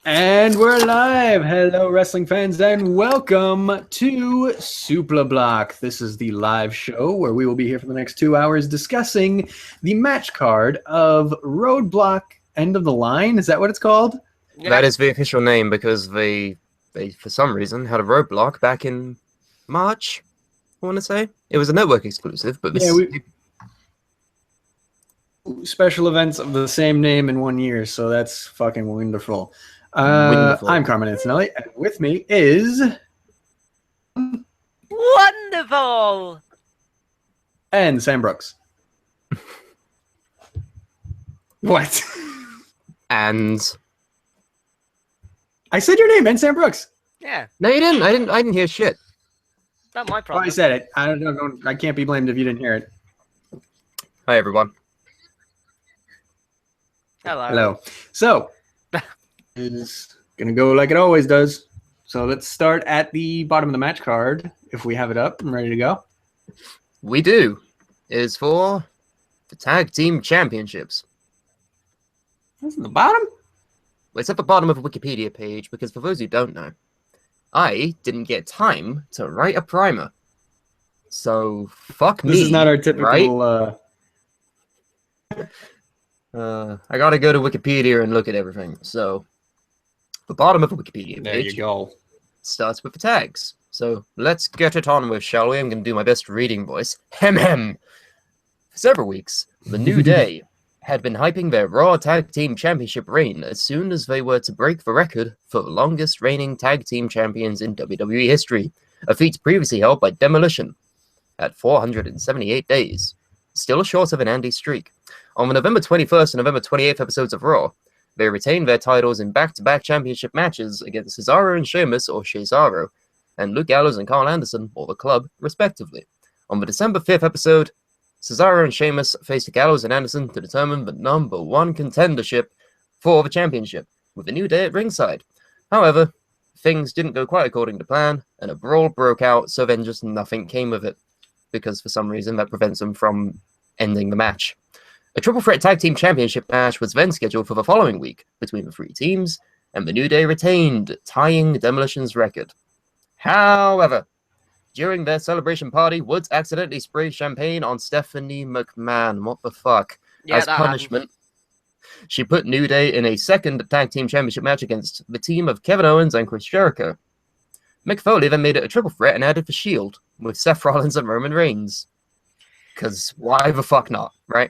And we're live. Hello, wrestling fans, and welcome to Suplahblock. This is the live show where we will be here for the next 2 hours discussing the match card of Roadblock End of the Line. Is that what it's called? Yeah. That is the official name because they for some reason had a roadblock back in March. I want to say it was a network exclusive, but this special events of the same name in 1 year, so that's fucking wonderful. Wonderful. I'm Carmen Antonelli, and with me is Wonderful! and Sam Brooks. What? And I said your name, and Sam Brooks. Yeah, no, you didn't. I didn't hear shit. not my Oh, problem. I said it. I don't know. I can't be blamed if you didn't hear it. Hi everyone. Hello. So, it's going to go like it always does. So let's start at the bottom of the match card, if we have it up and ready to go. We do. It is for the tag team championships. That's at the bottom? Well, it's at the bottom of a Wikipedia page because for those who don't know, I didn't get time to write a primer. So fuck me. This is not our typical... right? I gotta go to Wikipedia and look at everything. So, the bottom of the Wikipedia There page you go. starts with the tags. So, let's get it on with, shall we? I'm gonna do my best reading voice. Hem. For several weeks, The New Day had been hyping their Raw Tag Team Championship reign as soon as they were to break the record for the longest reigning tag team champions in WWE history, a feat previously held by Demolition at 478 days. Still short of an Andy streak. On the November 21st and November 28th episodes of Raw, they retained their titles in back-to-back championship matches against Cesaro and Sheamus, or Cesaro, and Luke Gallows and Carl Anderson, or The Club, respectively. On the December 5th episode, Cesaro and Sheamus faced Gallows and Anderson to determine the number one contendership for the championship, with a New Day at ringside. However, things didn't go quite according to plan, and a brawl broke out, so then just nothing came of it, because for some reason that prevents them from ending the match. A triple threat tag team championship match was then scheduled for the following week between the three teams, and the New Day retained, tying Demolition's record. However, during their celebration party, Woods accidentally sprayed champagne on Stephanie McMahon. What the fuck? Yeah, As that punishment, she put New Day in a second tag team championship match against the team of Kevin Owens and Chris Jericho. Mick Foley then made it a triple threat and added the Shield with Seth Rollins and Roman Reigns. Because why the fuck not, right?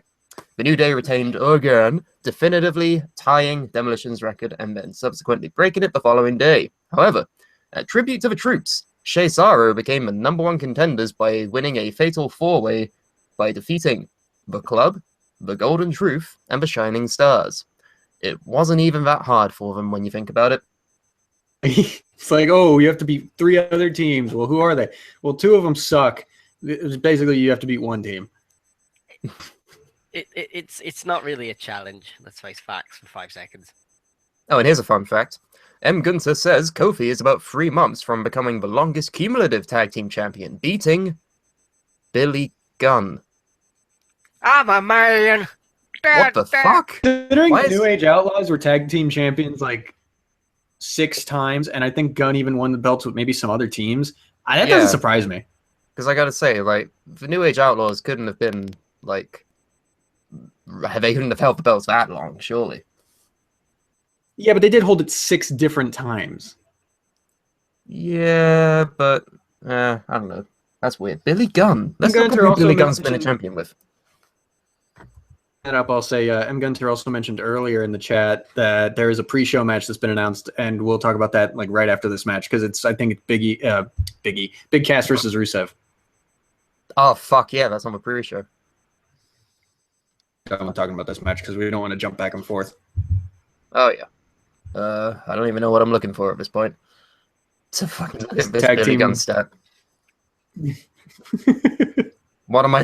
The New Day retained again, definitively tying Demolition's record and then subsequently breaking it the following day. However, a tribute to the troops, Cesaro became the number one contenders by winning a fatal four-way by defeating The Club, The Golden Truth, and The Shining Stars. It wasn't even that hard for them when you think about it. It's like, oh, you have to beat three other teams. Well, who are they? Well, two of them suck. It's basically, you have to beat one team. It's not really a challenge. Let's face facts for 5 seconds. Oh, and here's a fun fact. M. Gunther says Kofi is about 3 months from becoming the longest cumulative tag team champion, beating Billy Gunn. I'm a man! What the fuck? Considering Why the is- New Age Outlaws were tag team champions like 6 times, and I think Gunn even won the belts with maybe some other teams, that Yeah. doesn't surprise me. Because I gotta say, like, the New Age Outlaws couldn't have been, like, they couldn't have held the belts that long, surely. Yeah, but they did hold it 6 different times. Yeah, but, I don't know. That's weird. Billy Gunn. Let's look at Gunther who also Billy Gunn's been a mentioned- champion with. That up, I'll say M. Gunther also mentioned earlier in the chat that there is a pre-show match that's been announced, and we'll talk about that like right after this match because I think it's Big Cass versus Rusev. Oh, fuck yeah, that's on the pre-show. I'm not talking about this match because we don't want to jump back and forth. Oh, yeah. I don't even know what I'm looking for at this point. To fucking look at this Tag Billy team. Gunn stat. What am I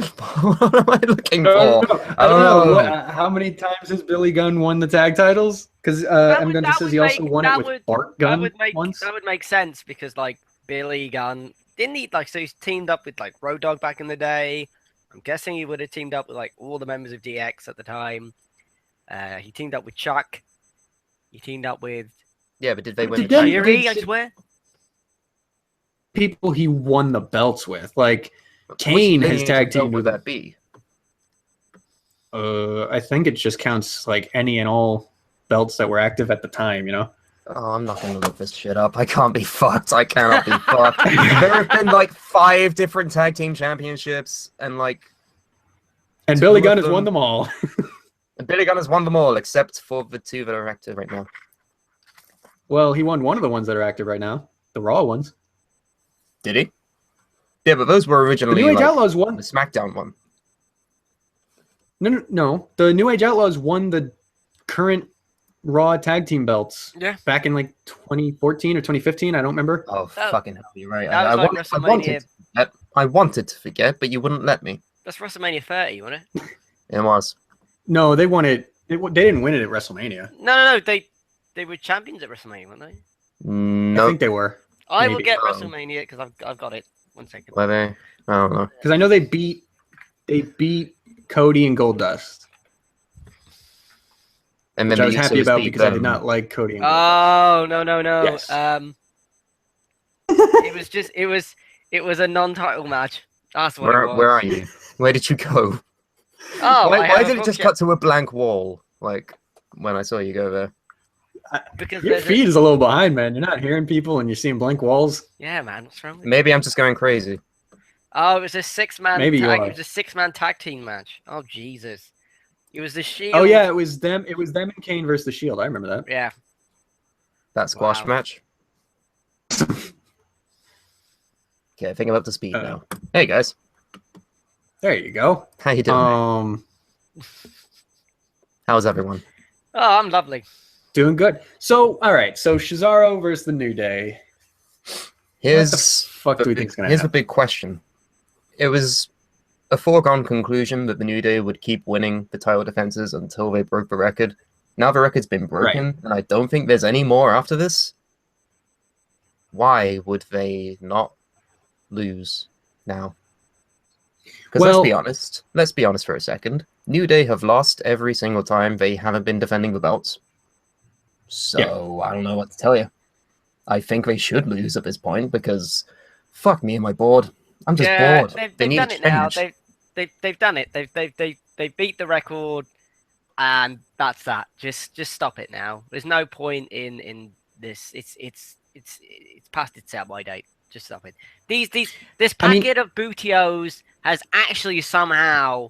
looking for? I don't know. How many times has Billy Gunn won the tag titles? Because M. Gunther says he also won it with Bart Gunn once. That would make sense because, like, Billy Gunn didn't he, like, so he's teamed up with, like, Road Dogg back in the day. I'm guessing he would have teamed up with, like, all the members of DX at the time. He teamed up with Chuck. He teamed up with Yeah, but did they win Did the them- tag? Theory, I did- swear. People he won the belts with, like Which Kane has lineage tag of belt teamed would with. that be? I think it just counts like any and all belts that were active at the time. You know. Oh, I'm not gonna look this shit up. I can't be fucked. I cannot be fucked. There have been like 5 different tag team championships, and like And Two Billy of Gunn has them- won them all. Billy Gunn has won them all except for the 2 that are active right now. Well, he won one of the ones that are active right now, the Raw ones. Did he? Yeah, but those were The originally New Age like Outlaws the won. SmackDown one. No. The New Age Outlaws won the current Raw tag team belts Yeah. back in like 2014 or 2015. I don't remember. Oh, That- fucking hell, you're right. that was like WrestleMania. I wanted to forget, but you wouldn't let me. That's WrestleMania 30, wasn't it? It was. No, they won it. They didn't win it at WrestleMania. No. They were champions at WrestleMania, weren't they? I No, think they were. I will Maybe. get WrestleMania because I've got it. 1 second. were they? I don't know. Because I know they beat Cody and Goldust, And which then I was the happy Usos about beat because I did them. not like Cody and Goldust. Oh no. Yes. It was a non-title match. That's what it was. Where are you? Where did you go? Oh, I why have did a it just book cut to a blank wall? Like when I saw you go there. because Your there's feed is a little behind, man. You're not hearing people and you're seeing blank walls. yeah, man. What's wrong with you? Maybe I'm just going crazy. Oh, it was a 6-man Maybe you tag. are. It was a 6-man tag team match. Oh Jesus! It was the Shield. Oh yeah, it was them. It was them and Kane versus the Shield. I remember that. Yeah. That squash Wow. match. Okay, I think I'm up to speed Uh, now. Hey guys, There you go. how you doing? How's everyone? Oh, I'm lovely. Doing good. So, all right. So Cesaro versus the New Day. Here's what the fuck do we think is gonna here's the happen? big question. It was a foregone conclusion that the New Day would keep winning the title defenses until they broke the record. Now the record's been broken, and I don't think there's any more after this. Why would they not lose now? Because Well- let's be honest for a second. New Day have lost every single time they haven't been defending the belts. So I don't know what to tell you. I think they should lose at this point because fuck me, am I bored? I'm just bored. They've They need done a it now. change. They've done it. They beat the record, and that's that. Just stop it now. There's no point in this. It's past its sell-by date. Just stop it. This I mean- packet of bootios has actually somehow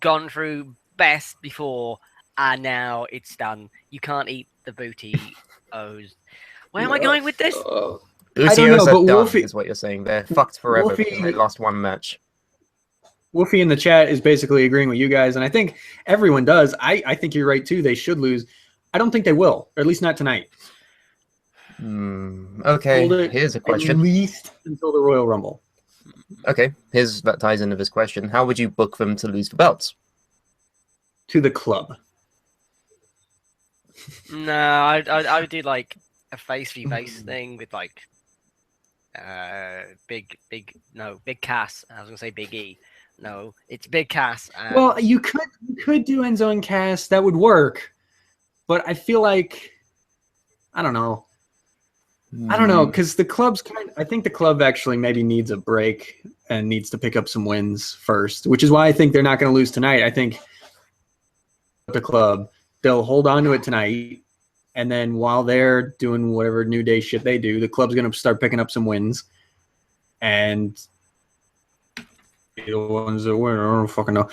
gone through best before, and now it's done. You can't eat the bootios. Where am I going with this? I don't Usos know, are but done, Wolfie- is what you're saying. They're fucked forever because Wolfie- they lost one match. Wolfie in the chat is basically agreeing with you guys, and I think everyone does. I think you're right too. They should lose. I don't think they will, or at least not tonight. Okay, Hold it here's a At question. least until the Royal Rumble. Okay, that ties into this question. How would you book them to lose the belts? To the club. No, I would do like a face v face thing with like big Cass. I was gonna say Big E. No, it's Big Cass. Well, you could do Enzo and Cass. That would work, but I feel like I don't know. I don't know because the club's I think the club actually maybe needs a break and needs to pick up some wins first, which is why I think they're not going to lose tonight. I think the club they'll hold on to it tonight, and then while they're doing whatever New Day shit they do, the club's going to start picking up some wins, and the ones that win. I don't fucking know.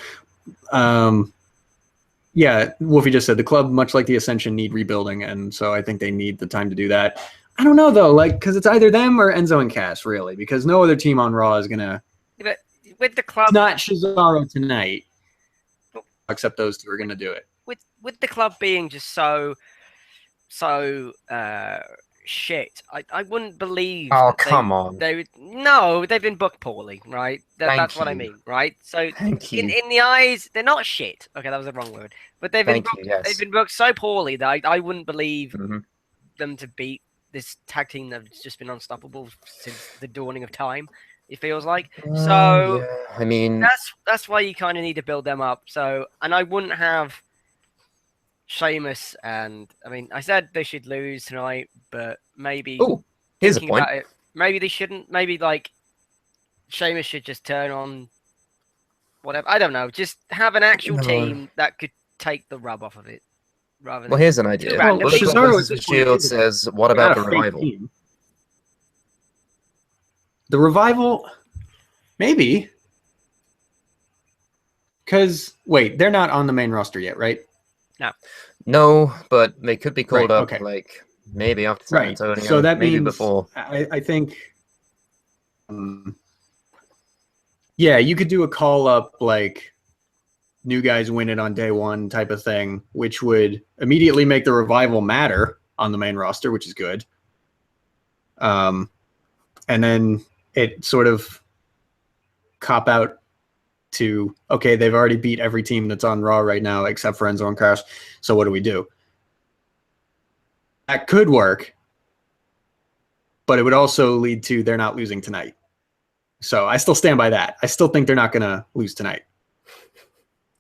Yeah, Wolfie just said the club, much like the Ascension, need rebuilding, and so I think they need the time to do that. I don't know though, like because it's either them or Enzo and Cass, really, because no other team on Raw is gonna. but with the club, It's not Cesaro tonight, except those two are gonna do it. with the club being just so shit, I wouldn't believe. Oh, that come on. they've been booked poorly, right? That's what I you. mean, right? So Thank you. in the eyes, they're not shit. Okay, that was the wrong word, but they've been Thank you, yes. they've been booked so poorly that I wouldn't believe Mhm. them to beat this tag team that's just been unstoppable since the dawning of time. It feels like so. Yeah, I mean, That's why you kind of need to build them up. So, and I wouldn't have Sheamus and I mean, I said they should lose tonight, but maybe Oh, here's a thinking point. about it, maybe they shouldn't. Maybe like Sheamus should just turn on whatever. I don't know. Just have an actual No. team that could take the rub off of it, rather Well, than here's an two idea. random Well, Bullet people. Club Cesaro versus at the this point Shield is says, what They're about not the a fake Revival? team. The Revival, maybe. Because, wait, they're not on the main roster yet, right? No, but they could be called Right, up, okay. like, maybe after San Right. Antonio, So that maybe means, before. I think, yeah, you could do a call-up, like, new guys win it on day one type of thing, which would immediately make the Revival matter on the main roster, which is good. And then it sort of cop out to, okay, they've already beat every team that's on Raw right now except for Enzo and Crash. So what do we do? That could work, but it would also lead to they're not losing tonight. So I still stand by that. I still think they're not going to lose tonight.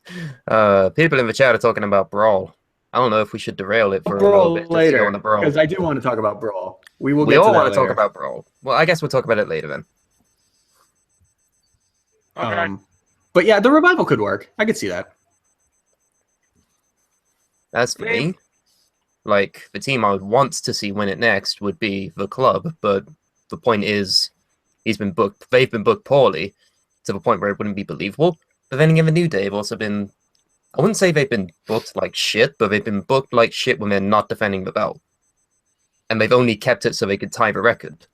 People in the chat are talking about Brawl. I don't know if we should derail it for a little bit. Just to go on the Brawl. Because I do want to talk about Brawl. We will We get all to that want to talk later. about Brawl. Well, I guess we'll talk about it later then. Okay. But yeah, the Revival could work. I could see that. As for me, like, the team I would want to see win it next would be the Club, but the point is, they've been booked poorly to the point where it wouldn't be believable. But then again, the New Day have also been, I wouldn't say they've been booked like shit, but they've been booked like shit when they're not defending the belt. And they've only kept it so they could tie the record.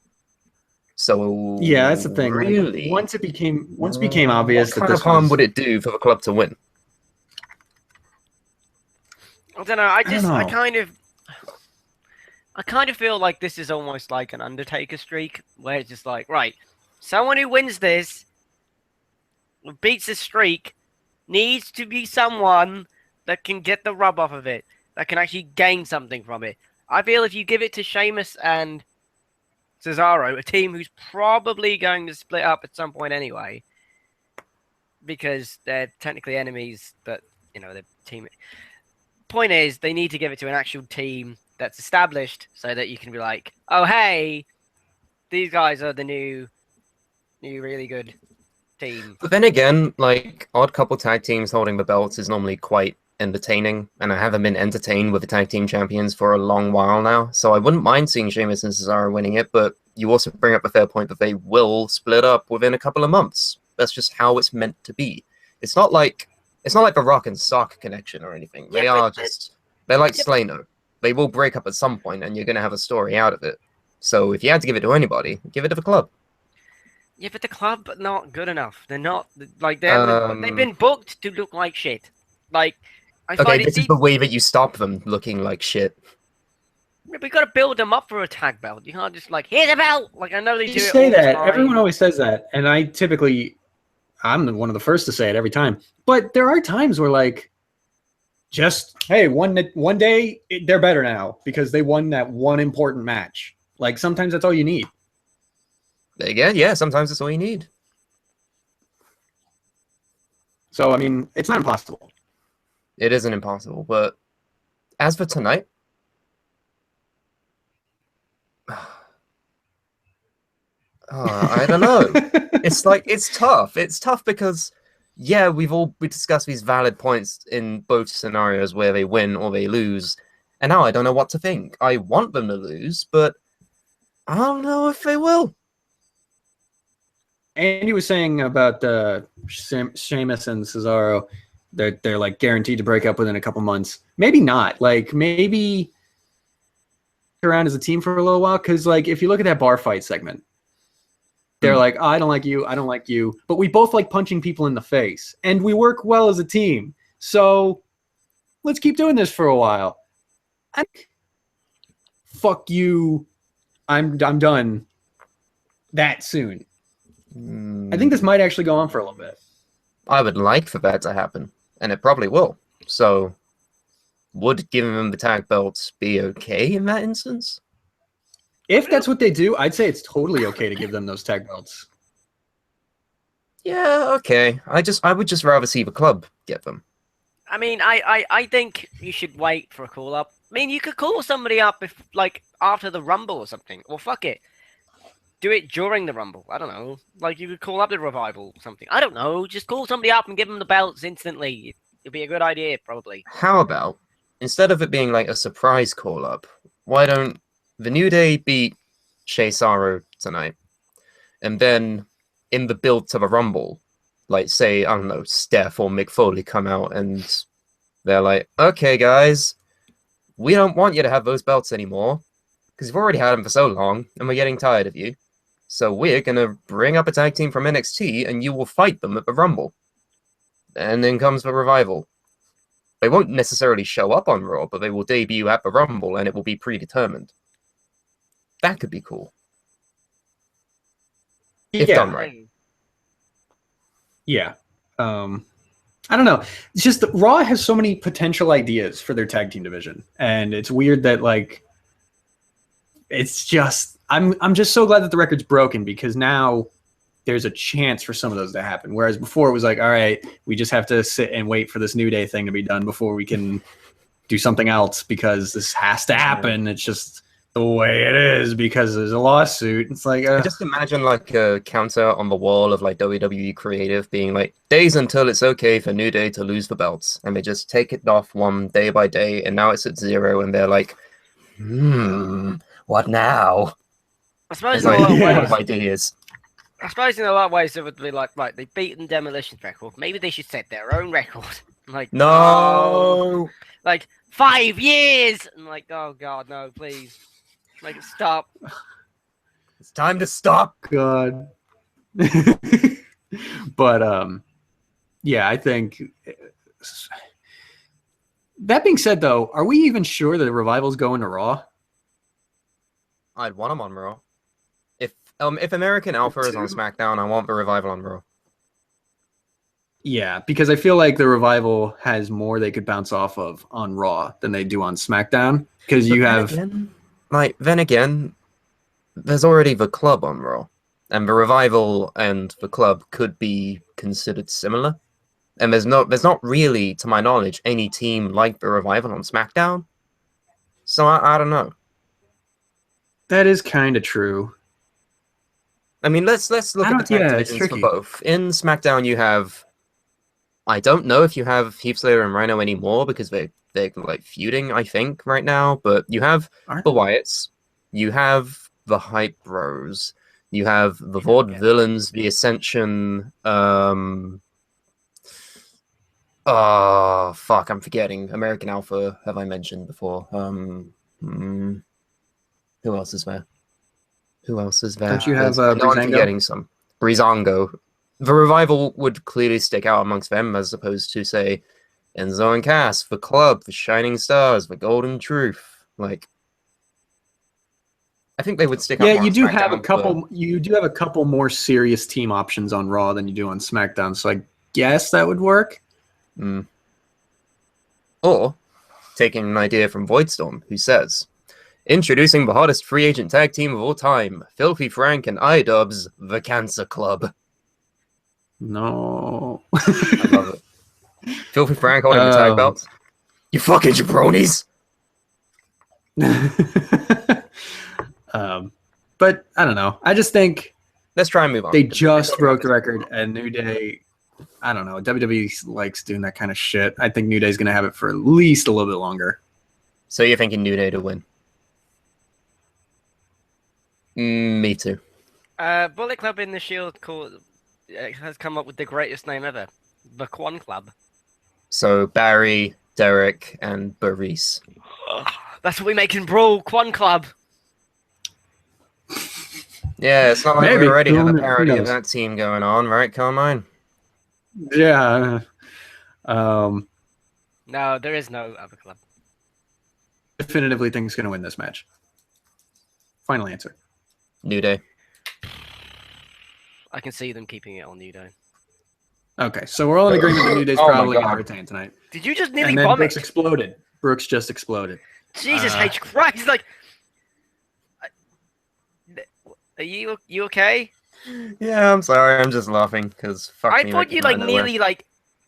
So Yeah, that's the thing. Really, Like, once it became obvious what that kind this of harm was, would it do for the Club to win? I don't know. I know. kind of feel like this is almost like an Undertaker streak, where it's just like, right, someone who wins this, beats the streak, needs to be someone that can get the rub off of it, that can actually gain something from it. I feel if you give it to Sheamus and Cesaro, a team who's probably going to split up at some point anyway, because they're technically enemies, but, you know, they're team. Point is, they need to give it to an actual team that's established so that you can be like, oh, hey, these guys are the new really good team. But then again, like, odd couple tag teams holding the belts is normally quite entertaining, and I haven't been entertained with the tag team champions for a long while now, so I wouldn't mind seeing Sheamus and Cesaro winning it, but you also bring up a fair point that they will split up within a couple of months. That's just how it's meant to be. It's not like the Rock and Sock connection or anything. They're like Slano. They will break up at some point, and you're going to have a story out of it. So if you had to give it to anybody, give it to the Club. Yeah, but the Club are not good enough. They're not like they've been booked to look like shit. Like I Okay, find this is the way that you stop them looking like shit. we got to build them up for a tag belt. You can't just like here's a belt. Like I know they do You it say all the that. time. Everyone always says that. And I'm one of the first to say it every time. But there are times where, like, just, hey, one day they're better now because they won that one important match. Like, sometimes that's all you need. There you go. Yeah, sometimes that's all you need. So, I mean, it's not impossible. It isn't impossible, but as for tonight, I don't know. It's tough. It's tough because, yeah, we discussed these valid points in both scenarios where they win or they lose, and now I don't know what to think. I want them to lose, but I don't know if they will. Andy was saying about Sheamus and Cesaro, they're like guaranteed to break up within a couple months. Maybe not. Like, maybe around as a team for a little while, because, like, if you look at that bar fight segment, they're like, oh, I don't like you, but we both like punching people in the face, and we work well as a team. So let's keep doing this for a while. Fuck you. I'm done that soon. I think this might actually go on for a little bit. I would like for that to happen, and it probably will. So, would giving them the tag belts be okay in that instance? If that's what they do, I'd say it's totally okay to give them those tag belts. Yeah, okay. I would just rather see the Club get them. I mean, I think you should wait for a call up. I mean, you could call somebody up if like after the Rumble or something. Or fuck it, do it during the Rumble. I don't know. Like you could call up the Revival or something. I don't know. Just call somebody up and give them the belts instantly. It'd be a good idea, probably. How about, instead of it being like a surprise call-up, why don't the New Day beat Cesaro tonight? And then, in the build to the Rumble, like, say, I don't know, Steph or Mick Foley come out and they're like, okay, guys, we don't want you to have those belts anymore, because you've already had them for so long, and we're getting tired of you. So we're going to bring up a tag team from NXT, and you will fight them at the Rumble. And then comes the Revival. They won't necessarily show up on Raw, but they will debut at the Rumble, and it will be predetermined. That could be cool. If done right. Yeah. I don't know. It's just that Raw has so many potential ideas for their tag team division. And it's weird that, like, it's just, I'm just so glad that the record's broken, because now there's a chance for some of those to happen. Whereas before it was like, all right, we just have to sit and wait for this New Day thing to be done before we can do something else, because this has to happen. It's just the way it is because there's a lawsuit. It's like, just imagine like a counter on the wall of like WWE creative being like, days until it's okay for New Day to lose the belts, and they just take it off one day by day, and now it's at 0, and they're like, what now? I suppose It's in a like, lot of what ways. of ideas. I suppose in a lot of ways it would be like, right, they've beaten Demolition's record. Maybe they should set their own record. Like, No. like 5 years. And like, oh god, no, please, like, stop. It's time to stop. God. But yeah, I think that being said, though, are we even sure that the Revival's going to Raw? I'd want them on Raw. If American Alpha is on SmackDown, I want the Revival on Raw. Yeah, because I feel like the Revival has more they could bounce off of on Raw than they do on SmackDown. Because you have, then again, there's already the Club on Raw, and the Revival and the Club could be considered similar. And there's not really, to my knowledge, any team like the Revival on SmackDown. So I don't know. that is kind of true. I mean, let's look at the tag divisions for both. In SmackDown, you have, I don't know if you have Heath Slater and Rhino anymore, because they're like feuding, I think, right now. But you have the Wyatts, you have the Hype Bros, you have the Vaudevillains, the Ascension. Oh fuck, I'm forgetting. American Alpha, have I mentioned before? Who else is there? Who else is there? Don't you have I'm Breezango? forgetting some. Breezango. The Revival would clearly stick out amongst them, as opposed to, say, Enzo and Cass, the Club, the Shining Stars, the Golden Truth. Like, I think they would stick out. Yeah, more you on do SmackDown, have a couple. but You do have a couple more serious team options on Raw than you do on SmackDown. So I guess that would work. Or taking an idea from Voidstorm, who says, introducing the hottest free agent tag team of all time, Filthy Frank and iDubbbz, the Cancer Club. No. I love it. Filthy Frank holding the tag belts. You fucking jabronis! But I don't know. I just think Let's try and move on. they just broke the record, and New Day, I don't know. WWE likes doing that kind of shit. I think New Day's going to have it for at least a little bit longer. So you're thinking New Day to win? Me too. Bullet Club in the Shield has come up with the greatest name ever, the Quan Club. So Barry, Derek, and Baris. That's what we make in Brawl, Quan Club. Yeah, it's not like Maybe. we already have a Who parody of knows? that team going on, right, Carmine? Yeah. No, there is no other club. Definitively think he's going to win this match. Final answer. New Day. I can see them keeping it on New Day. Okay, so we're all in agreement that New Day's Oh my probably going to God. retain tonight. Did you just nearly And then bomb Brooks it? exploded. Brooks just exploded. Jesus H. Christ! Like, are you okay? Yeah, I'm sorry. I'm just laughing because fuck I me, thought that you came out like of nowhere. nearly like,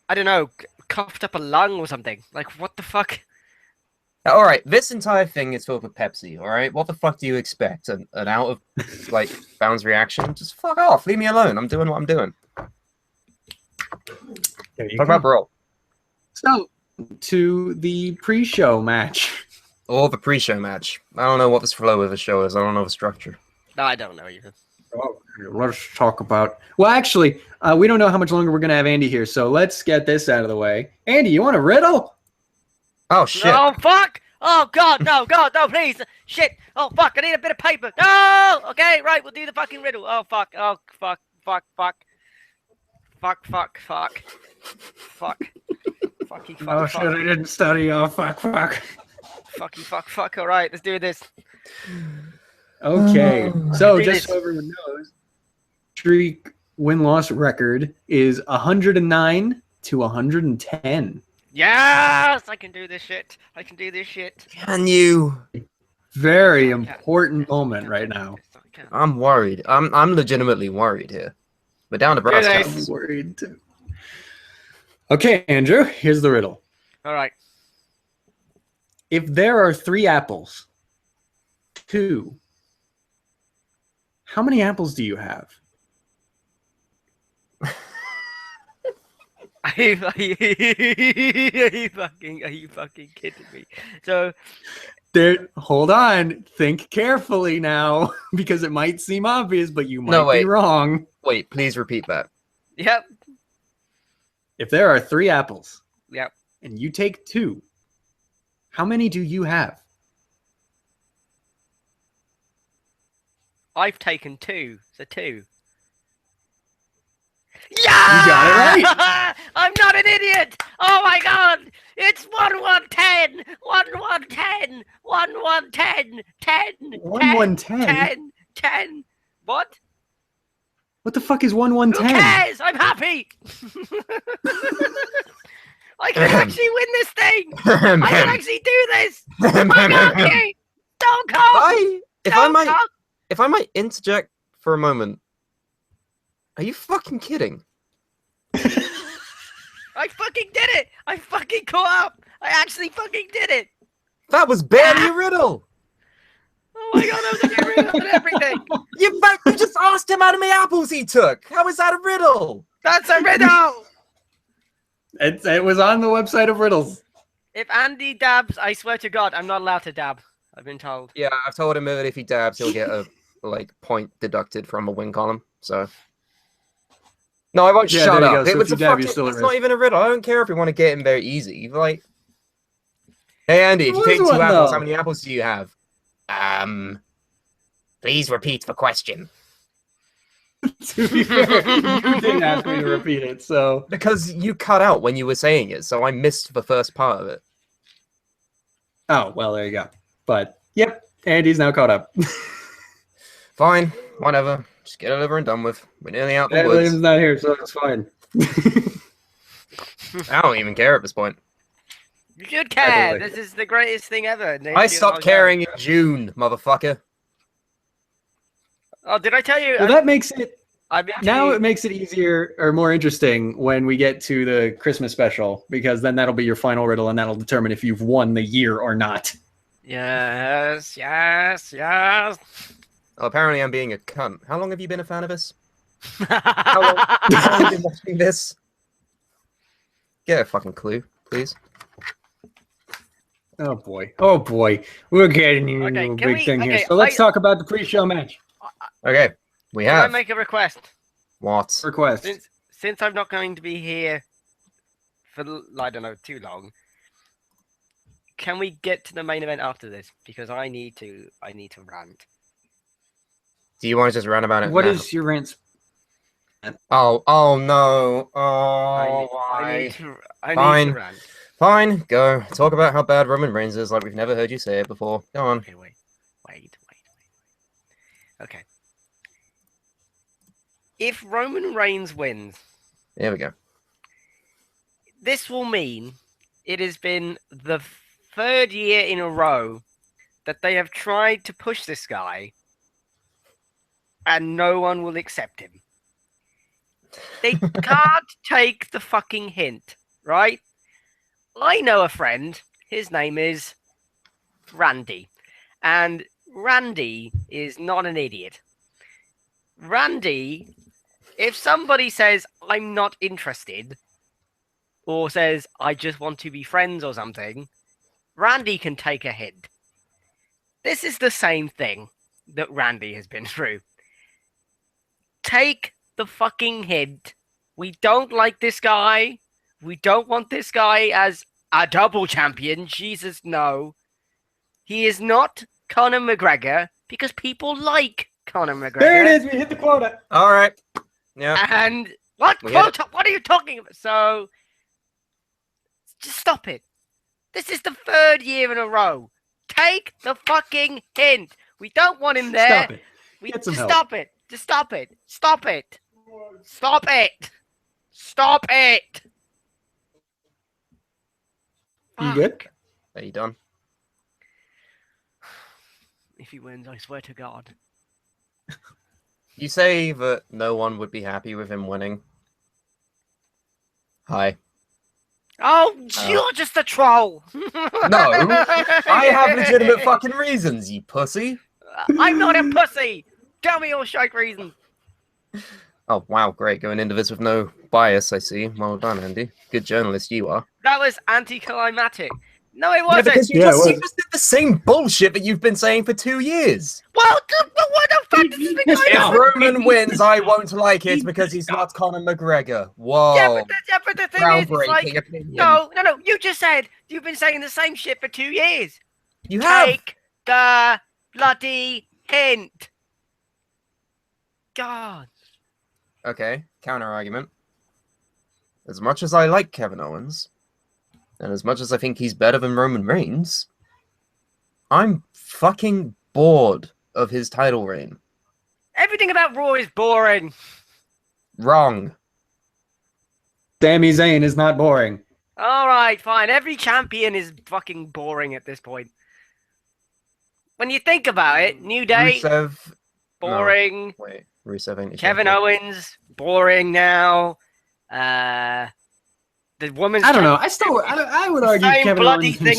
I don't know, coughed up a lung or something. Like, what the fuck? All right, this entire thing is filled with Pepsi. All right, what the fuck do you expect? An out of like bounds reaction? Just fuck off. Leave me alone. I'm doing what I'm doing. There you Talk go. about Brawl. So, to the pre-show match. Or the pre-show match. I don't know what this flow of the show is. I don't know the structure. No, I don't know either. Oh, let's talk about. Well, actually, we don't know how much longer we're gonna have Andy here, so let's get this out of the way. Andy, you want a riddle? Oh shit! Oh fuck! Oh god, no, please! Shit! Oh fuck! I need a bit of paper. No! Okay, right, we'll do the fucking riddle. Oh fuck! Oh fuck! Fuck! Fucky fuck! Oh shit! I didn't study. Oh fuck! Fucky fuck! All right, let's do this. Okay, so Do just this. so everyone knows, streak win-loss record is 109 to 110. Yes, I can do this shit. Can you? Very I can. important moment right now. I can. I'm worried. I'm legitimately worried here. We're down to brass Good tacks. I'm worried too. Okay, Andrew, here's the riddle. All right. If there are 3 apples, 2, how many apples do you have? Are you fucking kidding me? So, Hold on. Think carefully now, because it might seem obvious, but you might No, be wait. wrong. Wait, please repeat that. yep. If there are 3 apples Yep. and you take 2, how many do you have? I've taken 2. So 2. Yeah! You got it right. I'm not an idiot. Oh my god! It's 1-1-10. 1-1-10. 1-1-10. 10. 1-1-10? 10. What? What the fuck is Who 1-1-10? cares? I'm happy. I can actually win this thing. I can actually do this. I'm happy. Don't come. If I might interject for a moment, are you fucking kidding? I fucking did it. I fucking caught up. I actually fucking did it. That was barely a riddle. Oh my god, that was a good riddle and everything. You just asked him how many apples he took. How is that a riddle? That's a riddle. It was on the website of riddles. If Andy dabs, I swear to God, I'm not allowed to dab. I've been told. Yeah, I've told him that if he dabs, he'll get a point deducted from a win column. So. No, I won't Yeah, shut there you up. go. So It was if a you dab, fucking, you're still at it's not risk. even a riddle. I don't care if you want to get in there easy. Like, hey Andy, if you It take was 2 one, apples, though. how many apples do you have? Please repeat the question. To be fair, you didn't ask me to repeat it, so. Because you cut out when you were saying it, so I missed the first part of it. Oh, well, there you go. But, yep, Andy's now caught up. Fine, whatever. Just get it over and done with. We're nearly out the William's woods. not here, so it's fine. I don't even care at this point. You should care. believe This is the greatest thing ever. I stopped caring in June, motherfucker. Oh, did I tell you? Well, that makes it. I've been Now it makes it easier or more interesting when we get to the Christmas special, because then that'll be your final riddle, and that'll determine if you've won the year or not. Yes. Oh, apparently I'm being a cunt. How long have you been a fan of us? How long have you been watching this? Get a fucking clue, please. Oh boy. We're getting into Okay, a can big we- thing here. okay, So let's talk about the pre-show match. Okay, we Can I have make a request? what? Request. Since I'm not going to be here for I don't know too long, can we get to the main event after this? Because I need to rant. Do you want to just run about it? What now? is your rant? Oh no! Oh, I need to Fine. rant. Fine, go. Talk about how bad Roman Reigns is, like we've never heard you say it before. Go on. Okay, wait. Okay. If Roman Reigns wins, There we go. this will mean it has been the 3rd year in a row that they have tried to push this guy and no one will accept him. They can't take the fucking hint, right? I know a friend. His name is Randy. And Randy is not an idiot. Randy, if somebody says, I'm not interested, or says, I just want to be friends or something, Randy can take a hint. This is the same thing that Randy has been through. Take the fucking hint. We don't like this guy. We don't want this guy as a double champion. Jesus, no. He is not Conor McGregor because people like Conor McGregor. There it is. We hit the quota. All right. Yeah. And what quota? What are you talking about? So just stop it. This is the third year in a row. Take the fucking hint. We don't want him there. Stop it. Get some just help. stop it. Just stop it. Stop it. Stop it. Stop it. You good? Fuck. Are you done? If he wins, I swear to God. You say that no one would be happy with him winning. Hi. Oh, you're just a troll. No, I have legitimate fucking reasons, you pussy. I'm not a pussy. Tell me your shite reason. Oh, wow, great. Going into this with no bias, I see. Well done, Andy. Good journalist you are. That was anticlimactic. No, it Yeah, wasn't. because you Yeah, just, it you just did the same bullshit that you've been saying for 2 years. Well, what the fuck has this been going If on? Roman wins, I won't like it because he's not Conor McGregor. Whoa. Yeah, but the thing is, it's like, opinion. no. You just said you've been saying the same shit for 2 years. You have. Take the bloody hint. God. Okay, counter argument. As much as I like Kevin Owens, and as much as I think he's better than Roman Reigns, I'm fucking bored of his title reign. Everything about Raw is boring. Wrong. Sami Zayn is not boring. All right, fine. Every champion is fucking boring at this point. When you think about it, New Day, Rusev. boring. No, wait, Rusev ain't a Kevin champion. Owens, boring now. The woman's. I don't know. I would argue Same Kevin bloody Owens thing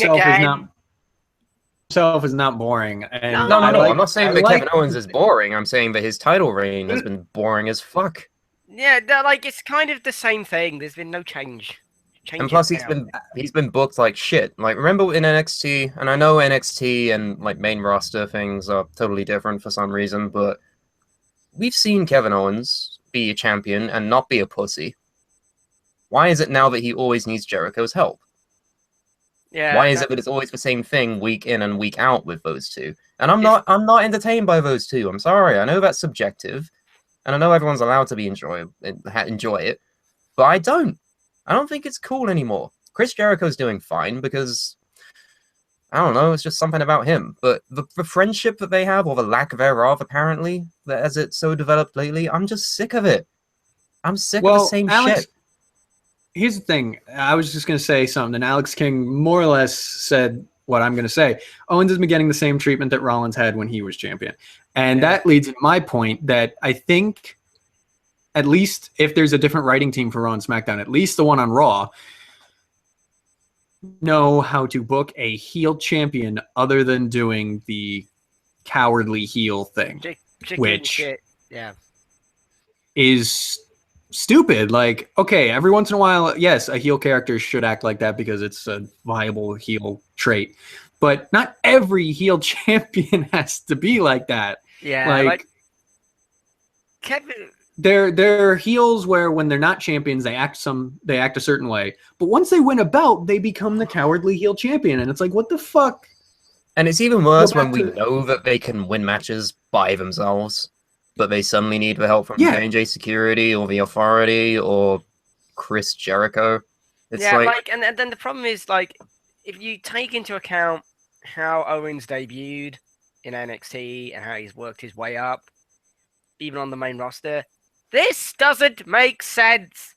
himself is not boring. And No, No, I I'm not saying I that like- Kevin Owens is boring. I'm saying that his title reign has been boring as fuck. Yeah, like it's kind of the same thing. There's been no change. And plus, he's been booked like shit. Like, remember in NXT, and I know NXT and like main roster things are totally different for some reason, but we've seen Kevin Owens be a champion and not be a pussy. Why is it now that he always needs Jericho's help? Yeah. Why is it that it's always the same thing week in and week out with those two? And I'm not entertained by those two. I'm sorry. I know that's subjective, and I know everyone's allowed to be enjoy it, but I don't think it's cool anymore. Chris Jericho's doing fine because I don't know, it's just something about him. But the friendship that they have, or the lack thereof, apparently, as it's so developed lately, I'm just sick of it. I'm sick of the same Alex, shit. Here's the thing. I was just going to say something, and Alex King more or less said what I'm going to say. Owens has been getting the same treatment that Rollins had when he was champion. And that leads to my point that I think, at least if there's a different writing team for Raw and SmackDown, at least the one on Raw, know how to book a heel champion other than doing the cowardly heel thing, which shit. Yeah. is stupid. Like, okay, every once in a while, yes, a heel character should act like that because it's a viable heel trait, but not every heel champion has to be like that. Yeah, like Kevin. They're heels where when they're not champions, they act a certain way, but once they win a belt, they become the cowardly heel champion, and it's like, what the fuck? And it's even worse Go when back we to- know that they can win matches by themselves, but they suddenly need the help from Yeah. J&J Security or the Authority or Chris Jericho. It's Yeah, like and then the problem is, like, if you take into account how Owens debuted in NXT and how he's worked his way up, even on the main roster, this doesn't make sense.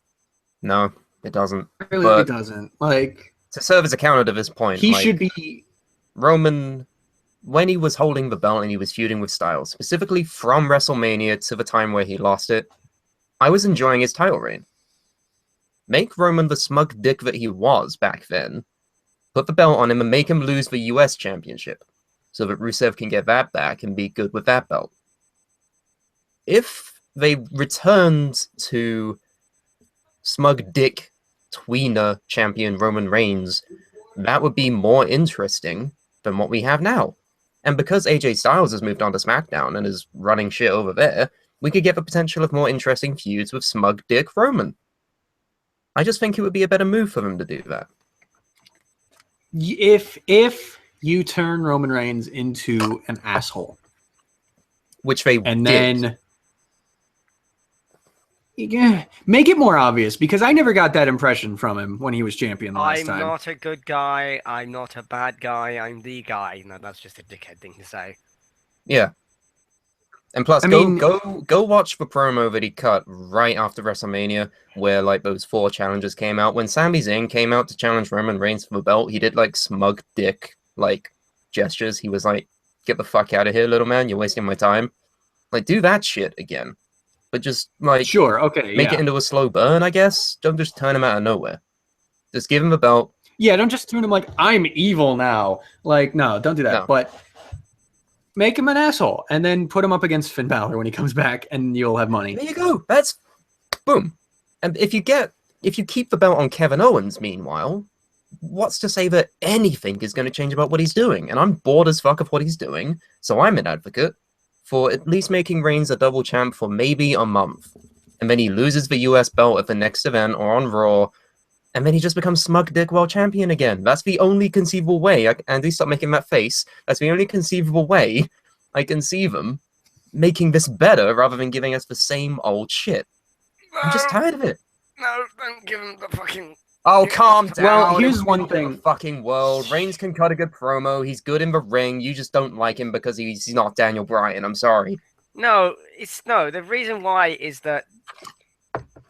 no, it doesn't. It really But- doesn't. Like, To serve as a counter to this point, he like, should be. Roman, when he was holding the belt and he was feuding with Styles, specifically from WrestleMania to the time where he lost it, I was enjoying his title reign. Make Roman the smug dick that he was back then. Put the belt on him and make him lose the US Championship so that Rusev can get that back and be good with that belt. If they returned to smug dick tweener champion Roman Reigns, that would be more interesting than what we have now. And because AJ Styles has moved on to SmackDown and is running shit over there, we could get the potential of more interesting feuds with smug dick Roman. I just think it would be a better move for them to do that. If you turn Roman Reigns into an asshole, which they and did. then make it more obvious, because I never got that impression from him when he was champion the last time. I'm not a good guy. I'm not a bad guy. I'm the guy. No, that's just a dickhead thing to say. Yeah. And plus, I mean, go watch the promo that he cut right after WrestleMania, where like those 4 challenges came out. When Sami Zayn came out to challenge Roman Reigns for the belt, he did like smug dick like gestures. He was like, "Get the fuck out of here, little man! You're wasting my time." Like, do that shit again, but just like sure, okay, make it into a slow burn. I guess don't just turn him out of nowhere. Just give him the belt. Yeah, don't just turn him like, I'm evil now. Like, no, don't do that. No. But make him an asshole, and then put him up against Finn Balor when he comes back, and you'll have money. There you go. That's boom. And if you keep the belt on Kevin Owens, meanwhile, what's to say that anything is going to change about what he's doing? And I'm bored as fuck of what he's doing, so I'm an advocate for at least making Reigns a double champ for maybe a month. And then he loses the US belt at the next event or on Raw, and then he just becomes smug dick world champion again. That's the only conceivable way. Andy, stop making that face. That's the only conceivable way I can see them making this better rather than giving us the same old shit. I'm just tired of it. No, don't give him the fucking... Oh, calm down. Well, here's It's one not thing. the fucking world. Reigns can cut a good promo. He's good in the ring. You just don't like him because he's not Daniel Bryan. I'm sorry. No, the reason why is that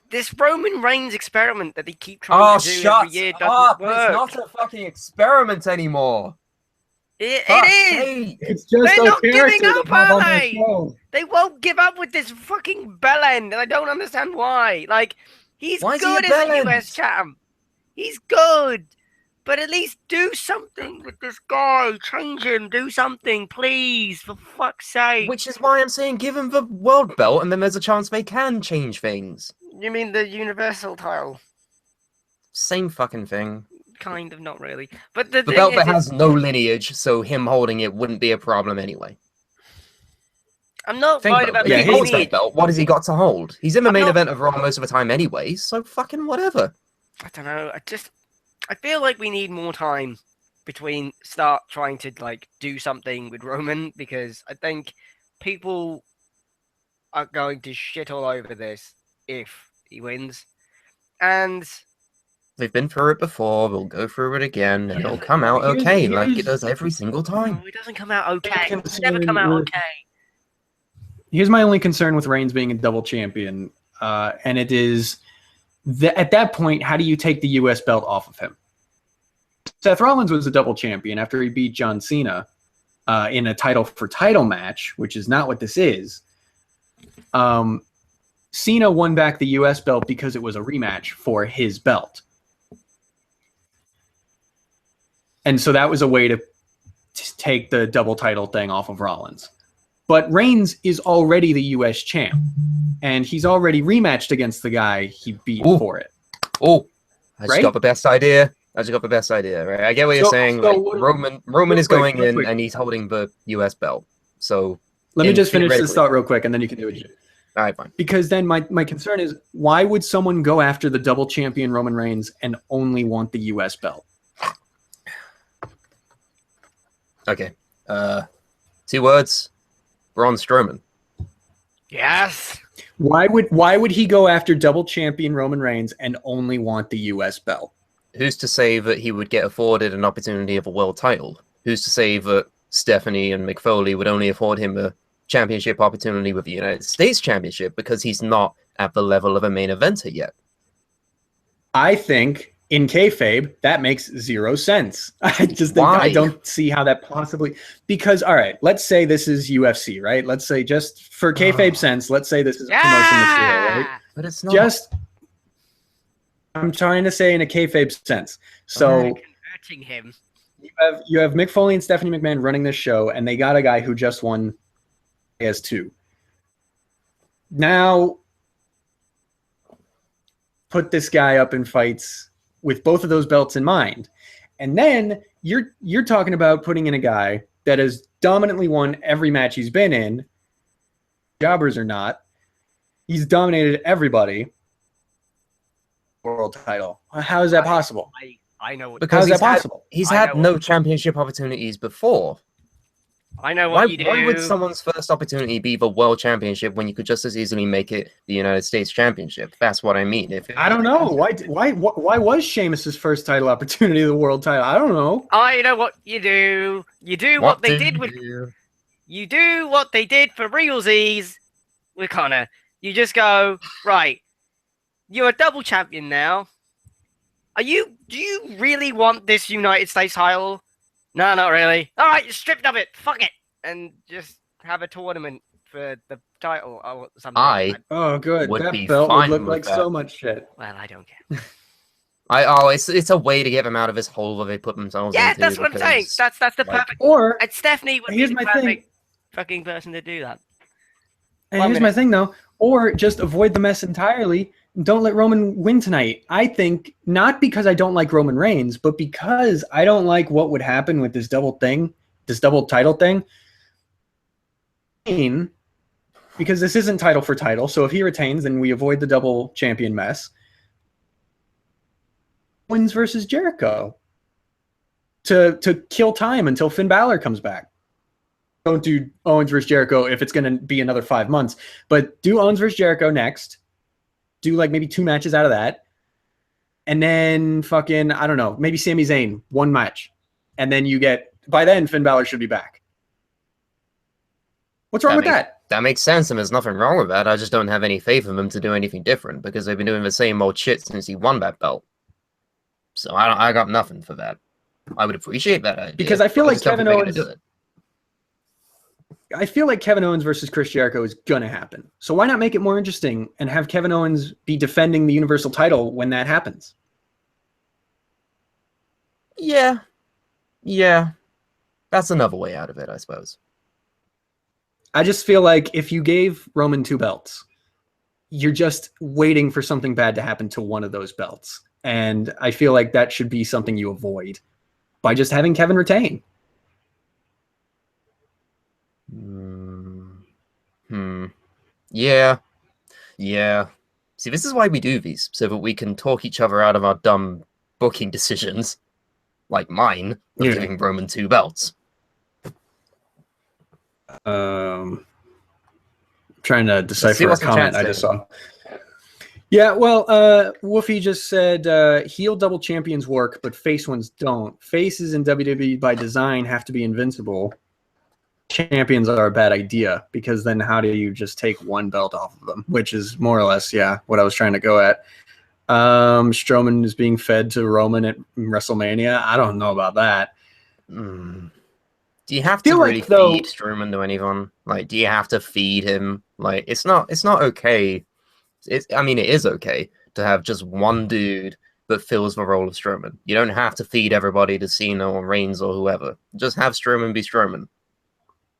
this Roman Reigns experiment that they keep trying to do every year doesn't work. It's not a fucking experiment anymore. It Fuck's is. sake. It's just They're not giving character up, to have are on their they? show. They won't give up with this fucking bell end, and I don't understand why. Like, he's Why is he good a as a bell end? US champ. He's good. But at least do something with this guy. Change him. Do something, please. For fuck's sake. Which is why I'm saying give him the world belt, and then there's a chance they can change things. You mean the Universal title? Same fucking thing. Kind of, not really. But the The thing belt is, that has no lineage, so him holding it wouldn't be a problem anyway. I'm not Think worried about about it. the If he holds that lineage. belt, what has he got to hold? He's in the I'm main not- event of Raw most of the time anyway, so fucking whatever. I don't know. I feel like we need more time between start trying to like do something with Roman, because I think people are going to shit all over this if he wins. And They've been through it before, we'll go through it again, and Yeah, it'll come out here's- okay, like here's- it does every single time. no, it doesn't come out okay. can It's never come out say- okay. Here's my only concern with Reigns being a double champion, and it is that at that point, how do you take the U.S. belt off of him? Seth Rollins was a double champion after he beat John Cena in a title for title match, which is not what this is. Cena won back the U.S. belt because it was a rematch for his belt. And so that was a way to take the double title thing off of Rollins. But Reigns is already the U.S. champ, and he's already rematched against the guy he beat Ooh. for it. Oh, I just Right? got the best idea. Right? I get what you're So- saying. so Like, what- Roman real is quick, going real in, quick. and he's holding the U.S. belt. So, Let me just finish this theoretically- thought real quick, and then you can do it. all right, fine. Because then my concern is, why would someone go after the double champion Roman Reigns and only want the U.S. belt? Okay. 2 words. Braun Strowman. Yes. Why would he go after double champion Roman Reigns and only want the U.S. belt? Who's to say that he would get afforded an opportunity of a world title? Who's to say that Stephanie and Mick Foley would only afford him a championship opportunity with the United States Championship because he's not at the level of a main eventer yet? I think in kayfabe that makes zero sense. I just think Why? I don't see how that possibly, because all right, let's say this is UFC, right? Let's say, just for kayfabe sense, let's say this is promotion material, right? Yeah. But it's not. Just I'm trying to say in a kayfabe sense. So Converting him. you have Mick Foley and Stephanie McMahon running this show, and they got a guy who just won as 2. Now, put this guy up in fights with both of those belts in mind, and then you're talking about putting in a guy that has dominantly won every match he's been in, jobbers or not. He's dominated everybody. World title. How is that possible? I know what. Because How is that possible? He's had no championship opportunities before. I know what you do. Why would someone's first opportunity be the World Championship when you could just as easily make it the United States Championship? That's what I mean. I don't know. Why was Sheamus's first title opportunity the world title? I don't know. I know what you do. You do what they did with. You do what they did for realsies with Connor. You just go, right, you're a double champion now. Do you really want this United States title? No, not really. All right, you're stripped of it. Fuck it. And just have a tournament for the title or something. Oh, good. Would That be belt would fine look with like that. so much shit. Well, I don't care. It's a way to get him out of his hole where they put themselves into. Yeah, that's what I'm saying. That's the perfect. Or And Stephanie would be here's the my perfect thing. fucking person to do that. And here's my thing, though. Or just avoid the mess entirely. Don't let Roman win tonight. I think not because I don't like Roman Reigns, but because I don't like what would happen with this double title thing. Because this isn't title for title. So if he retains, then we avoid the double champion mess. Owens versus Jericho to kill time until Finn Balor comes back. Don't do Owens versus Jericho if it's going to be another 5 months, but do Owens versus Jericho next. Do like maybe 2 matches out of that. And then fucking, I don't know, maybe Sami Zayn, 1 match. And then by then Finn Balor should be back. What's wrong with that? That makes sense, and there's nothing wrong with that. I just don't have any faith in him to do anything different because they've been doing the same old shit since he won that belt. So I got nothing for that. I would appreciate that idea. Because I feel like Kevin Owens. Do it. I feel like Kevin Owens versus Chris Jericho is gonna happen. So why not make it more interesting and have Kevin Owens be defending the Universal title when that happens? Yeah. That's another way out of it, I suppose. I just feel like if you gave Roman 2 belts, you're just waiting for something bad to happen to one of those belts. And I feel like that should be something you avoid by just having Kevin retain. Yeah. See, this is why we do these, so that we can talk each other out of our dumb booking decisions, like mine, of giving Roman 2 belts. Trying to decipher a comment I just saw. Yeah, well, Woofy just said heel double champions work, but face ones don't. Faces in WWE by design have to be invincible. Champions are a bad idea because then how do you just take 1 belt off of them? Which is more or less, what I was trying to go at. Strowman is being fed to Roman at WrestleMania. I don't know about that. Do you have to really feed Strowman to anyone? Like, do you have to feed him? Like, it's not okay. It is okay to have just one dude that fills the role of Strowman. You don't have to feed everybody to Cena or Reigns or whoever. Just have Strowman be Strowman.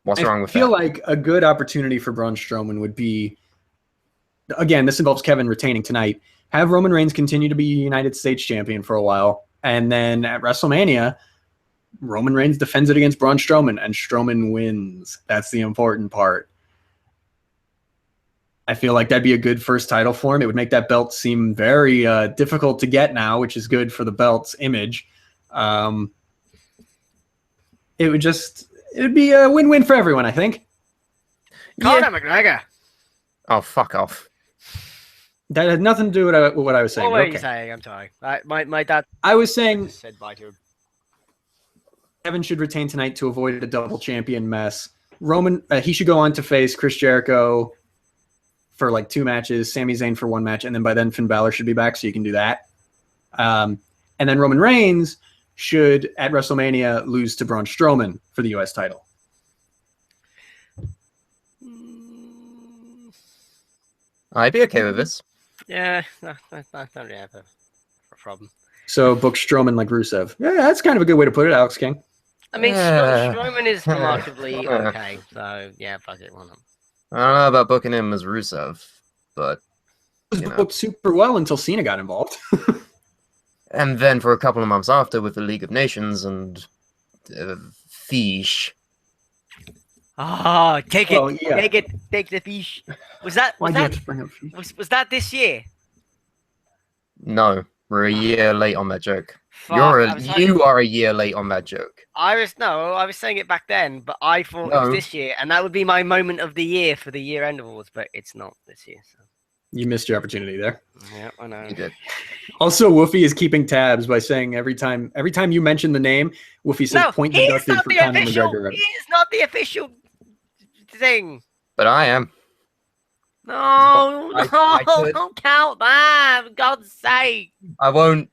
What's wrong with that? I feel like a good opportunity for Braun Strowman would be, again, this involves Kevin retaining tonight, have Roman Reigns continue to be United States champion for a while, and then at WrestleMania, Roman Reigns defends it against Braun Strowman, and Strowman wins. That's the important part. I feel like that'd be a good first title for him. It would make that belt seem very difficult to get now, which is good for the belt's image. It would be a win-win for everyone, I think. Conor McGregor. Oh, fuck off. That had nothing to do with what I was saying. What were you saying? I'm sorry. My dad. I was saying said bye to him. Kevin should retain tonight to avoid a double champion mess. Roman, he should go on to face Chris Jericho for like 2 matches, Sami Zayn for 1 match, and then by then Finn Balor should be back, so you can do that. And then Roman Reigns should, at WrestleMania, lose to Braun Strowman for the U.S. title. I'd be okay with this. Yeah, no, don't really have problem. So book Strowman like Rusev. Yeah, that's kind of a good way to put it, Alex King. I mean, Yeah. Strowman is remarkably okay, so yeah, fuck it, why not? I don't know about booking him as Rusev, but It was you know. booked super well until Cena got involved. And then for a couple of months after with the League of Nations and Fish. Oh, take it, Well, yeah. take the fish. Was that Why'd you have to bring up Fish? was that this year? No, we're a year late on that joke. Fuck, You are a year late on that joke. I was saying it back then, but I thought it was No. this year, and that would be my moment of the year for the year-end awards, but it's not this year. So. You missed your opportunity there. Yeah, I know. You did. Also, Woofy is keeping tabs by saying every time you mention the name, Woofy says No, point he's deducted not for the Conor official. McGregor. He is not the official thing. But I am. No, I could- don't count that. For God's sake. I won't.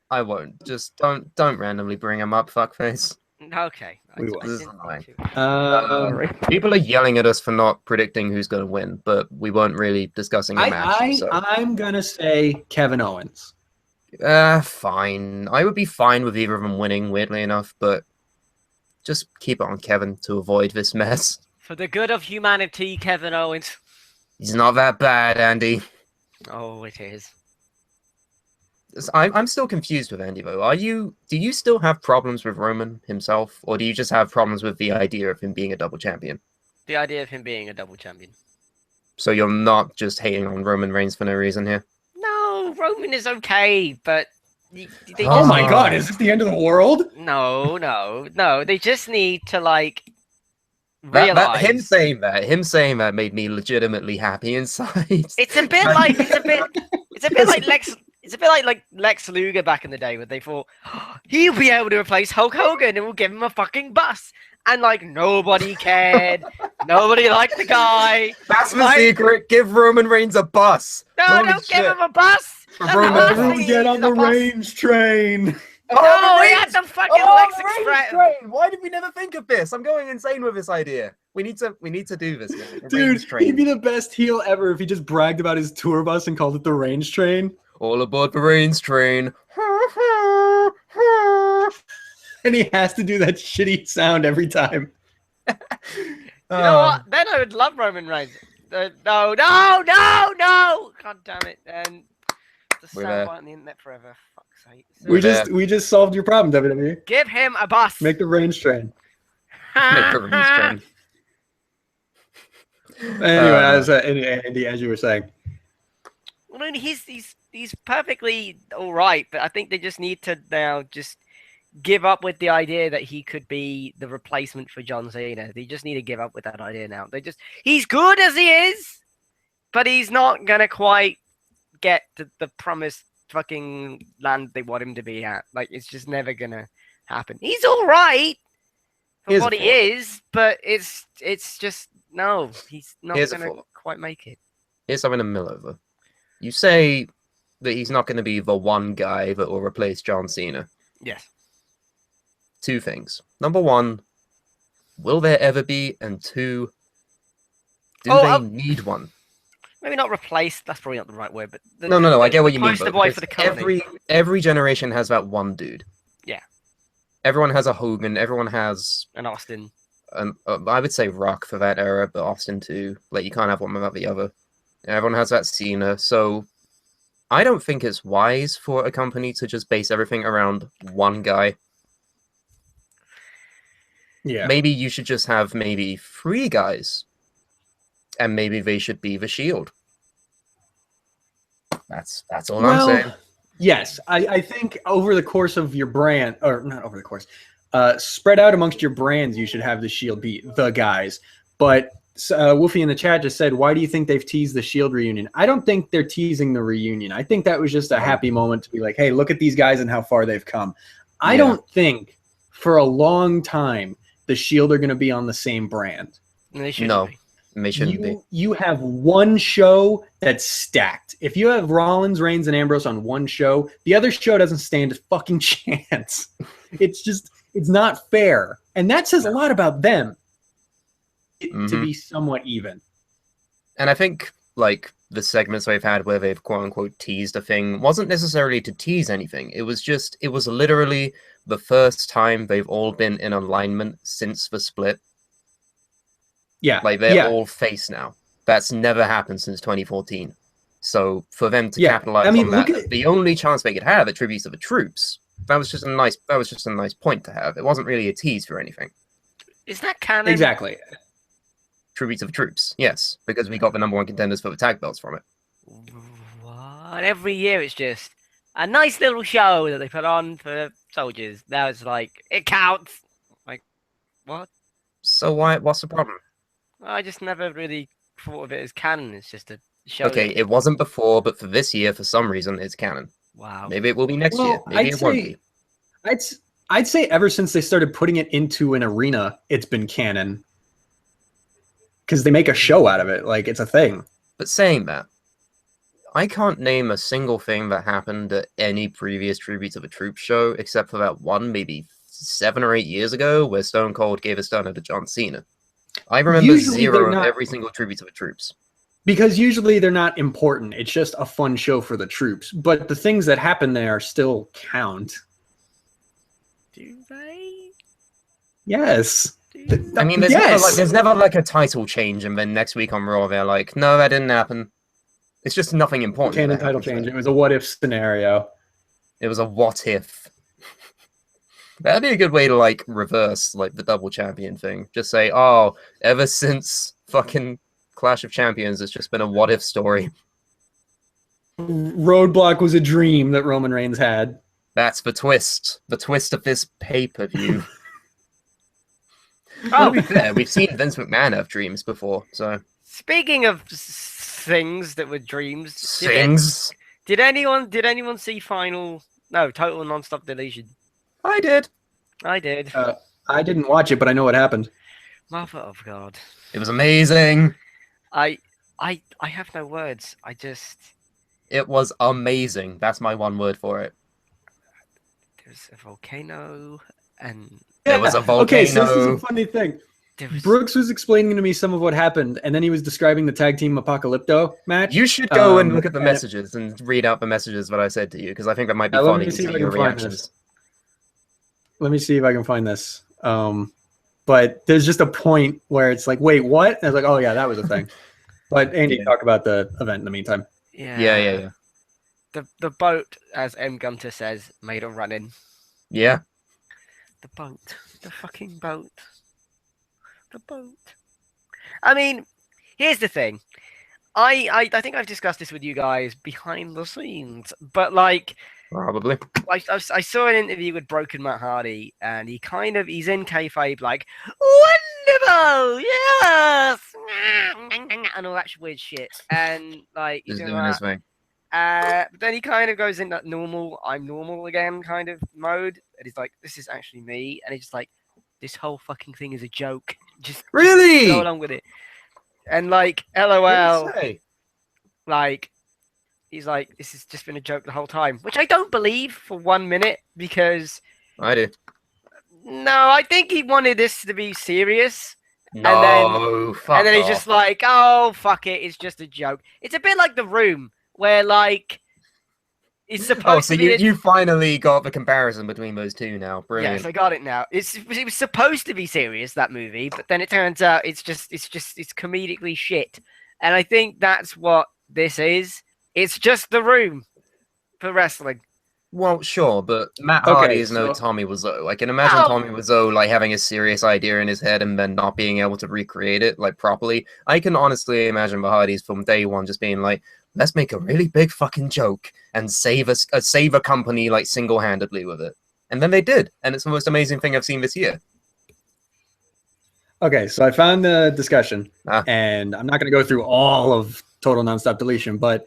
Just don't randomly bring him up, fuckface. Okay. We will. I This is didn't annoying. want to. People are yelling at us for not predicting who's going to win, but we weren't really discussing a match. I'm gonna say Kevin Owens. Fine. I would be fine with either of them winning, weirdly enough, but just keep it on Kevin to avoid this mess. For the good of humanity, Kevin Owens. He's not that bad, Andy. Oh, it is. I'm still confused with Andy, though. Do you still have problems with Roman himself, or do you just have problems with the idea of him being a double champion? The idea of him being a double champion. So you're not just hating on Roman Reigns for no reason here? No, Roman is okay, but they Oh just my need- God, is this the end of the world? No. They just need to like That, realize him saying that made me legitimately happy inside. it's a bit like Lex Luger back in the day, where they thought he'll be able to replace Hulk Hogan, and we'll give him a fucking bus, and like nobody cared, nobody liked the guy. That's the Like- secret. Give Roman Reigns a bus. No, Holy don't give shit. him a bus. That's Roman the last Reigns. thing he Get needs on is the a bus. range train. No, he had the fucking Lex Express. Why did we never think of this? I'm going insane with this idea. We need to do this. Man. The Dude, range train. he'd be the best heel ever if he just bragged about his tour bus and called it the range train. All aboard the Reigns train. And he has to do that shitty sound every time. You know what? Then I would love Roman Reigns. No. God damn it. And the We're there. soundbite on the internet forever. Fuck's sake. So We just solved your problem, WWE. give him a bus. Make the range train. Make the Reigns train. Anyway, Andy, as you were saying. I mean, he's perfectly all right, but I think they just need to now just give up with the idea that he could be the replacement for John Cena. They just need to give up with that idea now. He's good as he is, but he's not gonna quite get to the promised fucking land they want him to be at. Like, it's just never gonna happen. He's all right for what he is, but it's just no, he's not gonna quite make it. Here's something to mill over. You say that he's not going to be the one guy that will replace John Cena. Yes. Two things. Number one, will there ever be? And two, do they need one? Maybe not replace. That's probably not the right word, but No. I get what you mean. Poster But boy for the company. every generation has that one dude. Yeah. Everyone has a Hogan. Everyone has And Austin. I would say Rock for that era, but Austin too. Like, you can't have one without the other. Everyone has that Cena. So I don't think it's wise for a company to just base everything around one guy. Yeah. Maybe you should just have maybe 3 guys, and maybe they should be the Shield. That's all I'm saying. Yes, I think over the course of your brand, or not over the course, spread out amongst your brands, you should have the Shield be the guys. But Wolfie in the chat just said, why do you think they've teased the Shield reunion? I don't think they're teasing the reunion. I think that was just a happy moment to be like, hey, look at these guys and how far they've come. I don't think for a long time the Shield are going to be on the same brand. They shouldn't No. be. They shouldn't be. You have one show that's stacked. If you have Rollins, Reigns, and Ambrose on one show, the other show doesn't stand a fucking chance. It's not fair. And that says a lot about them to be somewhat even. And I think like the segments they've had where they've quote unquote teased a thing wasn't necessarily to tease anything. It was literally the first time they've all been in alignment since the split. Yeah. Like they're all face now. That's never happened since 2014. So for them to capitalize on that, the only chance they could have at Tributes of the Troops, that was just a nice point to have. It wasn't really a tease for anything. Is that canon? Exactly. Tributes of the Troops, yes, because we got the #1 contenders for the tag belts from it. What? Every year it's just a nice little show that they put on for soldiers. Now it's like, it counts. Like, what? So what's the problem? I just never really thought of it as canon. It's just a show. Okay, it wasn't before, but for this year, for some reason, it's canon. Wow. Maybe it will be next year. Maybe it won't be. I'd say ever since they started putting it into an arena, it's been canon. Because they make a show out of it. Like, it's a thing. But saying that, I can't name a single thing that happened at any previous Tributes of a Troop show, except for that one, maybe 7 or 8 years ago, where Stone Cold gave a stunner to John Cena. I remember Usually zero of every single Tributes of the Troops. Because usually they're not important. It's just a fun show for the troops. But the things that happen there still count. Do they? Yes. I mean, there's never like a title change, and then next week on Raw, they're like, no, that didn't happen. It's just nothing important. Canon title change. It was a what if scenario. It was a what if. That'd be a good way to like reverse like the double champion thing. Just say, oh, ever since fucking Clash of Champions, it's just been a what if story. Roadblock was a dream that Roman Reigns had. That's the twist. The twist of this pay-per-view. Oh, to be fair, we've seen Vince McMahon have dreams before, so. Speaking of things that were dreams, did anyone see Total Nonstop Deletion? I did. I did. I didn't watch it, but I know what happened. Mother of God. It was amazing. I have no words. It was amazing. That's my one word for it. There's a volcano and there was a volcano. Okay, so this is a funny thing. Brooks was explaining to me some of what happened, and then he was describing the tag team Apocalypto match. You should go and look at the messages and read out the messages that I said to you, because I think that might be funny to see your reactions. Let me see if I can find this. But there's just a point where it's like, wait, what? And I was like, oh yeah, that was a thing. But Andy, talk about the event in the meantime. Yeah. The boat, as M. Gunter says, made a run-in. Yeah. The boat. The fucking boat. The boat. I mean, here's the thing. I think I've discussed this with you guys behind the scenes, but like... Probably. I saw an interview with Broken Matt Hardy, and he's in kayfabe like, wonderful, yes, and all that weird shit, and like he's doing his thing. But then he kind of goes in that normal, I'm normal again kind of mode, and he's like, this is actually me, and he's just like, this whole fucking thing is a joke. Just really go along with it, and like, LOL, like. He's like, this has just been a joke the whole time, which I don't believe for 1 minute, because... I do. No, I think he wanted this to be serious. No, and then he's just like, oh, fuck it, it's just a joke. It's a bit like The Room, where, like, it's supposed to be... Oh, so you finally got the comparison between those two now. Brilliant. Yes, I got it now. It was supposed to be serious, that movie, but then it turns out it's comedically shit. And I think that's what this is. It's just The Room for wrestling. Well, sure, but Matt Hardy is no Tommy Wiseau. I can imagine Tommy Wiseau like having a serious idea in his head and then not being able to recreate it like properly. I can honestly imagine the Hardys from day one just being like, let's make a really big fucking joke and save a company like single-handedly with it. And then they did, and it's the most amazing thing I've seen this year. Okay, so I found the discussion, and I'm not going to go through all of Total Nonstop Deletion, but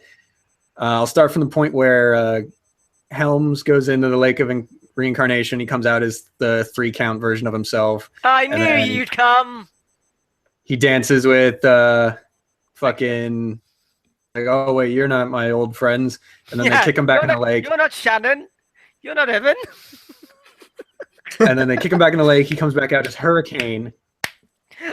I'll start from the point where Helms goes into the Lake of Reincarnation. He comes out as the 3-count version of himself. I knew you'd come. He dances with fucking like, oh wait, you're not my old friends, and then they kick him back in the lake. You're not Shannon. You're not Evan. And then they kick him back in the lake. He comes back out as Hurricane.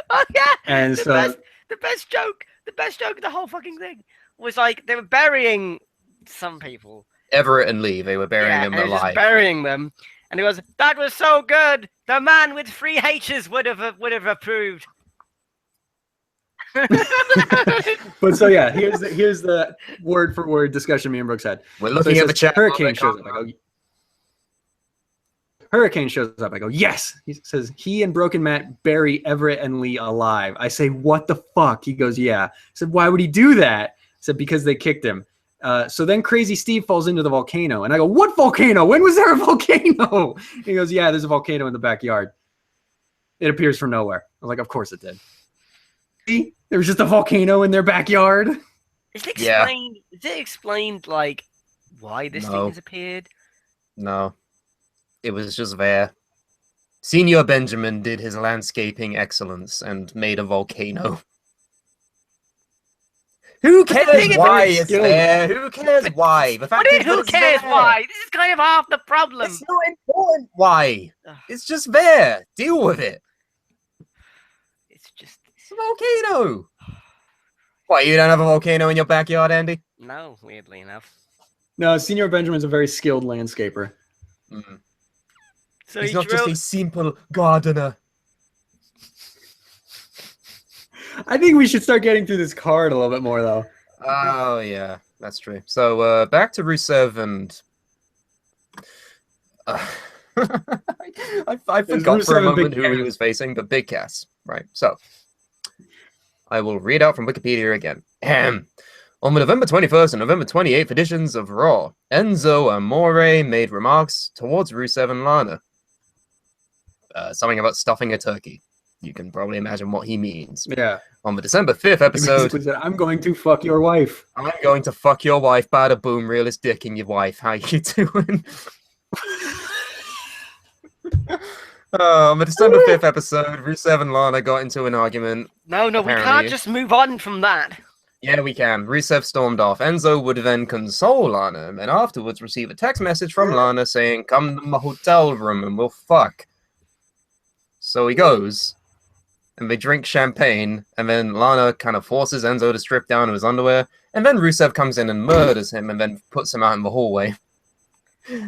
Oh yeah. And the best joke the best joke of the whole fucking thing was like they were burying some people. Everett and Lee, they were burying Yeah, him and they were just alive. burying them, and he goes, "That was so good. The man with 3 H's would have approved." But so yeah, here's the word for word discussion me and Brooks had. We're So looking he at the says, chat. Hurricane shows up. I go, Hurricane shows up. I go, yes. He says, he and Broken Matt bury Everett and Lee alive. I say, what the fuck? He goes, yeah. I said, why would he do that? I said, because they kicked him. So then Crazy Steve falls into the volcano. And I go, what volcano? When was there a volcano? He goes, yeah, there's a volcano in the backyard. It appears from nowhere. I was like, of course it did. See? There was just a volcano in their backyard. Is it explained like why this thing has appeared? No. It was just there. Senior Benjamin did his landscaping excellence and made a volcano. Who cares why it's there? Who cares why? The fact is, who cares why? This is kind of half the problem. It's not important why. It's just there. Deal with it. It's a volcano. What, you don't have a volcano in your backyard, Andy? No, weirdly enough. No, Senior Benjamin's a very skilled landscaper. Mm. So he's not just a simple gardener. I think we should start getting through this card a little bit more, though. Oh, yeah, that's true. So, back to Rusev and... I forgot for a moment who he was facing, but Big Cass. Right, so... I will read out from Wikipedia again. On the November 21st and November 28th editions of Raw, Enzo Amore made remarks towards Rusev and Lana. Something about stuffing a turkey. You can probably imagine what he means. Yeah. On the December 5th episode... He said, I'm going to fuck your wife. I'm going to fuck your wife. Bada boom, realist dick in your wife. How you doing? On the December 5th episode, Rusev and Lana got into an argument. No, we can't just move on from that. Yeah, we can. Rusev stormed off. Enzo would then console Lana, and afterwards receive a text message from Lana saying, come to my hotel room and we'll fuck. So he goes, and they drink champagne, and then Lana kind of forces Enzo to strip down to his underwear, and then Rusev comes in and murders him, and then puts him out in the hallway.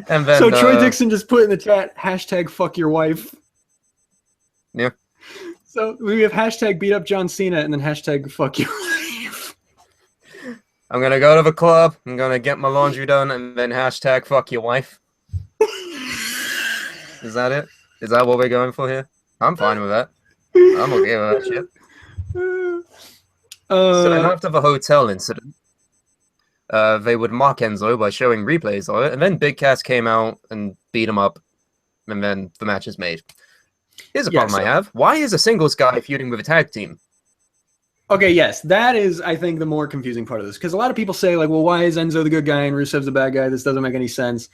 And then, so Troy Dixon just put in the chat, hashtag fuck your wife. Yeah. So we have hashtag beat up John Cena and then hashtag fuck your wife. I'm going to go to the club. I'm going to get my laundry done and then hashtag fuck your wife. Is that it? Is that what we're going for here? I'm fine with that. I'm okay with that shit. So then after the hotel incident, they would mock Enzo by showing replays of it, and then Big Cass came out and beat him up, and then the match is made. Here's a problem I have. Why is a singles guy feuding with a tag team? Okay, yes, that is, I think, the more confusing part of this, because a lot of people say, like, well, why is Enzo the good guy and Rusev's the bad guy? This doesn't make any sense.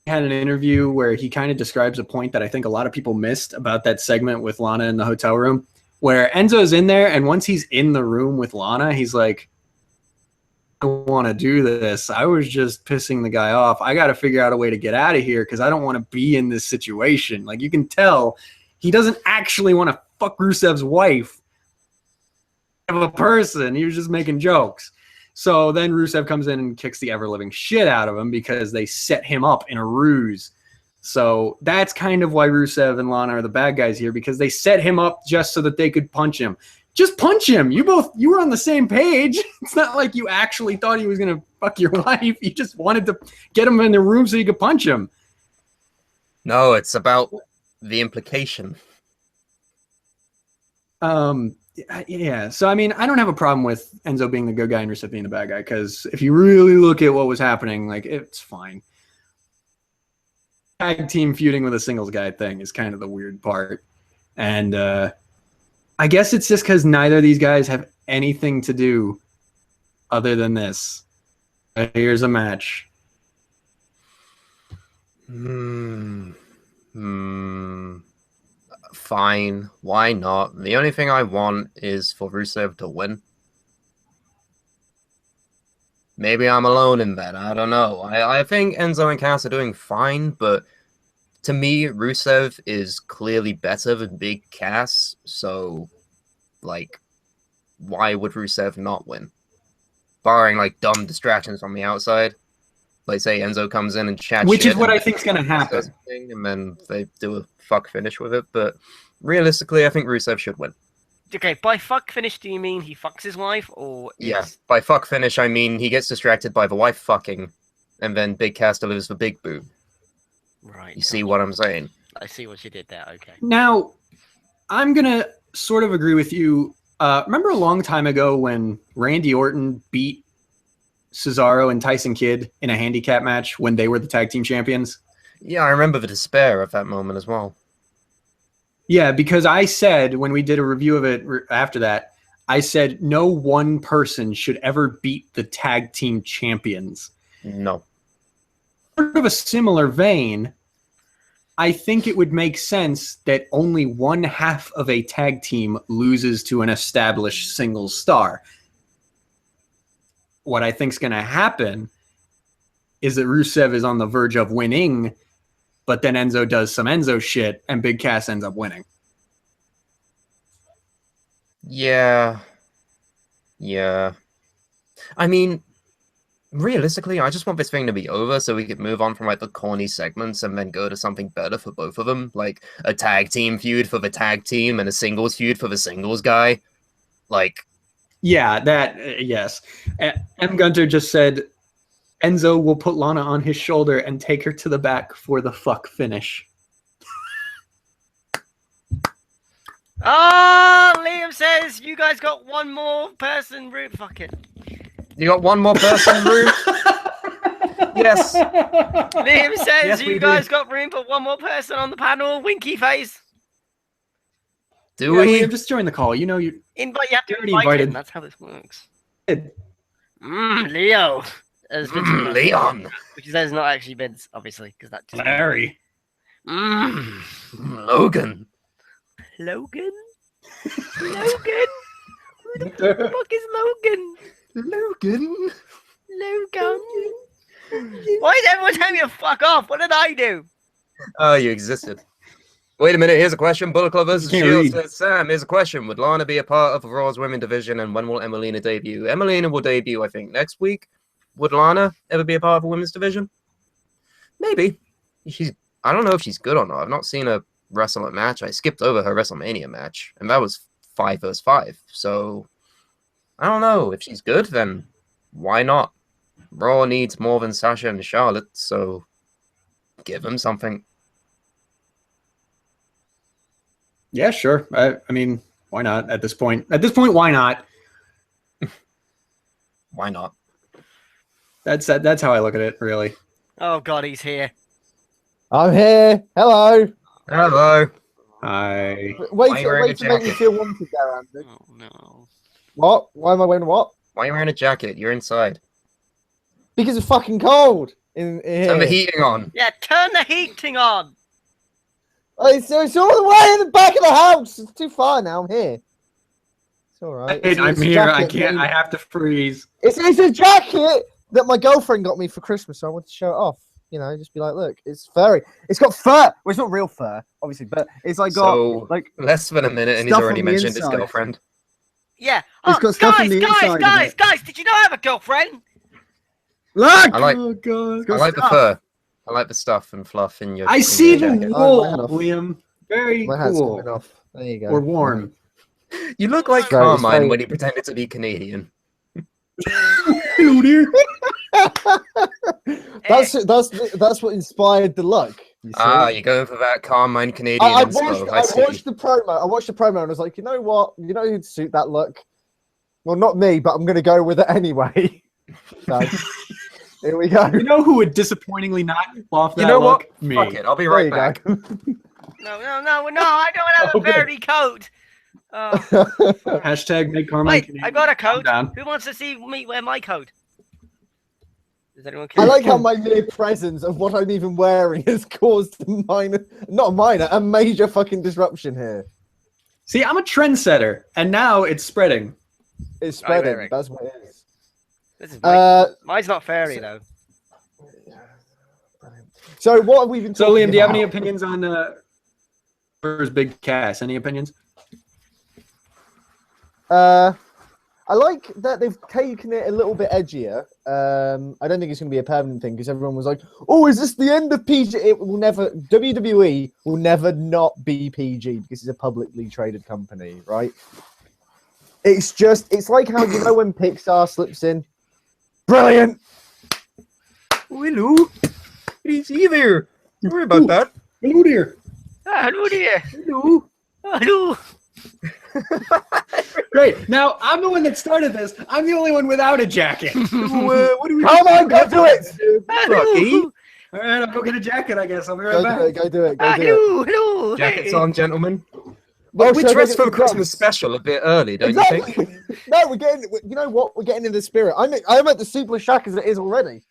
He had an interview where he kind of describes a point that I think a lot of people missed about that segment with Lana in the hotel room, where Enzo's in there, and once he's in the room with Lana, he's like, I don't want to do this. I was just pissing the guy off. I got to figure out a way to get out of here because I don't want to be in this situation. Like, you can tell he doesn't actually want to fuck Rusev's wife of a person. He was just making jokes. So then Rusev comes in and kicks the ever-living shit out of him because they set him up in a ruse. So that's kind of why Rusev and Lana are the bad guys here, because they set him up just so that they could punch him. Just punch him. You were on the same page. It's not like you actually thought he was going to fuck your wife. You just wanted to get him in the room so you could punch him. No, it's about the implication. Yeah. So, I mean, I don't have a problem with Enzo being the good guy and Rusev being the bad guy, because if you really look at what was happening, like, it's fine. Tag team feuding with a singles guy thing is kind of the weird part. And I guess it's just because neither of these guys have anything to do other than this. Here's a match. Fine. Why not? The only thing I want is for Rusev to win. Maybe I'm alone in that. I don't know. I think Enzo and Cass are doing fine, but to me, Rusev is clearly better than Big Cass. So, like, why would Rusev not win? Barring like dumb distractions from the outside. Like say Enzo comes in and chats Which shit is what and I think's gonna happen. says something, and then they do a fuck finish with it. But realistically, I think Rusev should win. Okay, by fuck finish, do you mean he fucks his wife, or Yeah, is... by fuck finish, I mean he gets distracted by the wife fucking, and then Big Cass delivers the big boo. Right. You see what I'm saying? I see what you did there. Okay. Now, I'm gonna sort of agree with you. Remember a long time ago when Randy Orton beat Cesaro and Tyson Kidd in a handicap match when they were the tag team champions? Yeah, I remember the despair of that moment as well. Yeah, because I said when we did a review of it after that, I said no one person should ever beat the tag team champions. No. Sort of a similar vein, I think it would make sense that only one half of a tag team loses to an established single star. What I think is going to happen is that Rusev is on the verge of winning, but then Enzo does some Enzo shit, and Big Cass ends up winning. Yeah. Yeah. I mean, realistically, I just want this thing to be over so we could move on from like the corny segments and then go to something better for both of them, like a tag team feud for the tag team and a singles feud for the singles guy. Like, yeah, that yes. M. Gunter just said Enzo will put Lana on his shoulder and take her to the back for the fuck finish. Oh, Liam says you guys got one more person. Fuck it. you got one more person, Rube? Yes. Liam says Yes, you we guys do. got room for one more person on the panel. Winky face. Do Yeah, we? Liam, just join the call. You know you Invite. You have to You're already invite invited. him. That's how this works. did. Leo. As Vince would know. Leon. Which is not actually Vince, obviously, because that just... Larry. Logan. Logan? Logan? Who the fuck is Logan? Logan. Logan? Why is everyone telling me to fuck off? What did I do? Oh, you existed. Wait a minute, here's a question. Bullet Club vs. You can't Shield read. says, Sam, here's a question. Would Lana be a part of Raw's women division, and when will Emelina debut? Emelina will debut, I think, next week. Would Lana ever be a part of a women's division? Maybe. I don't know if she's good or not. I've not seen her wrestle a match. I skipped over her WrestleMania match, and that was 5 vs. 5. So, I don't know. If she's good, then why not? Raw needs more than Sasha and Charlotte, so give them something. Yeah, sure. I mean, why not at this point? At this point, why not? Why not? That's how I look at it, really. Oh god, he's here. I'm here. Hello. Hello. I Wait, Why are you wearing a wait to make me jacket? feel wanted there, Andy. Oh no. What? Why am I wearing what? Why are you wearing a jacket? You're inside. Because it's fucking cold in here. Turn the heating on. Yeah, turn the heating on. Oh, it's all the way in the back of the house. It's too far now. I'm here. It's all right. I'm It's a here. I jacket can't. made- I have to freeze. It's a jacket that my girlfriend got me for Christmas, so I want to show it off. You know, just be like, look, it's furry. It's got fur. Well, it's not real fur, obviously, but it's like got So, like less than a minute and he's stuff already on the mentioned his inside. girlfriend. Yeah. It's Oh, got stuff on the inside of it. guys, did you know I have a girlfriend? look. I like Oh god. I like the stuff. fur. I like the stuff and fluff in your I in see your the jacket. wool, Oh, my hat. Liam. Very My hat's cool. coming off. There you go. Or warm. You look like It's very- it's Carmine very- when he pretended to be Canadian. Hello, dear. That's what inspired the look. You see? Ah, you're going for that Carmine Canadian I inspo. I watched see. the promo. I watched the promo and I was like, you know what? You know who'd suit that look? Well, not me, but I'm going to go with it anyway. So, here we go. You know who would disappointingly not pull off that You know look? what? Me. Fuck it. I'll be There right you back. go. No, I don't have a Okay. fairy coat. Hashtag make Carmine Wait, Canadian. I got a Calm coat. down. Who wants to see me wear my coat? Does anyone care? I like how my mere presence of what I'm even wearing has caused a major fucking disruption here. See, I'm a trendsetter, and now it's spreading. It's Right, spreading. right. That's what it is. This is mine's not fairy though. So what have we been So, talking Liam, do you have any about? opinions on versus Big Cass? Any opinions? I like that they've taken it a little bit edgier. I don't think it's going to be a permanent thing because everyone was like, "Oh, is this the end of PG?" It will never. WWE will never not be PG because it's a publicly traded company, right? It's like how you know when Pixar slips in. Brilliant. Oh, hello. It's you there. Sorry about that. Hello there. Hello there. Hello. Hello. Great. Now I'm the one that started this. I'm the only one without a jacket. What do we Come on, go do it. Hello. All right, I'll go get a jacket. I guess I'll be right back. Go do it. Go do it. Hello. Hello. Jackets Hey. on, gentlemen. Oh, Well, we so dressed they're for the getting Christmas special a bit early, don't you think? No, we're getting. You know what? We're getting in the spirit. I'm at the Suplah Shack as it is already.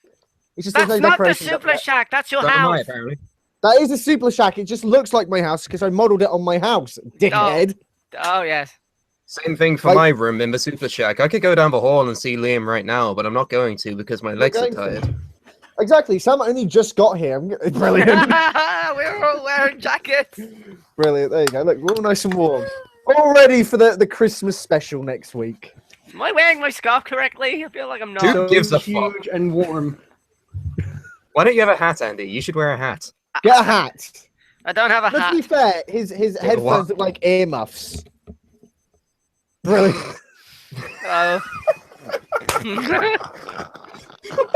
It's just That's there's no not the decorations up Suplah yet. Shack. That's your So am I, house. apparently. That is a Suplah Shack. It just looks like my house because I modelled it on my house, dickhead. Oh yes. Same thing for Like- my room in the Super Shack. I could go down the hall and see Liam right now, but I'm not going to because my legs are going to. tired. Exactly. Sam only just got here. Brilliant. We're all wearing jackets. Brilliant. There you go. Look, we're all nice and warm. All ready for the Christmas special next week. Am I wearing my scarf correctly? I feel like I'm not. Dude. So gives a huge fuck? and warm. Why don't you have a hat, Andy? You should wear a hat. Get a hat. I don't have a Let's hat. be fair. His what? headphones look like earmuffs. Brilliant. Oh.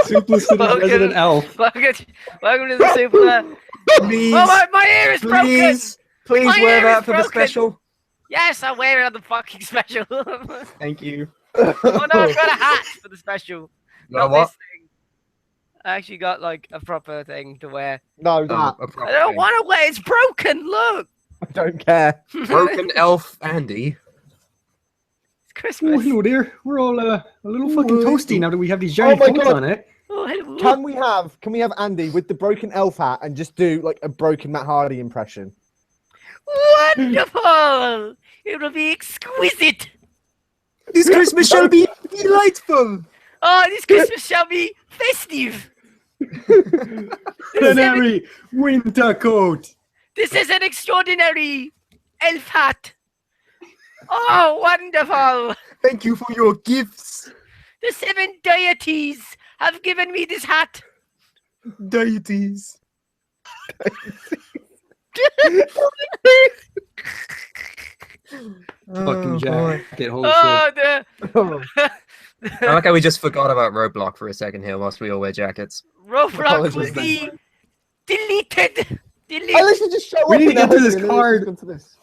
Suplah City's Welcome. resident elf. welcome to the Suplah. Please, Oh, my ear is broken. please My wear ear that is for the broken. special. Yes, I'll wear it on the fucking special. Oh Thank you. no, I've got a hat for the special. No, Not what? this thing. I actually got like a proper thing to wear. No, Oh, that. a proper I don't thing. want to wear. It's broken. Look. I don't care. Broken elf Andy. It's Oh, Christmas. hello there. We're all a little fucking Ooh. toasty now that we have these giant my coats God. on it. Oh, hello. Can we have Andy with the broken elf hat and just do like a broken Matt Hardy impression? Wonderful. It will be exquisite. This Christmas shall be delightful. Oh, this Christmas shall be festive. Canary winter coat. This is an extraordinary elf hat. Oh, wonderful. Thank you for your gifts, The 7 deities have given me this hat. deities. Fucking jacket. Holy Oh, shit. I like how we just forgot about Roadblock for a second here whilst we all wear jackets. the Roadblock will Apologies, be deleted. I literally just show We up need to in get a to this hoodie and then card. it's just come to this.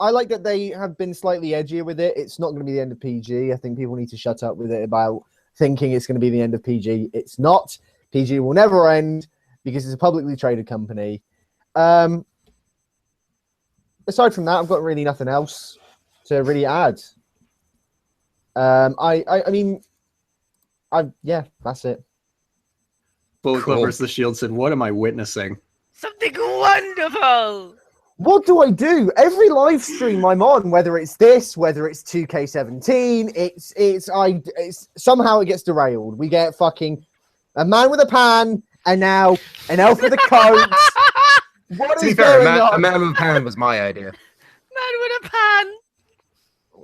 I like that they have been slightly edgier with it. It's not going to be the end of PG. I think people need to shut up with it about thinking it's going to be the end of PG. It's not. PG will never end because it's a publicly traded company. Aside from that, I've got really nothing else to really add. Yeah, that's it. Bullet Club Cool. versus the Shield said, "What am I witnessing?" Something wonderful. What do I do? Every live stream I'm on, whether it's this, whether it's 2K17, it's somehow it gets derailed. We get fucking a man with a pan, and now an elf with a coat. What To be is fair, going a on? man with a pan was my idea. Man with a pan.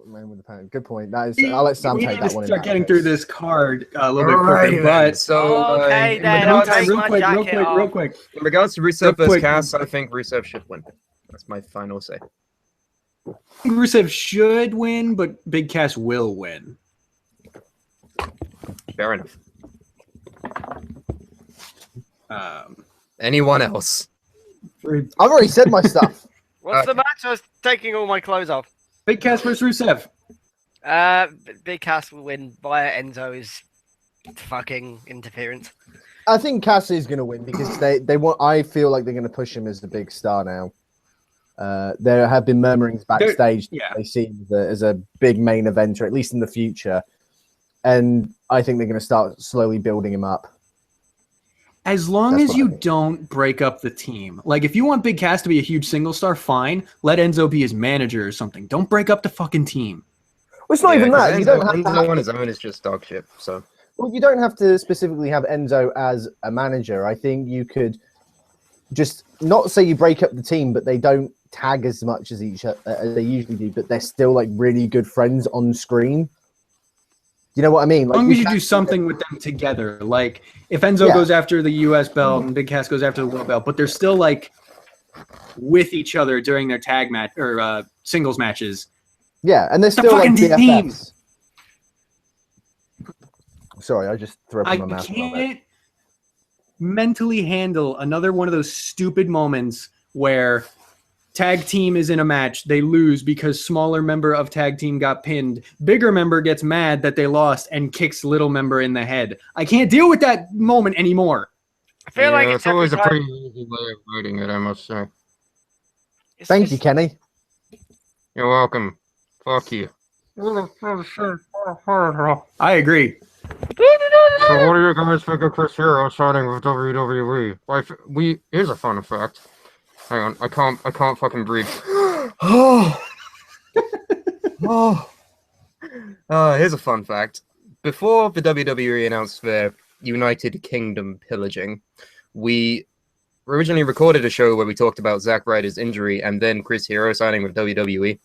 Man with a pan. Good point. That is. I'll let Sam We take need that to one. in start that getting case. through this card a little bit Alrighty quicker. then. But So, Okay, in then, in I'll the meantime, take my jacket off. real quick. in regards to Rusev Real versus quick. Cass, I think Rusev should win. That's my final say. Rusev should win, but Big Cass will win. Fair enough. Anyone Anyone else? I've already said my stuff. What's the match? I was taking all my clothes off. Big Cass versus Rusev. Big Cass will win via Enzo's fucking interference. I think Cass is going to win because they want. I feel like they're going to push him as the big star now. There have been murmurings backstage. Yeah. They see him as a big main eventer, at least in the future, and I think they're going to start slowly building him up. As long That's as what I you think. don't break up the team. Like, if you want Big Cass to be a huge single star, fine. Let Enzo be his manager or something. Don't break up the fucking team. Well, it's not even 'cause that. You Enzo- don't have to. Enzo on his own is just dog shit. So Well, you don't have to specifically have Enzo as a manager. I think you could just not say you break up the team, but they don't tag as much as as they usually do, but they're still like really good friends on screen. You know what I mean? As Like, long as you do something with them together, like if Enzo goes after the U.S. belt and Big Cass goes after the world belt, but they're still like with each other during their tag match or singles matches. Yeah, and they're It's a still like fucking team. BFFs. Sorry, I just threw up I in my mouth. can't mentally handle another one of those stupid moments where tag team is in a match, they lose because smaller member of tag team got pinned. Bigger member gets mad that they lost and kicks little member in the head. I can't deal with that moment anymore. I feel like it's always a every pretty time- easy way of writing it, I must say. Thank you, Kenny. You're welcome. Fuck you. I agree. So what do you guys think of Chris Hero signing with WWE? Here's a fun fact. Hang on, I can't fucking breathe. Here's a fun fact. Before the WWE announced their United Kingdom pillaging, we originally recorded a show where we talked about Zack Ryder's injury and then Chris Hero signing with WWE.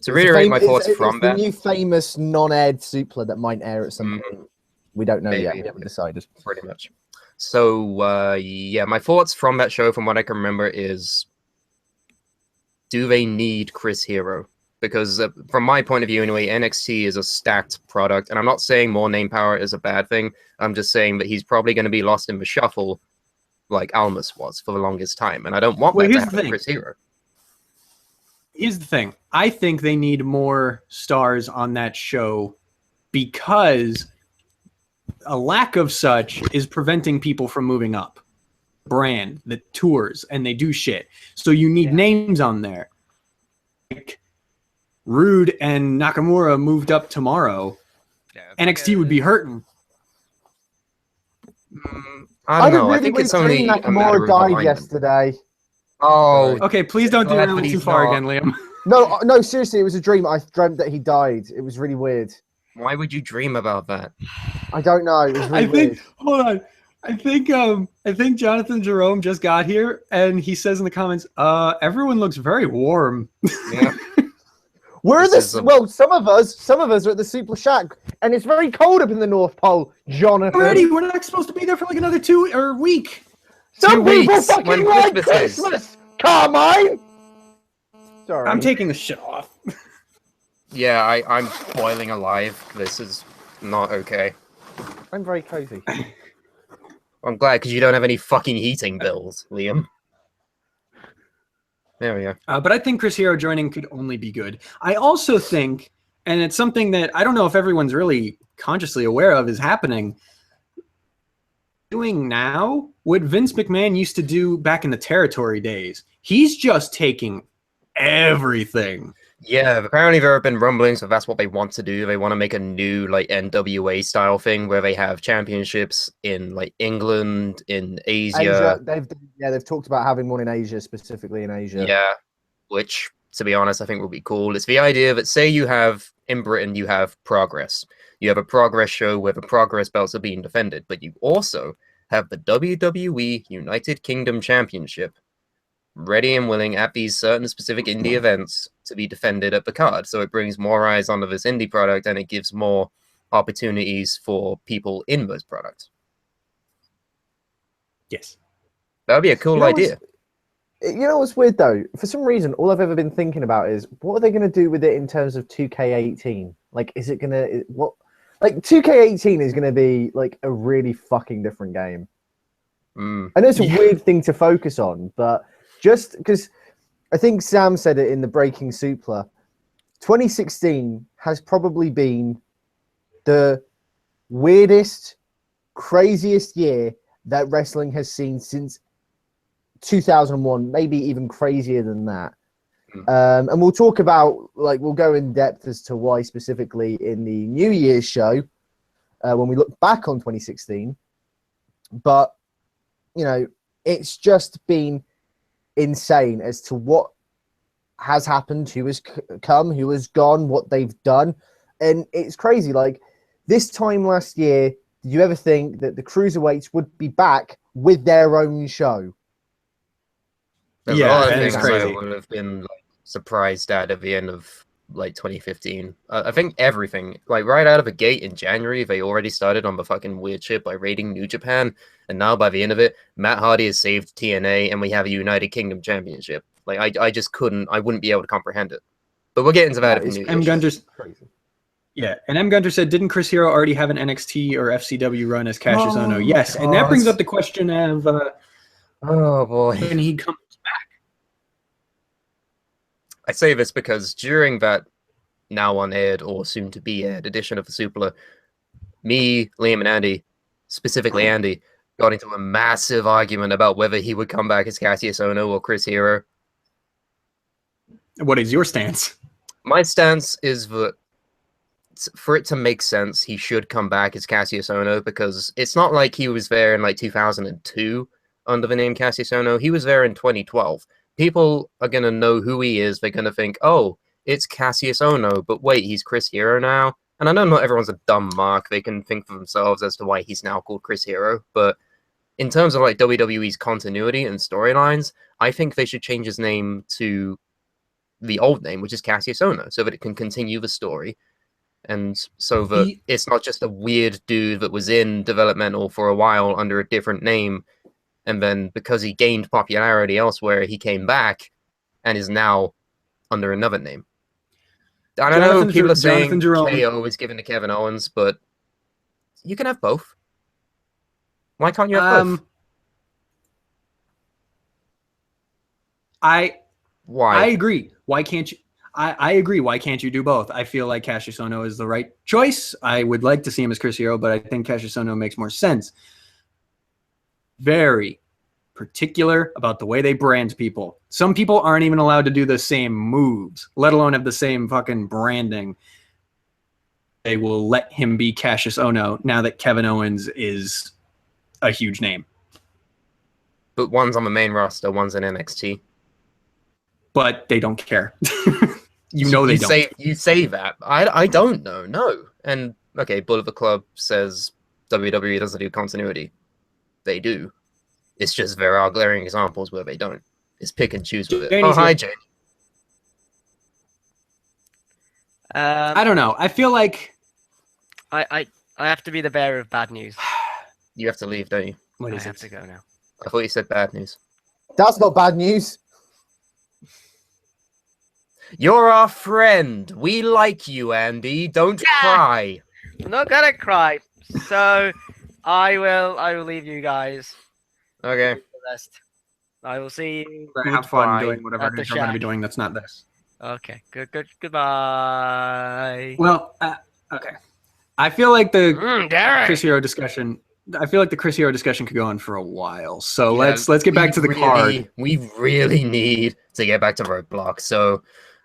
To reiterate my thoughts from that, the new famous non-aired Suplah that might air at some point. We don't know yet. Maybe. We haven't decided. pretty much. So, yeah, my thoughts from that show, from what I can remember, is do they need Chris Hero? Because from my point of view, anyway, NXT is a stacked product. And I'm not saying more name power is a bad thing. I'm just saying that he's probably going to be lost in the shuffle like Almas was for the longest time. And I don't want that to happen to Chris Hero. Here's the thing. I think they need more stars on that show because a lack of such is preventing people from moving up. Brand that tours and they do shit. So you need names on there. Like Rude and Nakamura moved up tomorrow. NXT would be hurting. I don't know. I really think it's weird only seeing a matter Nakamura of died alignment. yesterday. Oh, Okay, please don't Glad derail that it too he's far not- again, Liam. No, seriously, it was a dream. I dreamt that he died. It was really weird. why would you dream about that? I don't know. It was really I think weird. hold on. I think Jonathan Jerome just got here and he says in the comments, everyone looks very warm. Yeah. We're This is this. a- Well, some of us are at the Suplah Shack, and it's very cold up in the North Pole, Jonathan. Already, we're not supposed to be there for like another 2 or a week. Some 2 people weeks fucking when like Christmas is. Christmas. Carmine. Sorry. I'm taking the shit off. Yeah, I'm boiling alive. This is not okay. I'm very cozy. I'm glad because you don't have any fucking heating bills, Liam. There we go. But I think Chris Hero joining could only be good. I also think, and it's something that I don't know if everyone's really consciously aware of is happening, doing now what Vince McMahon used to do back in the territory days. He's just taking everything. Yeah, apparently there have been rumblings that that's what they want to do. They want to make a new like NWA style thing where they have championships in like England, in Asia. They've talked about having one in Asia, specifically in Asia. Yeah, which to be honest, I think would be cool. It's the idea that say you have in Britain, you have Progress. You have a Progress show where the Progress belts are being defended, but you also have the WWE United Kingdom Championship ready and willing at these certain specific indie events to be defended at the card. So it brings more eyes onto this indie product and it gives more opportunities for people in those products. Yes. That would be a cool idea. You know what's weird though? For some reason, all I've ever been thinking about is what are they going to do with it in terms of 2K18? Like, is it going to what? Like 2K18 is going to be like a really fucking different game. I know it's a weird thing to focus on, but just because I think Sam said it in the Breaking Suplah, 2016 has probably been the weirdest, craziest year that wrestling has seen since 2001, maybe even crazier than that. And we'll talk about, like, we'll go in depth as to why specifically in the New Year's show when we look back on 2016. But, you know, it's just been insane as to what has happened, who has come, who has gone, what they've done. And it's crazy. Like, this time last year, did you ever think that the Cruiserweights would be back with their own show? There's Yeah, a lot of and it's things I crazy. would have been like, surprised at the end of like 2015. I think everything, like right out of the gate in January, they already started on the fucking weird shit by raiding New Japan, and now by the end of it, Matt Hardy has saved TNA, and we have a United Kingdom Championship. Like I just I wouldn't be able to comprehend it. But we'll get into that if we It's need M. to. Gunter's crazy. Yeah, and M. Gunter said, didn't Chris Hero already have an NXT or FCW run as Cassius Ohno? Oh, Yes, and that brings God. up the question of Oh boy. when he comes back. I say this because during that now unaired or soon to be aired edition of the Suplah, me, Liam, and Andy, specifically Andy, got into a massive argument about whether he would come back as Cassius Ohno or Chris Hero. What is your stance? My stance is that for it to make sense, he should come back as Cassius Ohno, because it's not like he was there in like 2002 under the name Cassius Ohno. He was there in 2012. People are going to know who he is. They're going to think, oh, it's Cassius Ohno, but wait, he's Chris Hero now? And I know not everyone's a dumb mark. They can think for themselves as to why he's now called Chris Hero, but in terms of like WWE's continuity and storylines, I think they should change his name to the old name, which is Cassius Ohno, so that it can continue the story. And so that it's not just a weird dude that was in developmental for a while under a different name, and then because he gained popularity elsewhere, he came back and is now under another name. I don't know, people are saying KO is given to Kevin Owens, but you can have both. Why can't you have both? I Why? agree. Why can't you? I agree. Why can't you do both? I feel like Cassius Ohno is the right choice. I would like to see him as Chris Hero, but I think Cassius Ohno makes more sense. Very particular about the way they brand people. Some people aren't even allowed to do the same moves, let alone have the same fucking branding. They will let him be Cassius Ohno now that Kevin Owens is a huge name. But one's on the main roster, one's in NXT. But they don't care. You know they don't. You say that. I don't know, no. And, okay, Bull of the Club says WWE doesn't do continuity. They do. It's just there are glaring examples where they don't. It's pick and choose with it. Janie's hi, here. Jane. I don't know. I feel like... I have to be the bearer of bad news. You have to leave, don't you? What I is have it? to go now. I thought you said bad news. That's not bad news. You're our friend. We like you, Andy. Don't cry. I'm not gonna cry. So I will leave you guys. Okay. For the rest. I will see you. Have fun Goodbye. doing whatever At it the is you're going to be shack. doing that's not this. Okay. Goodbye. Well, okay. I feel like the Derek. Chris Hero discussion... I feel like the Chris Hero discussion could go on for a while. So Yeah, let's get back to the card. We really need to get back to Roadblock. So,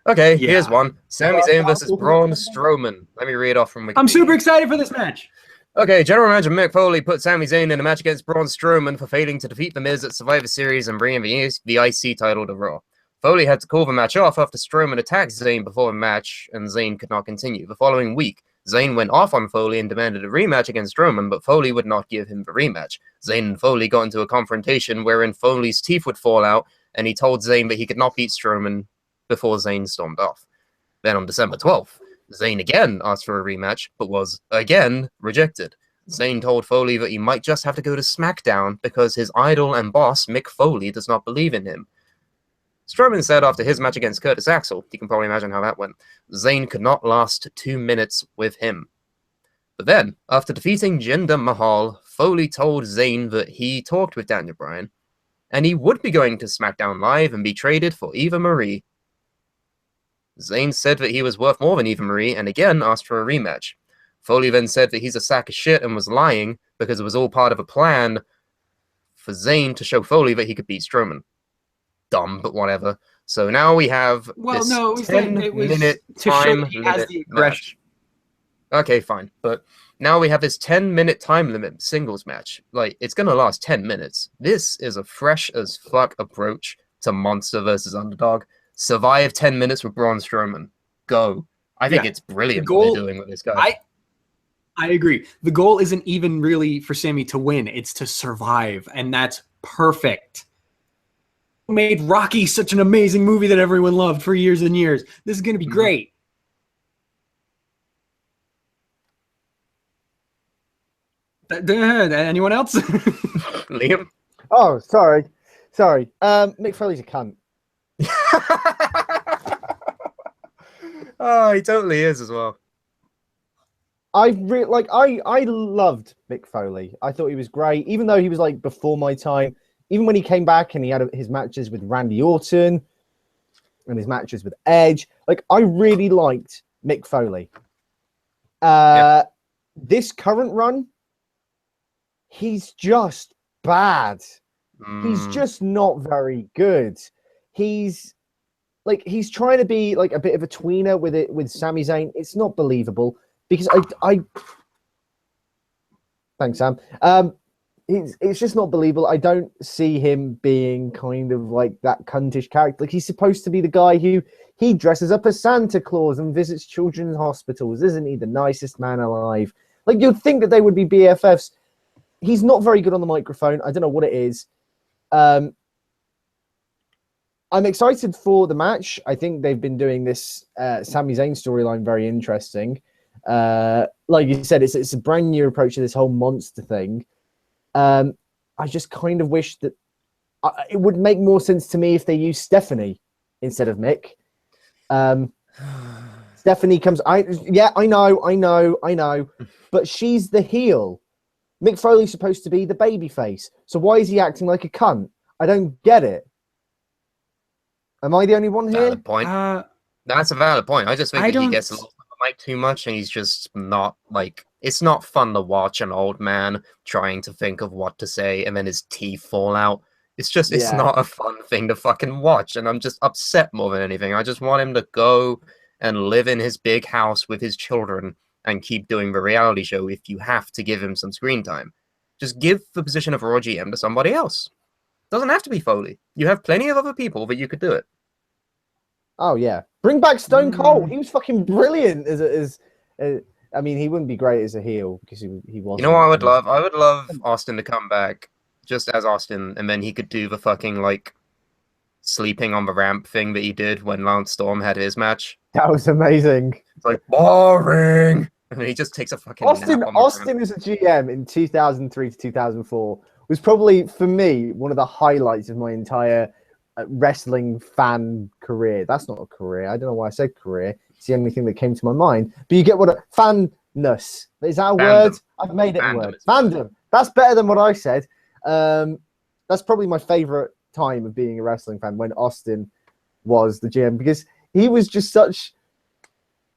okay, Yeah. here's one. Sami Zayn versus Braun Strowman. Let me read off from Wikipedia. I'm super excited for this match. Okay, General Manager Mick Foley put Sami Zayn in a match against Braun Strowman for failing to defeat The Miz at Survivor Series and bringing the IC title to Raw. Foley had to call the match off after Strowman attacked Zayn before the match, and Zayn could not continue. The following week, Zayn went off on Foley and demanded a rematch against Strowman, but Foley would not give him the rematch. Zayn and Foley got into a confrontation wherein Foley's teeth would fall out, and he told Zayn that he could not beat Strowman before Zayn stormed off. Then on December 12th, Zayn again asked for a rematch, but was again rejected. Zayn told Foley that he might just have to go to SmackDown because his idol and boss, Mick Foley, does not believe in him. Strowman said after his match against Curtis Axel, you can probably imagine how that went, Zayn could not last 2 minutes with him. But then, after defeating Jinder Mahal, Foley told Zayn that he talked with Daniel Bryan, and he would be going to SmackDown Live and be traded for Eva Marie. Zayn said that he was worth more than Eva Marie, and again asked for a rematch. Foley then said that he's a sack of shit and was lying because it was all part of a plan for Zayn to show Foley that he could beat Strowman. Dumb, but whatever. So now we have this 10-minute time limit match. Okay, fine. But now we have this 10-minute time limit singles match. Like, it's going to last 10 minutes. This is a fresh as fuck approach to Monster versus Underdog. Survive 10 minutes with Braun Strowman. Go. I think it's brilliant what they're doing with this guy. I agree. The goal isn't even really for Sami to win. It's to survive, and that's perfect. made Rocky such an amazing movie that everyone loved for years and years. This is going to be great. Anyone else? Liam? Oh, sorry. Mick Foley's a cunt. Oh, he totally is as well. I loved Mick Foley. I thought he was great, even though he was like before my time. Even when he came back and he had his matches with Randy Orton and his matches with Edge, like I really liked Mick Foley. This current run, he's just bad. He's just not very good. He's trying to be like a bit of a tweener with Sami Zayn. It's not believable because I thanks, Sam. It's just not believable. I don't see him being kind of like that cuntish character. Like he's supposed to be the guy who he dresses up as Santa Claus and visits children's hospitals. Isn't he the nicest man alive? Like you'd think that they would be BFFs. He's not very good on the microphone. I don't know what it is. I'm excited for the match. I think they've been doing this Sami Zayn storyline very interesting. Like you said, it's a brand new approach to this whole monster thing. I just kind of wish that it would make more sense to me if they use Stephanie instead of Mick. Stephanie comes. I know, but she's the heel. Mick Foley's supposed to be the babyface. So why is he acting like a cunt? I don't get it. Am I the only one here? Valid point. That's a valid point. I just think that he gets lost on the mic too much, and he's just not like. It's not fun to watch an old man trying to think of what to say, and then his teeth fall out. It's just, it's not a fun thing to fucking watch, and I'm just upset more than anything. I just want him to go and live in his big house with his children and keep doing the reality show if you have to give him some screen time. Just give the position of Raw GM to somebody else. Doesn't have to be Foley. You have plenty of other people that you could do it. Oh yeah, bring back Stone Cold. He was fucking brilliant I mean, he wouldn't be great as a heel because he wasn't. You know what I would love? I would love Austin to come back just as Austin, and then he could do the fucking like sleeping on the ramp thing that he did when Lance Storm had his match. That was amazing. It's like boring, and then he just takes a fucking Austin. nap on the Austin ramp. as a GM in 2003 to 2004 was probably for me one of the highlights of my entire wrestling fan career. That's not a career. I don't know why I said career. It's the only thing that came to my mind. But you get what a fanness. Is that a word? I've made it a word. Fandom. That's better than what I said. That's probably my favorite time of being a wrestling fan when Austin was the GM because he was just such.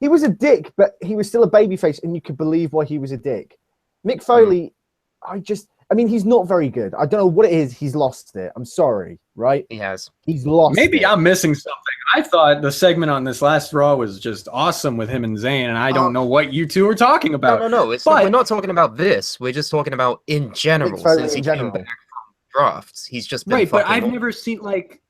He was a dick, but he was still a babyface, and you could believe why he was a dick. Mick Foley, I mean, he's not very good. I don't know what it is. He's lost it. I'm sorry, right? He has. He's lost Maybe it. I'm missing something. I thought the segment on this last Raw was just awesome with him and Zayn, and I don't know what you two are talking about. No. We're not talking about this. We're just talking about in general. Since he came back from drafts, he's just been but I've never seen like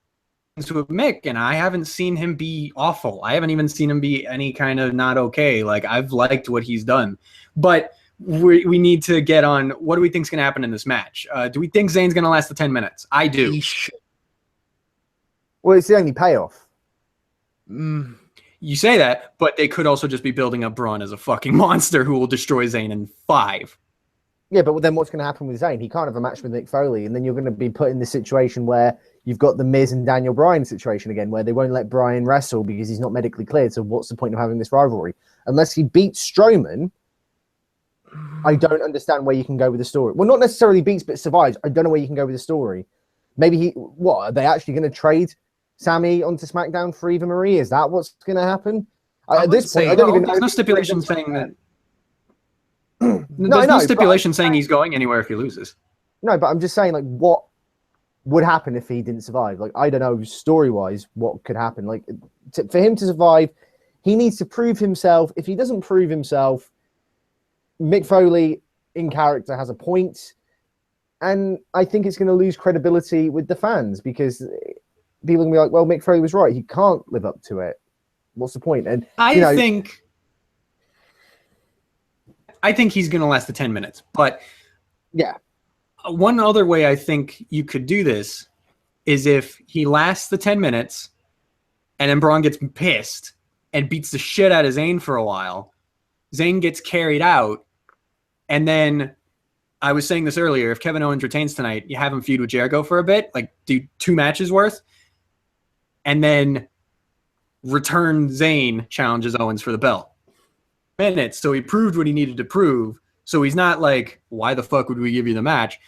with Mick, and I haven't seen him be awful. I haven't even seen him be any kind of not okay. Like I've liked what he's done, but we need to get on. What do we think is going to happen in this match? Do we think Zayn's going to last the 10 minutes? I do. He should. Well, it's the only payoff. You say that, but they could also just be building up Braun as a fucking monster who will destroy Zayn in 5. Yeah, but then what's going to happen with Zayn? He can't have a match with Mick Foley, and then you're going to be put in the situation where you've got the Miz and Daniel Bryan situation again, where they won't let Bryan wrestle because he's not medically cleared. So what's the point of having this rivalry? Unless he beats Strowman, I don't understand where you can go with the story. Well, not necessarily beats, but survives. I don't know where you can go with the story. Maybe are they actually going to trade Sami onto SmackDown for Eva Marie? Is that what's going to happen? At this point, I don't even know. There's no stipulation saying that. There's no stipulation saying he's going anywhere if he loses. No, but I'm just saying, like, what would happen if he didn't survive? Like, I don't know, story-wise, what could happen. Like, for him to survive, he needs to prove himself. If he doesn't prove himself, Mick Foley in character has a point, and I think it's going to lose credibility with the fans because people are going to be like, well, Mick Foley was right. He can't live up to it. What's the point? And I think he's going to last the 10 minutes. But yeah, one other way I think you could do this is if he lasts the 10 minutes and then Braun gets pissed and beats the shit out of Zayn for a while. Zayn gets carried out. And then I was saying this earlier, if Kevin Owens retains tonight, you have him feud with Jericho for a bit, like do 2 matches worth, and then return Zayn challenges Owens for the belt. Minutes, so he proved what he needed to prove. So he's not like, why the fuck would we give you the match?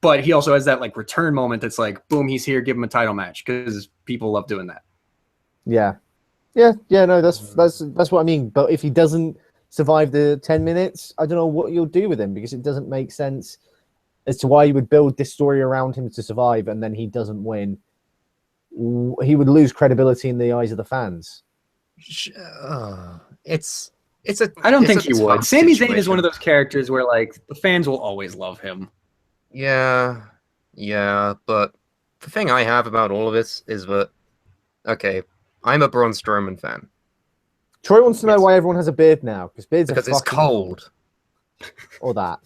But he also has that like return moment that's like, boom, he's here, give him a title match, because people love doing that. Yeah. No, that's what I mean. But if he doesn't survive the 10 minutes, I don't know what you'll do with him, because it doesn't make sense as to why you would build this story around him to survive, and then he doesn't win. He would lose credibility in the eyes of the fans. It's I don't think he would. Sami Zayn is one of those characters where like the fans will always love him. Yeah, but the thing I have about all of this is that, okay, I'm a Braun Strowman fan. Troy wants to know why everyone has a beard now, because it's cold. Or that.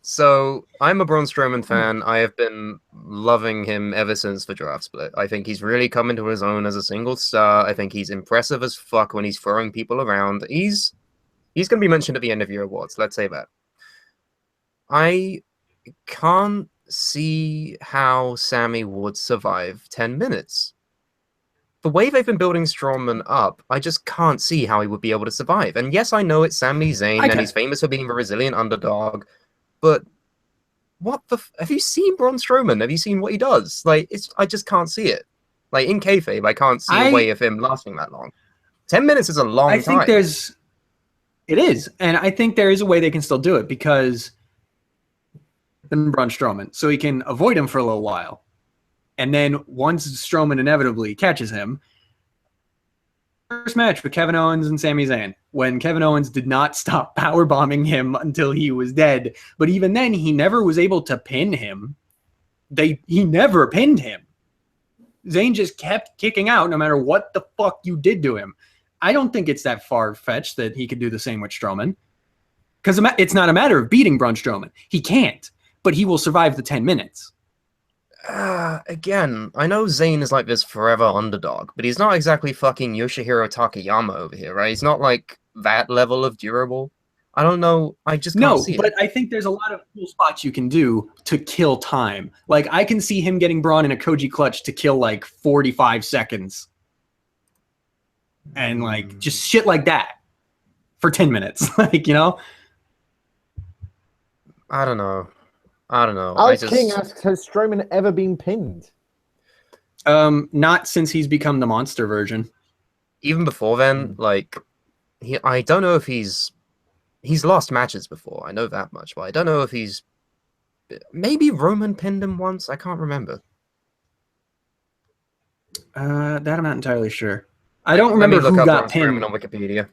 So I'm a Braun Strowman fan. I have been loving him ever since the draft split. I think he's really come into his own as a single star. I think he's impressive as fuck when he's throwing people around. He's going to be mentioned at the end of your awards. Let's say that. I can't see how Sami would survive 10 minutes. The way they've been building Strowman up, I just can't see how he would be able to survive. And yes, I know it's Sami Zayn, and he's famous for being a resilient underdog, but what the... Have you seen Braun Strowman? Have you seen what he does? Like, I just can't see it. Like, in kayfabe, I can't see a way of him lasting that long. 10 minutes is a long time. I think there's... It is, and I think there is a way they can still do it, because... Then Braun Strowman, so he can avoid him for a little while. And then once Strowman inevitably catches him, first match with Kevin Owens and Sami Zayn, when Kevin Owens did not stop powerbombing him until he was dead. But even then, he never was able to pin him. He never pinned him. Zayn just kept kicking out no matter what the fuck you did to him. I don't think it's that far-fetched that he could do the same with Strowman. Because it's not a matter of beating Braun Strowman. He can't, but he will survive the 10 minutes. Again, I know Zayn is like this forever underdog, but he's not exactly fucking Yoshihiro Takayama over here, right? He's not like that level of durable. I don't know. I just can't see it. But I think there's a lot of cool spots you can do to kill time. Like, I can see him getting Braun in a Koji clutch to kill like 45 seconds. And like, just shit like that for 10 minutes. Like, you know? I don't know. Alex King asks, has Strowman ever been pinned? Not since he's become the monster version. Even before then, like, I don't know if he's lost matches before. I know that much, but I don't know if he's... Maybe Roman pinned him once? I can't remember. That I'm not entirely sure. I don't remember who got pinned on Wikipedia.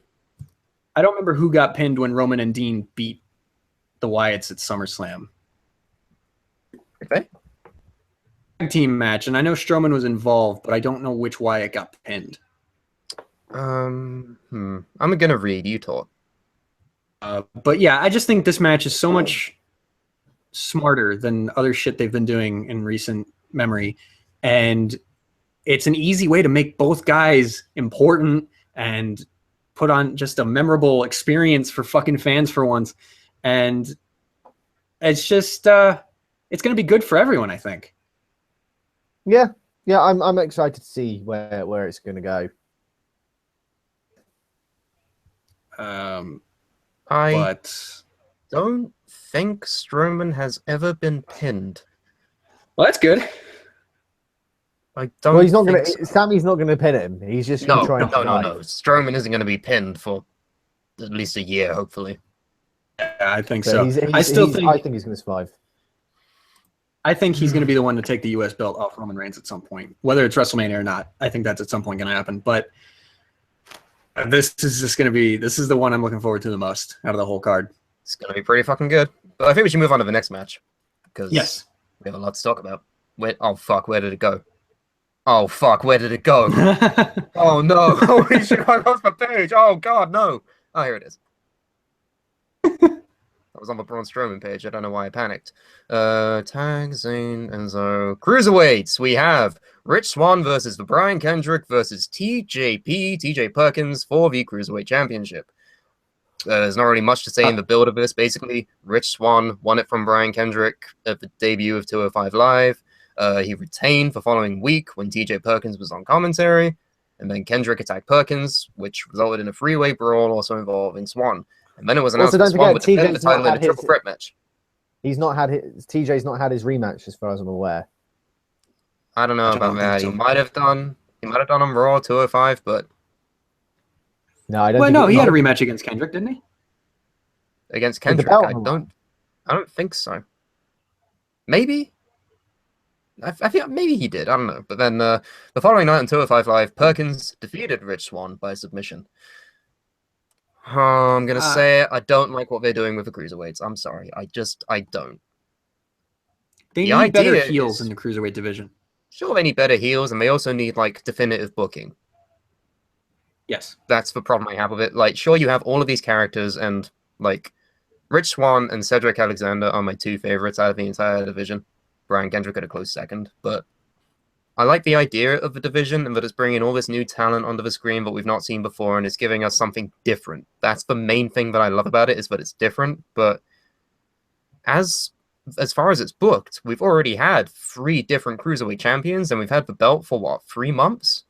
I don't remember who got pinned when Roman and Dean beat the Wyatts at SummerSlam. Okay. Tag team match, and I know Strowman was involved, but I don't know which Wyatt got pinned. I'm gonna read. You talk. But yeah, I just think this match is so much smarter than other shit they've been doing in recent memory, and it's an easy way to make both guys important and put on just a memorable experience for fucking fans for once. And it's just it's going to be good for everyone, I think. Yeah, I'm excited to see where it's going to go. I don't think Strowman has ever been pinned. Well, that's good. I don't. Well, he's not going to. Sammy's not going to pin him. He's just going to try and no. Strowman isn't going to be pinned for at least a year, hopefully. Yeah, I think so. I think he's going to survive. I think he's going to be the one to take the U.S. belt off Roman Reigns at some point, whether it's WrestleMania or not. I think that's at some point going to happen. But this is the one I'm looking forward to the most out of the whole card. It's going to be pretty fucking good. But I think we should move on to the next match because we have a lot to talk about. Oh fuck, where did it go? Oh fuck, where did it go? Oh no! Holy shit! I lost my page. Oh god, no! Oh, here it is. I was on the Braun Strowman page. I don't know why I panicked. Tag, Zayn, Enzo. Cruiserweights. We have Rich Swann versus the Brian Kendrick versus TJ Perkins for the Cruiserweight Championship. There's not really much to say in the build of this. Basically, Rich Swann won it from Brian Kendrick at the debut of 205 Live. He retained the following week when TJ Perkins was on commentary. And then Kendrick attacked Perkins, which resulted in a three-way brawl also involving Swann. And then it was announced that Swann would defend the title in a triple threat match. TJ's not had his rematch, as far as I'm aware. I don't know about that. He might have done on Raw 205, but no, I don't. Well, no, he had a rematch against Kendrick, didn't he? Against Kendrick, I don't think so. Maybe. I feel maybe he did. I don't know. But then the following night on 205 Live, Perkins defeated Rich Swann by submission. I'm gonna say it. I don't like what they're doing with the cruiserweights. I'm sorry. I don't. They need better heels in the cruiserweight division. Sure, they need better heels, and they also need like definitive booking. Yes, that's the problem I have with it. Like, sure, you have all of these characters, and like Rich Swann and Cedric Alexander are my two favorites out of the entire division. Brian Kendrick at a close second, but I like the idea of the division and that it's bringing all this new talent onto the screen that we've not seen before, and it's giving us something different. That's the main thing that I love about it, is that it's different. But as far as it's booked, we've already had 3 different cruiserweight champions, and we've had the belt for what, 3 months?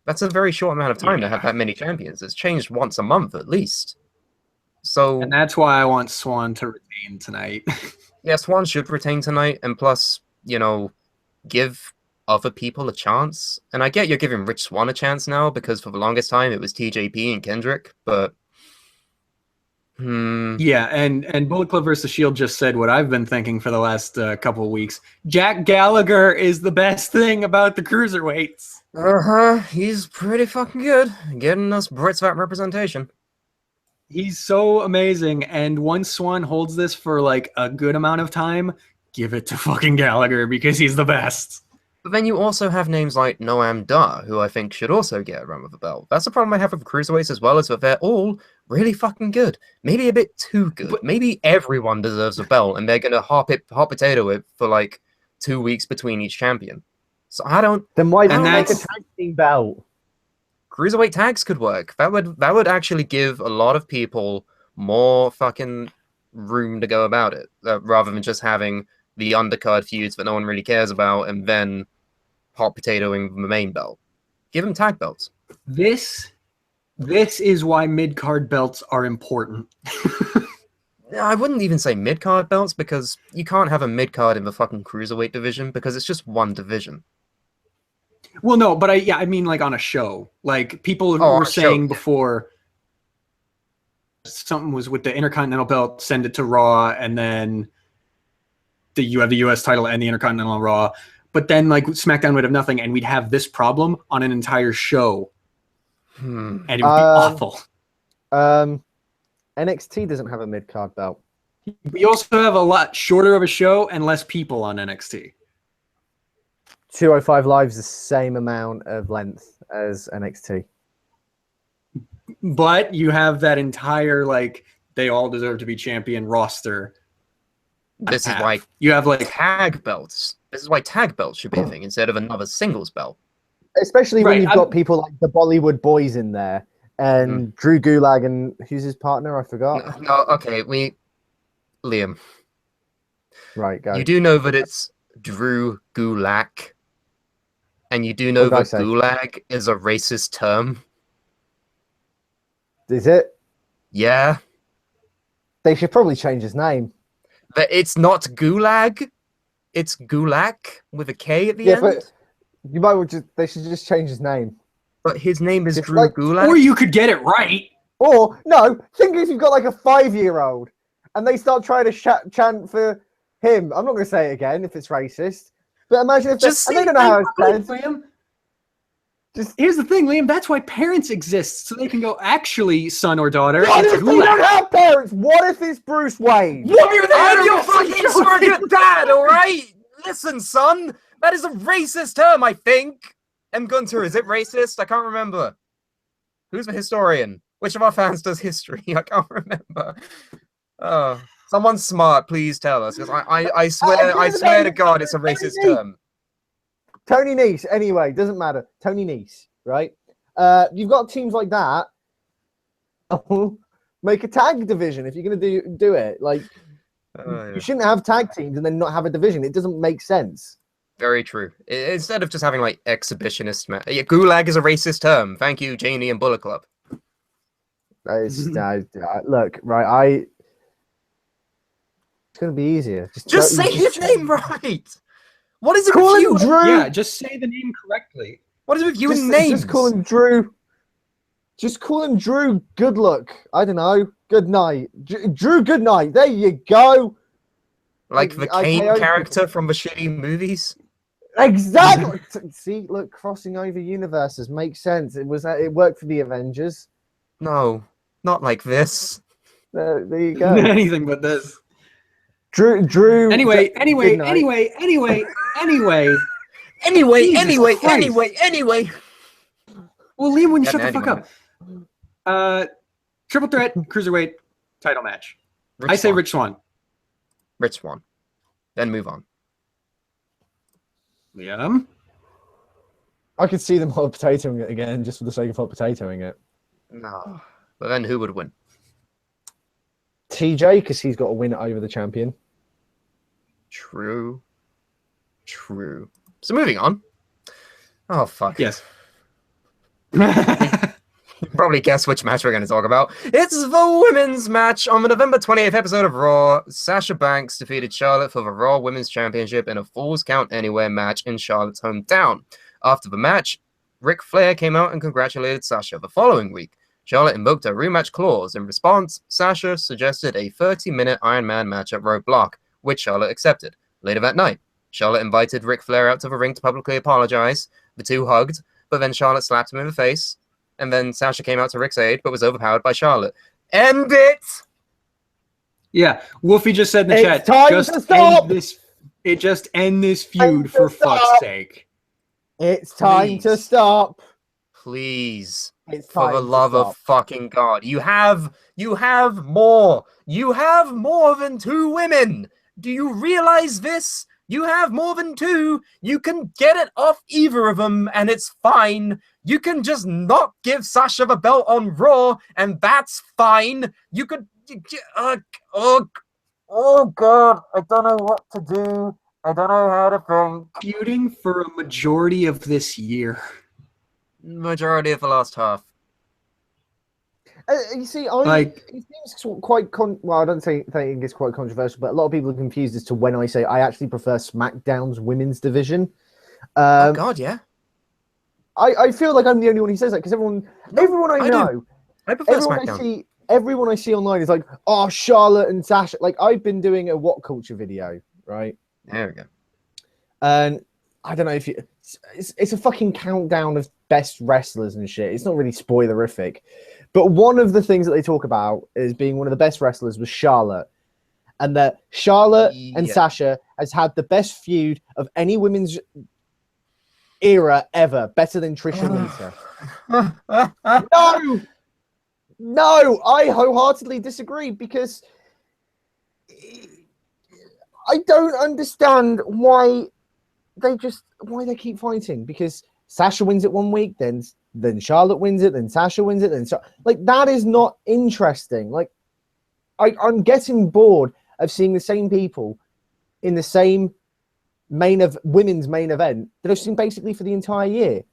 That's a very short amount of time to have that many champions. It's changed once a month at least. So, and that's why I want Swann to retain tonight. Yeah, Swann should retain tonight, and plus, you know, give other people a chance. And I get you're giving Rich Swann a chance now, because for the longest time it was TJP and Kendrick, but yeah, and Bullet Club vs. Shield just said what I've been thinking for the last couple of weeks. Jack Gallagher is the best thing about the cruiserweights. He's pretty fucking good, getting us Brits that representation. He's so amazing, and once Swann holds this for like a good amount of time, give it to fucking Gallagher, because he's the best. But then you also have names like Noam Dar, who I think should also get a run with the belt. That's the problem I have with cruiserweights as well, is that they're all really fucking good. Maybe a bit too good. But maybe everyone deserves a belt, and they're gonna hot potato it for like 2 weeks between each champion. So I don't. Then why not make a tag team belt? Cruiserweight tags could work. That would actually give a lot of people more fucking room to go about it, rather than just having the undercard feuds that no one really cares about and then hot potatoing the main belt. Give them tag belts. This is why mid-card belts are important. I wouldn't even say mid-card belts, because you can't have a mid-card in the fucking cruiserweight division, because it's just one division. Well, no, but I mean like on a show. Like people were saying before, something was with the Intercontinental belt, send it to Raw, and then you have the US title and the Intercontinental Raw. But then like SmackDown would have nothing, and we'd have this problem on an entire show. And it would be awful. NXT doesn't have a mid-card belt. We also have a lot shorter of a show and less people on NXT. 205 Live's the same amount of length as NXT. But you have that entire, like, they all deserve to be champion roster. This is why you have, like, tag belts. This is why tag belts should be a thing instead of another singles belt. Especially when you've got people like the Bollywood Boys in there, and Drew Gulak, and who's his partner? I forgot. No, okay, Liam. Right, go. You do know that it's Drew Gulak. And you do know that gulag is a racist term? Is it? Yeah. They should probably change his name. But it's not gulag. It's Gulak with a K at the end. But you might they should just change his name. But his name is Drew Gulak. Or you could get it right. Or, no, think if you've got like a 5-year-old and they start trying to chant for him. I'm not going to say it again if it's racist. But imagine if I don't know how it's said. Here's the thing, Liam. That's why parents exist, so they can go, actually, son or daughter. What if they don't have parents? What if it's Bruce Wayne? What if I'm your fucking surrogate dad, alright? Listen, son, that is a racist term, I think. M. Gunter, is it racist? I can't remember. Who's the historian? Which of our fans does history? I can't remember. Someone smart, please tell us, because I swear to God, it's a racist term. Tony Nese, anyway, doesn't matter. Tony Nese, right? You've got teams like that. Make a tag division if you're going to do it. Like, you shouldn't have tag teams and then not have a division. It doesn't make sense. Very true. Instead of just having like exhibitionist gulag is a racist term. Thank you, Janie and Bullet Club. Look, right, it's going to be easier. Just say his name right. What is it Call with him you? Drew. Yeah, just say the name correctly. What is it with you and names? Just call him Drew. Just call him Drew Good Luck. I don't know. Good night. Drew Good Night. There you go. Like the Kane character from the shitty movies? Exactly. See, look, crossing over universes makes sense. It worked for the Avengers. No, not like this. There you go. Anything but this. Drew. Anyway. Well, Liam, when you shut the fuck up. Triple threat cruiserweight title match. I say Rich Swann. Rich Swann. Then move on. Liam. I could see them hot potatoing it again just for the sake of hot potatoing it. No. But then who would win? TJ, because he's got to win it over the champion. True. So moving on. Oh, fuck. Yes. You probably guess which match we're going to talk about. It's the women's match on the November 28th episode of Raw. Sasha Banks defeated Charlotte for the Raw Women's Championship in a Falls Count Anywhere match in Charlotte's hometown. After the match, Ric Flair came out and congratulated Sasha. The following week, Charlotte invoked a rematch clause. In response, Sasha suggested a 30-minute Iron Man match at Roadblock, which Charlotte accepted. Later that night, Charlotte invited Ric Flair out to the ring to publicly apologize. The two hugged, but then Charlotte slapped him in the face. And then Sasha came out to Ric's aid, but was overpowered by Charlotte. End it! Yeah, Wolfie just said in the chat, just end this feud for fuck's sake. It's time to stop. Please. It's For the love of fucking God. You have more. You have more than two women. Do you realize this? You have more than two. You can get it off either of them, and it's fine. You can just not give Sasha the belt on Raw, and that's fine. You could... oh, God. I don't know what to do. I don't know how to think. Feuding for a majority of this year. Majority of the last half. You see, it seems quite well. I don't think it's quite controversial, but a lot of people are confused as to when I say I actually prefer SmackDown's women's division. Oh God, yeah. I feel like I'm the only one who says that because everyone I know, I prefer SmackDown. Everyone I see online is like, oh, Charlotte and Sasha. Like I've been doing a What Culture video, right? There we go. And I don't know if it's a fucking countdown of best wrestlers and shit. It's not really spoilerific. But one of the things that they talk about is being one of the best wrestlers was Charlotte. And that Charlotte and Sasha has had the best feud of any women's era ever. Better than Trish and Lita. No, I wholeheartedly disagree because I don't understand why they keep fighting. Because Sasha wins it one week, then Charlotte wins it, then Sasha wins it, then that is not interesting. Like I'm getting bored of seeing the same people in the same women's main event that I've seen basically for the entire year.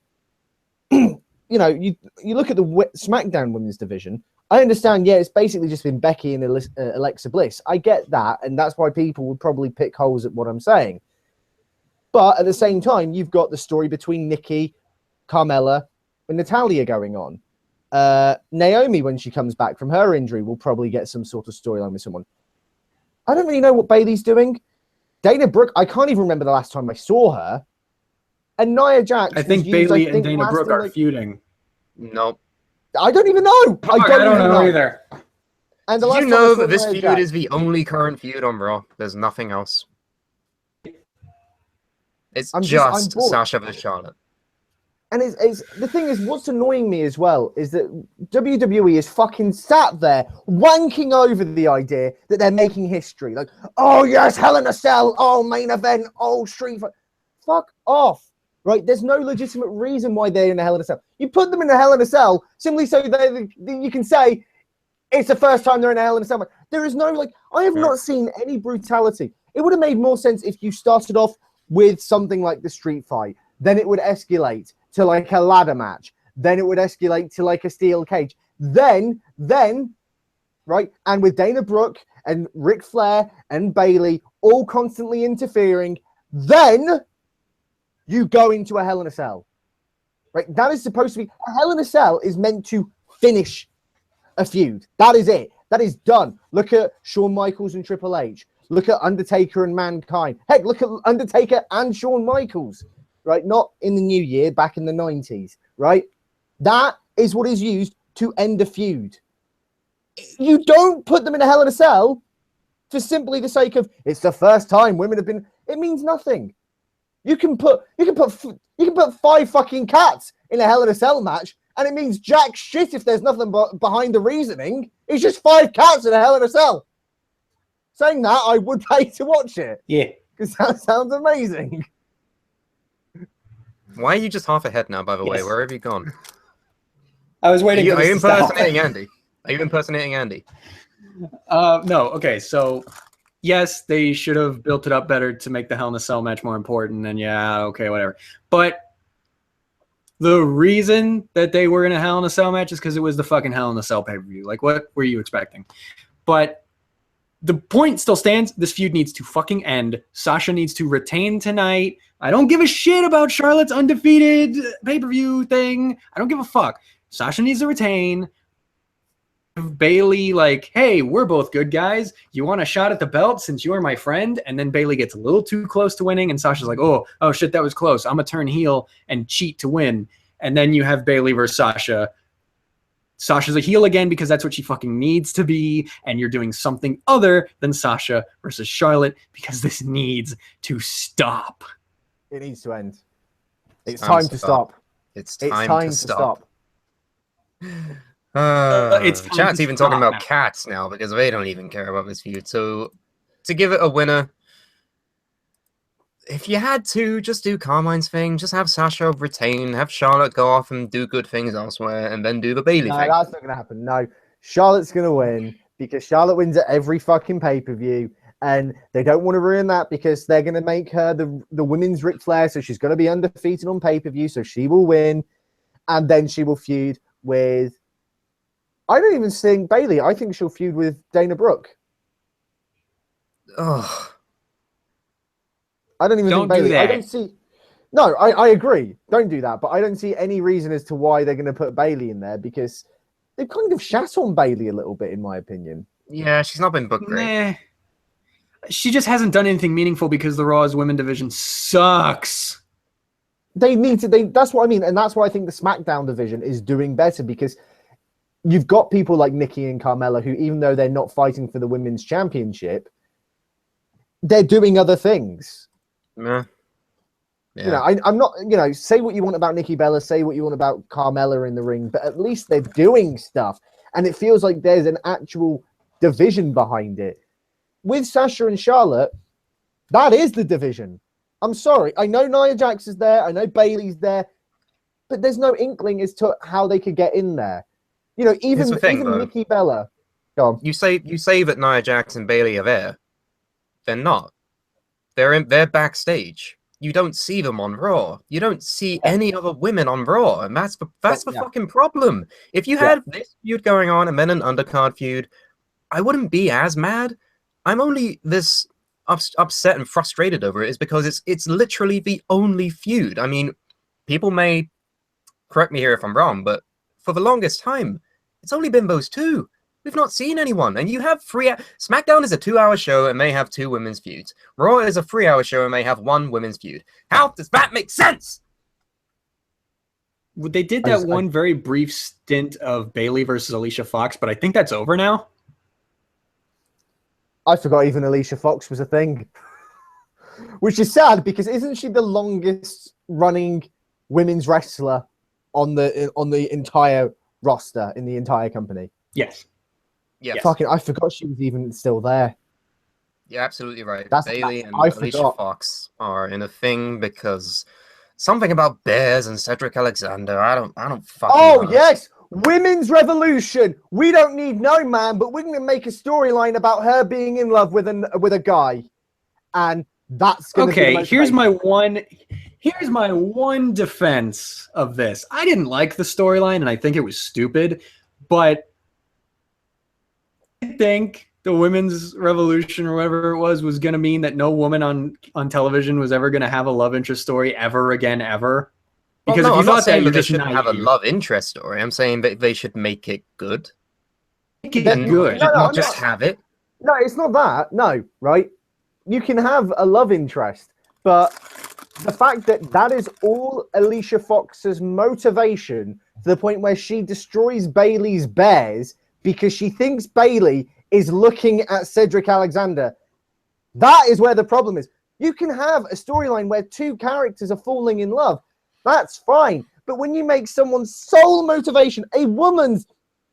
You know, you look at the SmackDown women's division. I understand, it's basically just been Becky and Alexa Bliss. I get that, and that's why people would probably pick holes at what I'm saying. But at the same time, you've got the story between Nikki, Carmella, and Natalia going on. Naomi, when she comes back from her injury, will probably get some sort of storyline with someone. I don't really know what Bayley's doing. Dana Brooke, I can't even remember the last time I saw her. And Nia Jax. I think Bayley and Dana Brooke are feuding. Nope. I don't even know. I don't know either. And Did you know that this feud is the only current feud on Raw? There's nothing else. It's just Sasha versus Charlotte. And it's the thing is, what's annoying me as well is that WWE is fucking sat there wanking over the idea that they're making history. Like, oh yes, Hell in a Cell, oh main event, oh Street Fight. Fuck off, right? There's no legitimate reason why they're in a Hell in a Cell. You put them in a Hell in a Cell simply so that you can say it's the first time they're in a Hell in a Cell. There is no, like, I have not seen any brutality. It would have made more sense if you started off with something like the Street Fight. Then it would escalate to like a ladder match. Then it would escalate to like a steel cage. Then, right? And with Dana Brooke and Ric Flair and Bayley all constantly interfering, then you go into a Hell in a Cell. Right? That is supposed to be... A Hell in a Cell is meant to finish a feud. That is it. That is done. Look at Shawn Michaels and Triple H. Look at Undertaker and Mankind. Heck, look at Undertaker and Shawn Michaels. Right? Not in the new year, back in the 90s, right? That is what is used to end a feud. You don't put them in a Hell in a Cell for simply the sake of it's the first time women have been. It means nothing. You can put 5 fucking cats in a Hell in a Cell match, and it means jack shit if there's nothing behind the reasoning. It's just 5 cats in a Hell in a Cell. Saying that, I would pay to watch it. Yeah, because that sounds amazing. Why are you just half ahead now, by the way? Yes. Where have you gone? I was waiting. Are you for this to stop. impersonating Andy? Are you impersonating Andy? No. Okay. So, yes, they should have built it up better to make the Hell in a Cell match more important. And yeah, okay, whatever. But the reason that they were in a Hell in a Cell match is because it was the fucking Hell in a Cell pay-per-view. Like, what were you expecting? But the point still stands. This feud needs to fucking end. Sasha needs to retain tonight. I don't give a shit about Charlotte's undefeated pay-per-view thing. I don't give a fuck. Sasha needs to retain. Bayley, like, hey, we're both good guys. You want a shot at the belt since you are my friend? And then Bayley gets a little too close to winning, and Sasha's like, oh shit, that was close. I'm gonna turn heel and cheat to win. And then you have Bayley versus Sasha. Sasha's a heel again because that's what she fucking needs to be, and you're doing something other than Sasha versus Charlotte because this needs to stop. It needs to end. It's time to stop. It's time to stop. It's Chat's even talking about cats now because they don't even care about this feud. So to give it a winner, if you had to, just do Carmine's thing. Just have Sasha retain, have Charlotte go off and do good things elsewhere, and then do the Bayley No, thing. that's not going to happen. No, Charlotte's going to win because Charlotte wins at every fucking pay-per-view, and they don't want to ruin that because they're going to make her the women's Ric Flair, so she's going to be undefeated on pay-per-view, so she will win, and then she will feud with... I don't even think Bayley. I think she'll feud with Dana Brooke. Ugh. I don't even think Bayley. Do that. I don't see. No, I agree. Don't do that. But I don't see any reason as to why they're going to put Bayley in there because they've kind of shat on Bayley a little bit, in my opinion. Yeah, she's not been booked great. Nah. She just hasn't done anything meaningful because the Raw's women division sucks. They need to. That's what I mean, and that's why I think the SmackDown division is doing better because you've got people like Nikki and Carmella who, even though they're not fighting for the women's championship, they're doing other things. Yeah. You know, I'm not, you know, say what you want about Nikki Bella, say what you want about Carmella in the ring, but at least they're doing stuff. And it feels like there's an actual division behind it. With Sasha and Charlotte, that is the division. I'm sorry. I know Nia Jax is there. I know Bayley's there. But there's no inkling as to how they could get in there. You know, even Nikki Bella. Go on. You say that Nia Jax and Bayley are there. They're not. They're backstage. You don't see them on Raw. You don't see any other women on Raw, and that's the fucking problem. If you had this feud going on and then an undercard feud, I wouldn't be as mad. I'm only this upset and frustrated over it is because it's literally the only feud. I mean, people may correct me here if I'm wrong, but for the longest time, it's only been those two. We've not seen anyone, and you have SmackDown is a 2-hour show and may have 2 women's feuds. Raw is a 3-hour show and may have 1 women's feud. How does that make sense? They did that one very brief stint of Bayley versus Alicia Fox, but I think that's over now. I forgot even Alicia Fox was a thing. Which is sad because isn't she the longest running women's wrestler on the entire roster in the entire company. Yes. Yes. Fucking, I forgot she was even still there. You're absolutely right. That's- Bailey and I Alicia forgot. Fox are in a thing because something about bears and Cedric Alexander. I don't fucking Oh know. yes, women's revolution. We don't need no man, but we're gonna make a storyline about her being in love with a guy, and that's gonna be the Okay, here's motivation. my one defense of this. I didn't like the storyline and I think it was stupid, but I think the women's revolution or whatever it was going to mean that no woman on television was ever going to have a love interest story ever again ever. Well, Because no, if you I'm not thought that, saying you're that they just shouldn't have a naive. love interest story. I'm saying that they should make it good. Make it And good. not just have it. No, it's not that. No, right? You can have a love interest, but the fact that is all Alicia Fox's motivation to the point where she destroys Bailey's bears because she thinks Bailey is looking at Cedric Alexander. That is where the problem is. You can have a storyline where two characters are falling in love. That's fine. But when you make someone's sole motivation, a woman's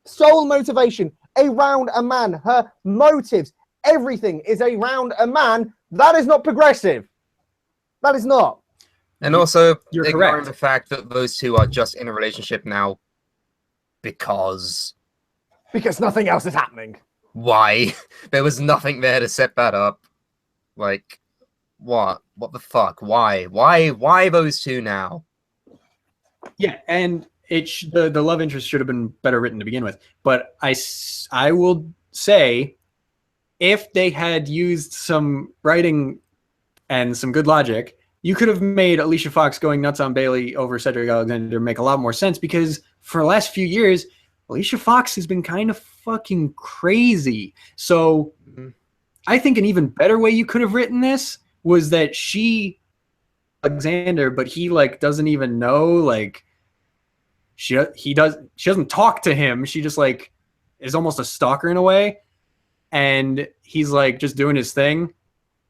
sole motivation, around a man, her motives, everything is around a man, that is not progressive. That is not. And also You're ignoring correct. the fact that those two are just in a relationship now because Because nothing else is happening. why? There was nothing there to set that up. Like, what? What the fuck? Why? Why those two now? Yeah, and the love interest should have been better written to begin with. But I will say, if they had used some writing and some good logic, you could have made Alicia Fox going nuts on Bailey over Cedric Alexander make a lot more sense, because for the last few years, Alicia Fox has been kind of fucking crazy. So I think an even better way you could have written this was that she Alexander, but he like doesn't even know, like she doesn't talk to him. She just like is almost a stalker in a way, and he's like just doing his thing.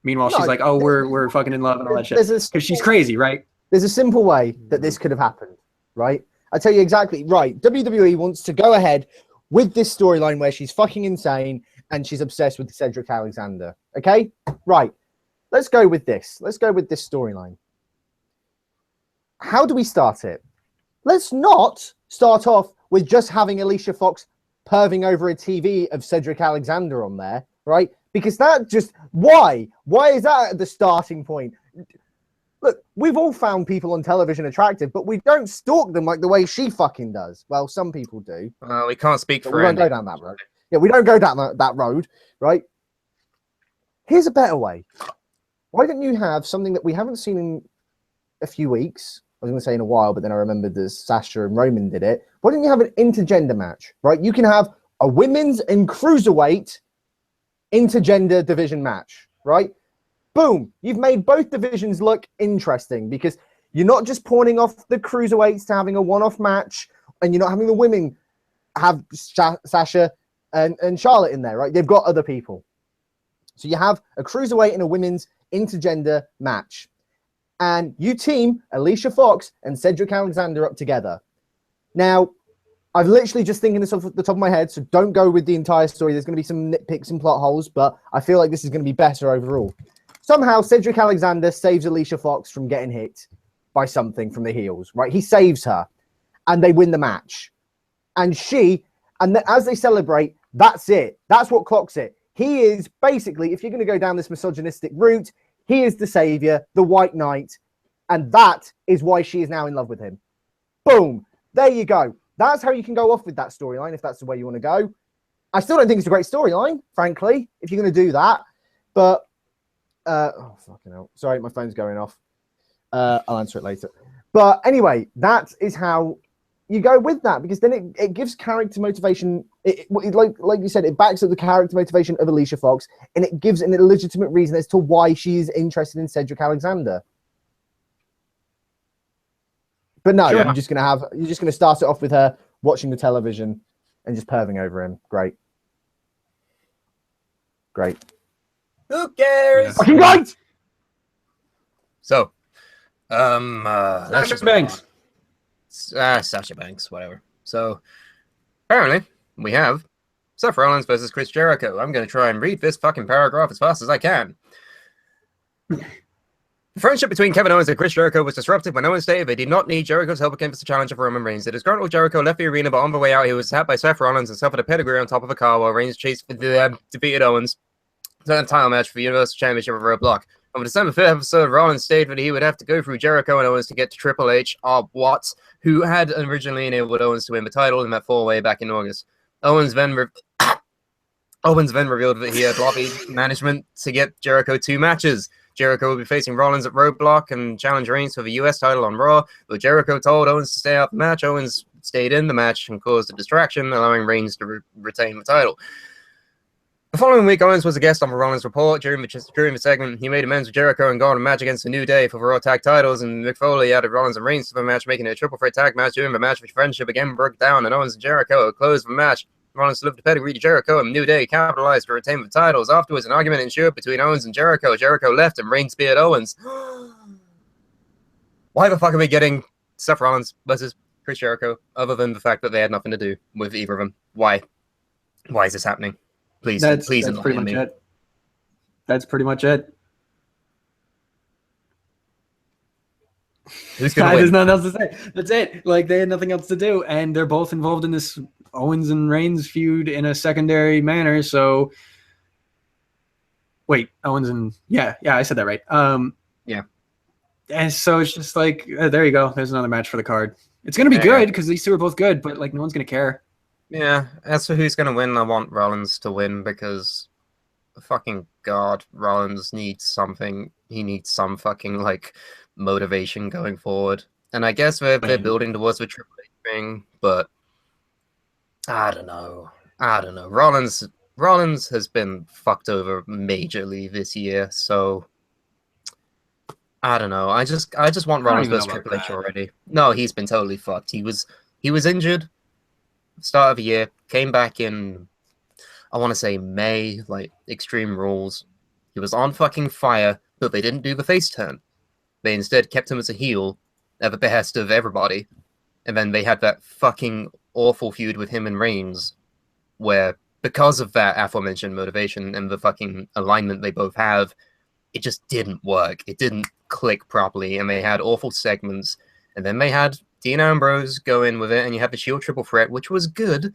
Meanwhile, she's like, "Oh, we're fucking in love and all that shit," because she's crazy, right? There's a simple way that this could have happened, right? I tell you exactly, right? WWE wants to go ahead with this storyline where she's fucking insane and she's obsessed with Cedric Alexander. Okay, right? Let's go with this. Let's go with this storyline. How do we start it? Let's not start off with just having Alicia Fox perving over a TV of Cedric Alexander on there, right? Because that just, why? Why is that at the starting point? Look, we've all found people on television attractive, but we don't stalk them like the way she fucking does. Well, some people do. We can't speak But for we don't Andy. go down that road. Yeah, we don't go down that road, right? Here's a better way. Why don't you have something that we haven't seen in a few weeks? I was going to say in a while, but then I remembered that Sasha and Roman did it. Why don't you have an intergender match, right? You can have a women's and cruiserweight intergender division match, right? Boom. You've made both divisions look interesting because you're not just pawning off the cruiserweights to having a one-off match, and you're not having the women have Sasha and Charlotte in there, right? They've got other people. So you have a cruiserweight and a women's intergender match. And you team Alicia Fox and Cedric Alexander up together. Now, I've literally just thinking this off the top of my head, so don't go with the entire story. There's going to be some nitpicks and plot holes, but I feel like this is going to be better overall. Somehow, Cedric Alexander saves Alicia Fox from getting hit by something from the heels, right? He saves her, and they win the match. And as they celebrate, that's it. That's what clocks it. He is basically, if you're going to go down this misogynistic route, he is the savior, the white knight, and that is why she is now in love with him. Boom. There you go. That's how you can go off with that storyline, if that's the way you want to go. I still don't think it's a great storyline, frankly, if you're going to do that. But, oh, fucking hell. Sorry, my phone's going off. I'll answer it later. But anyway, that is how you go with that, because then it gives character motivation. Like you said, it backs up the character motivation of Alicia Fox, and it gives an illegitimate reason as to why she's interested in Cedric Alexander. But no, Sure. you're just gonna start it off with her watching the television and just perving over him. Great. Who cares? Fucking right. So, let's just Banks. Sasha Banks, whatever. So apparently we have Seth Rollins versus Chris Jericho. I'm going to try and read this fucking paragraph as fast as I can. The friendship between Kevin Owens and Chris Jericho was disrupted when Owens stated they did not need Jericho's help against the challenger for Roman Reigns. It is currently Jericho left the arena, but on the way out, he was attacked by Seth Rollins and suffered a pedigree on top of a car while Reigns chased defeated Owens. It's a title match for the Universal Championship of Roadblock. On the December 5th episode, Rollins stated that he would have to go through Jericho and Owens to get to Triple H, who had originally enabled Owens to win the title in that four-way back in August. Owens then revealed that he had lobbied management to get Jericho 2 matches. Jericho will be facing Rollins at Roadblock and challenge Reigns for the US title on Raw, but Jericho told Owens to stay out the match. Owens stayed in the match and caused a distraction, allowing Reigns to retain the title. The following week, Owens was a guest on the Rollins Report. During the segment, he made amends with Jericho and got a match against the New Day for the Raw Tag titles, and Mick Foley added Rollins and Reigns to the match, making it a triple threat tag match. During the match, the friendship again broke down, and Owens and Jericho closed the match. Rollins delivered the pedigree to Jericho, and New Day capitalized to retain the titles. Afterwards, an argument ensued between Owens and Jericho. Jericho left, and Reigns speared Owens. Why the fuck are we getting Seth Rollins versus Chris Jericho, other than the fact that they had nothing to do with either of them? Why? Why is this happening? Please, please that's pretty enlighten much me. it. That's pretty much it. Who's gonna There's win? nothing else to say. That's it. Like, they had nothing else to do, and they're both involved in this Owens and Reigns feud in a secondary manner. So, wait, Owens and yeah, I said that right. Yeah. And so it's just like, there you go. There's another match for the card. It's gonna be Yeah. good because these two are both good, but like, no one's gonna care. Yeah, as for who's gonna win, I want Rollins to win because, fucking God, Rollins needs something. He needs some fucking like motivation going forward. And I guess they're building towards the Triple H thing, but I don't know. Rollins has been fucked over majorly this year, so I don't know. I just want I don't Rollins even versus know about Triple H that. already. No, he's been totally fucked. He was injured start of the year, came back in, I want to say May, like Extreme Rules. He was on fucking fire, but they didn't do the face turn. They instead kept him as a heel at the behest of everybody. And then they had that fucking awful feud with him and Reigns, where because of that aforementioned motivation and the fucking alignment they both have, it just didn't work. It didn't click properly, and they had awful segments. And then they had Dean Ambrose go in with it, and you had the Shield triple threat, which was good.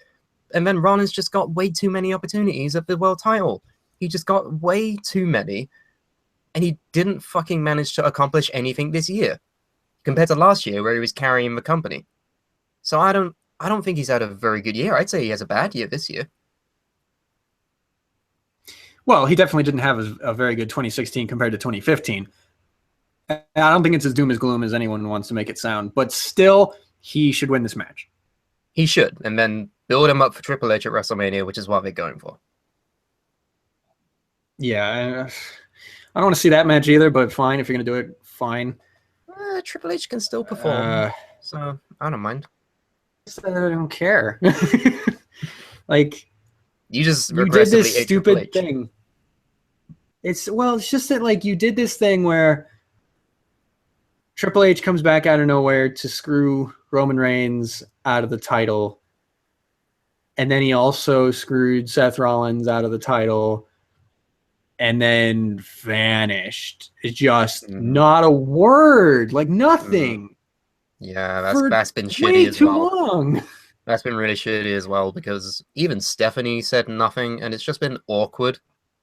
And then Rollins just got way too many opportunities at the world title. He just got way too many, and he didn't fucking manage to accomplish anything this year compared to last year where he was carrying the company. So I don't think he's had a very good year. I'd say he has a bad year this year. Well, he definitely didn't have a very good 2016 compared to 2015. I don't think it's as doom as gloom as anyone wants to make it sound, but still, he should win this match. He should, and then build him up for Triple H at WrestleMania, which is what they're going for. Yeah, I don't want to see that match either, but fine. If you're going to do it, fine. Triple H can still perform, so I don't mind. I don't care. Like, you just you did regressively this hate Triple stupid H. thing. It's just that, like, you did this thing where Triple H comes back out of nowhere to screw Roman Reigns out of the title, and then he also screwed Seth Rollins out of the title, and then vanished. It's just not a word, like nothing. Yeah, that's been Way shitty as too well. long. That's been really shitty as well, because even Stephanie said nothing, and it's just been awkward.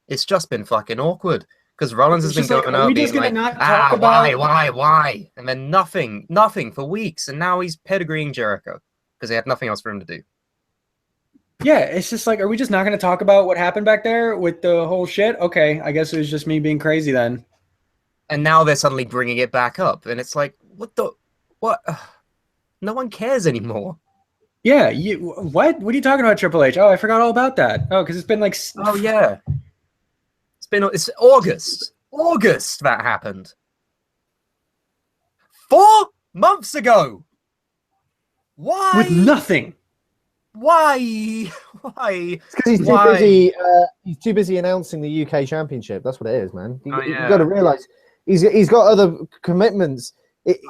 It's just been fucking awkward. Because Rollins has It's been just like, going are out we being just gonna like, not talk about- why? And then nothing for weeks, and now he's pedigreeing Jericho, because they had nothing else for him to do. Yeah, it's just like, are we just not going to talk about what happened back there with the whole shit? Okay, I guess it was just me being crazy then. And now they're suddenly bringing it back up, and it's like, what? No one cares anymore. Yeah, what? What are you talking about, Triple H? Oh, I forgot all about that. Oh, because it's been like... Oh, yeah. It's August that happened. 4 months ago. Why? With nothing. Why? It's because he's too busy announcing the UK Championship. That's what it is, man. You've got to realize he's got other commitments.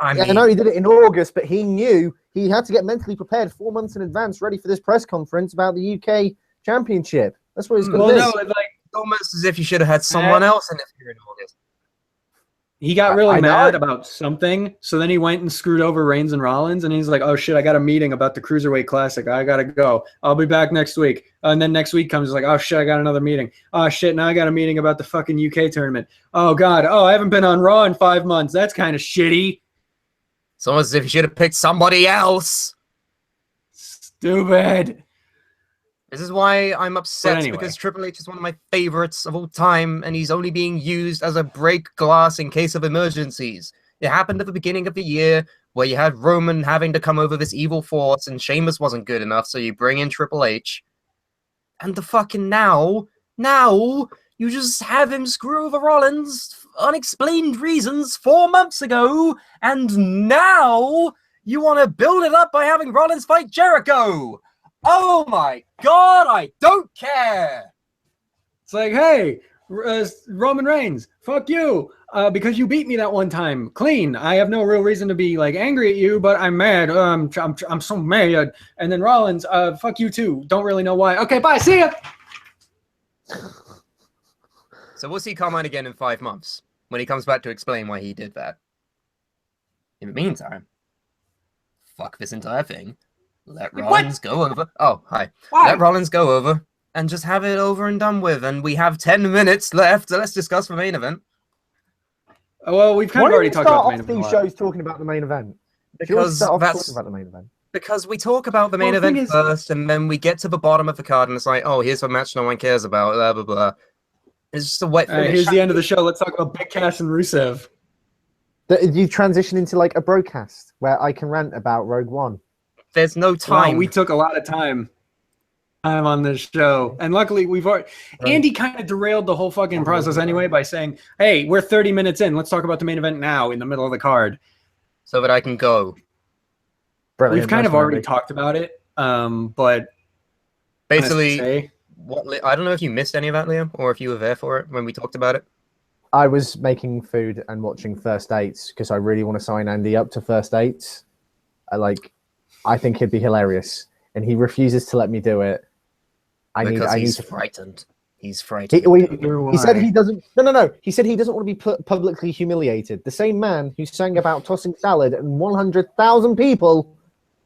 I know he did it in August, but he knew he had to get mentally prepared 4 months in advance, ready for this press conference about the UK Championship. That's what he's going to do. No, like Almost as if you should have had someone else interfere in all this. he got really I know. mad about something, so then he went and screwed over Reigns and Rollins, and he's like, "Oh shit, I got a meeting about the Cruiserweight Classic. I gotta go. I'll be back next week." And then next week comes, he's like, "Oh shit, I got another meeting. Oh shit, now I got a meeting about the fucking UK tournament. Oh god, oh I haven't been on Raw in 5 months. That's kind of shitty. It's almost as if you should have picked somebody else. Stupid." This is why I'm upset, anyway. because Triple H is one of my favorites of all time, and he's only being used as a break glass in case of emergencies. It happened at the beginning of the year, where you had Roman having to come over this evil force, and Sheamus wasn't good enough, so you bring in Triple H. And the fucking now, you just have him screw over Rollins for unexplained reasons 4 months ago, and now you want to build it up by having Rollins fight Jericho. Oh my god, I don't care! It's like, hey, Roman Reigns, fuck you, because you beat me that one time clean. I have no real reason to be like angry at you, but I'm mad. I'm so mad. And then Rollins, fuck you too. Don't really know why. Okay, bye. See ya. So we'll see Carmine again in 5 months when he comes back to explain why he did that. In the meantime, fuck this entire thing. Let Rollins go over. Oh, hi. Why? Let Rollins go over and just have it over and done with. And we have 10 minutes left, so let's discuss the main event. Well, we've kind of already talked about the main event. These shows talking about the main event. Because talking that's about the main event. because we talk about the main Well, the event thing is- first, and then we get to the bottom of the card, and it's like, oh, here's a match no one cares about. Blah blah blah. It's just a wet finish. Here's the end of the show. Let's talk about Big Cass and Rusev. You transition into like a broadcast where I can rant about Rogue One. There's no Wow, time. we took a lot of time on this show, and luckily we've already. Right. Andy kind of derailed the whole fucking process anyway by saying, "Hey, we're 30 minutes in. Let's talk about the main event now in the middle of the card." So that I can go. Brilliant, We've kind of nice already memory. talked about it, but Basically, honestly, I don't know if you missed any of that, Liam, or if you were there for it when we talked about it. I was making food and watching First Dates because I really want to sign Andy up to First Dates. I think he'd be hilarious, and he refuses to let me do it. Because I need he's to. frightened. He's frightened. He said he doesn't. No. He said he doesn't want to be publicly humiliated. The same man who sang about tossing salad and 100,000 people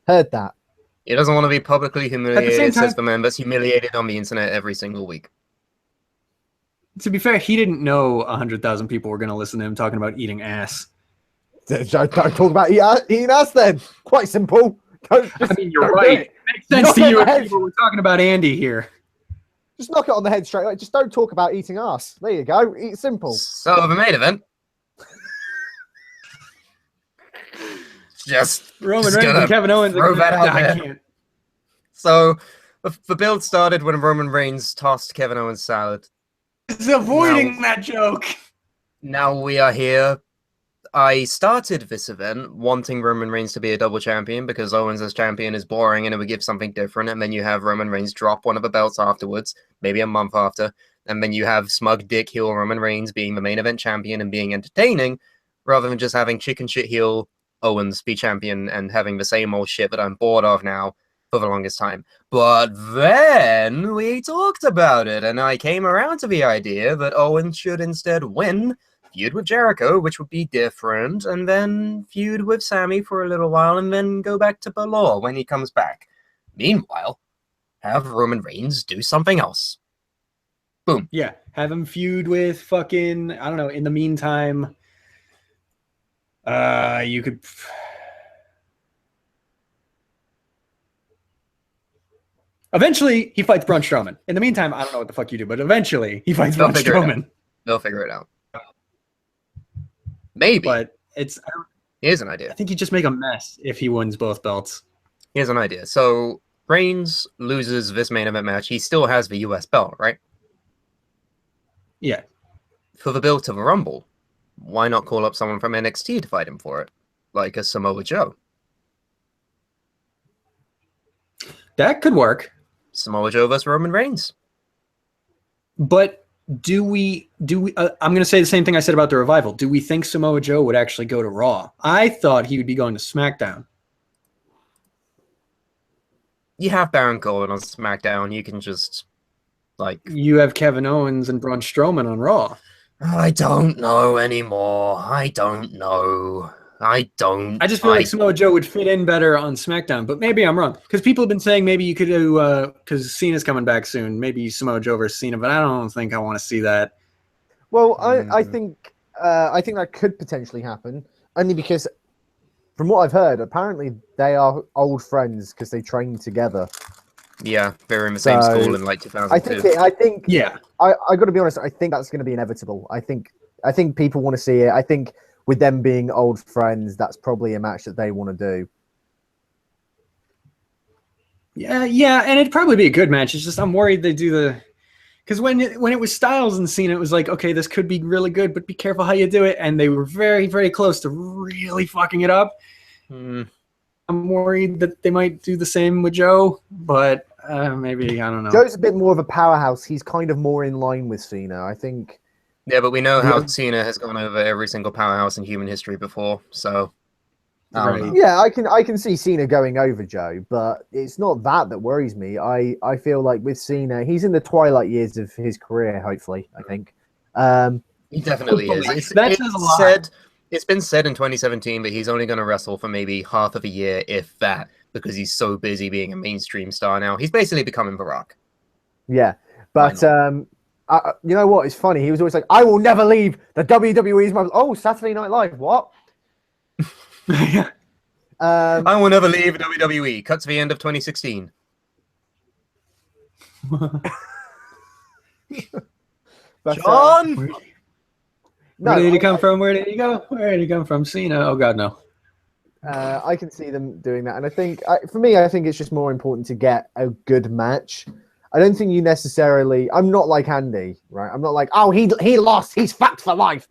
heard that. He doesn't want to be publicly humiliated, time- says the man that's humiliated on the internet every single week. to be fair, he didn't know 100,000 people were going to listen to him talking about eating ass. Don't talk about eating ass then. Quite simple. Don't, just, I mean, you're don't do right. it. Makes sense Knock to it you, on the head. but we're talking about Andy here. Just knock it on the head straight. Like, just don't talk about eating ass. There you go. Eat simple. So the main event. Just Roman Just Reigns gonna and Kevin Owens. throw that out I there. can't. so the build started when Roman Reigns tossed Kevin Owens' salad. He's avoiding that joke. Now we are here. I started this event wanting Roman Reigns to be a double champion because Owens as champion is boring and it would give something different. And then you have Roman Reigns drop one of the belts afterwards, maybe a month after. And then you have smug dick heel Roman Reigns being the main event champion and being entertaining rather than just having chicken shit heel Owens be champion and having the same old shit that I'm bored of now for the longest time. But then we talked about it and I came around to the idea that Owens should instead win, feud with Jericho, which would be different, and then feud with Sami for a little while, and then go back to Balor when he comes back. Meanwhile, have Roman Reigns do something else. Boom. Yeah, have him feud with fucking, I don't know, in the meantime, you could... Eventually, he fights Braun Strowman. In the meantime, I don't know what the fuck you do, but eventually, he fights They'll Braun figure it out. Strowman. They'll figure it out. Maybe. But it's... Here's an I idea. think you just make a mess if he wins both belts. Here's an idea. So, Reigns loses this main event match. He still has the US belt, right? Yeah. For the build to the Rumble, why not call up someone from NXT to fight him for it? Like a Samoa Joe. That could work. Samoa Joe versus Roman Reigns. But do we I'm going to say the same thing I said about the Revival. Do we think Samoa Joe would actually go to Raw? I thought he would be going to SmackDown. you have Baron Corbin on SmackDown. You can just like You have Kevin Owens and Braun Strowman on Raw. I don't know anymore. I don't know. I don't. I just feel like Samoa Joe would fit in better on SmackDown, but maybe I'm wrong. Because people have been saying maybe you could do, because Cena's coming back soon, maybe Samoa Joe versus Cena, but I don't think I want to see that. Well, I think that could potentially happen, only because from what I've heard, apparently they are old friends because they trained together. Yeah, they were in the same So, school in like 2002. I think Yeah. I got to be honest. I think that's going to be inevitable. I think people want to see it. I think with them being old friends, that's probably a match that they want to do. Yeah, and it'd probably be a good match. It's just I'm worried they do the... Because when it was Styles and Cena, it was like, okay, this could be really good, but be careful how you do it. And they were very, very close to really fucking it up. I'm worried that they might do the same with Joe, but maybe, I don't know. Joe's a bit more of a powerhouse. He's kind of more in line with Cena, I think. Yeah, but we know how Cena has gone over every single powerhouse in human history before, so I don't know. Yeah, I can see Cena going over Joe, but it's not that worries me. I feel like with Cena, he's in the twilight years of his career. Hopefully, I think. He definitely is. That says a lot. It's been said in 2017 that he's only going to wrestle for maybe half of a year, if that, because he's so busy being a mainstream star now. He's basically becoming Barack. Yeah, but you know what? It's funny. He was always like, "I will never leave the WWE's my." Oh, Saturday Night Live. What? I will never leave WWE. Cut to the end of 2016. But, John. Where did he come from? Where did he go? Where did he come from? Cena? Oh God, no. I can see them doing that, and I think for me, I think it's just more important to get a good match. I don't think you necessarily. I'm not like Andy, right? I'm not like, oh, he lost, he's fucked for life.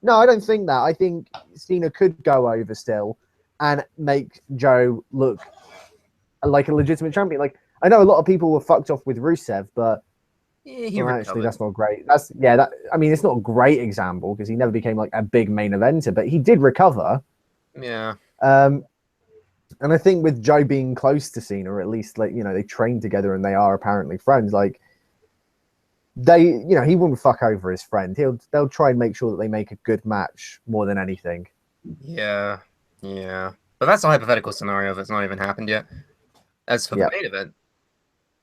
No, I don't think that. I think Cena could go over still and make Joe look like a legitimate champion. Like, I know a lot of people were fucked off with Rusev, but actually, that's not great. I mean, it's not a great example because he never became like a big main eventer, but he did recover. Yeah. And I think with Joe being close to Cena, or at least like, they train together and they are apparently friends, like he wouldn't fuck over his friend. They'll try and make sure that they make a good match more than anything. Yeah. But that's a hypothetical scenario that's not even happened yet. As for the main event,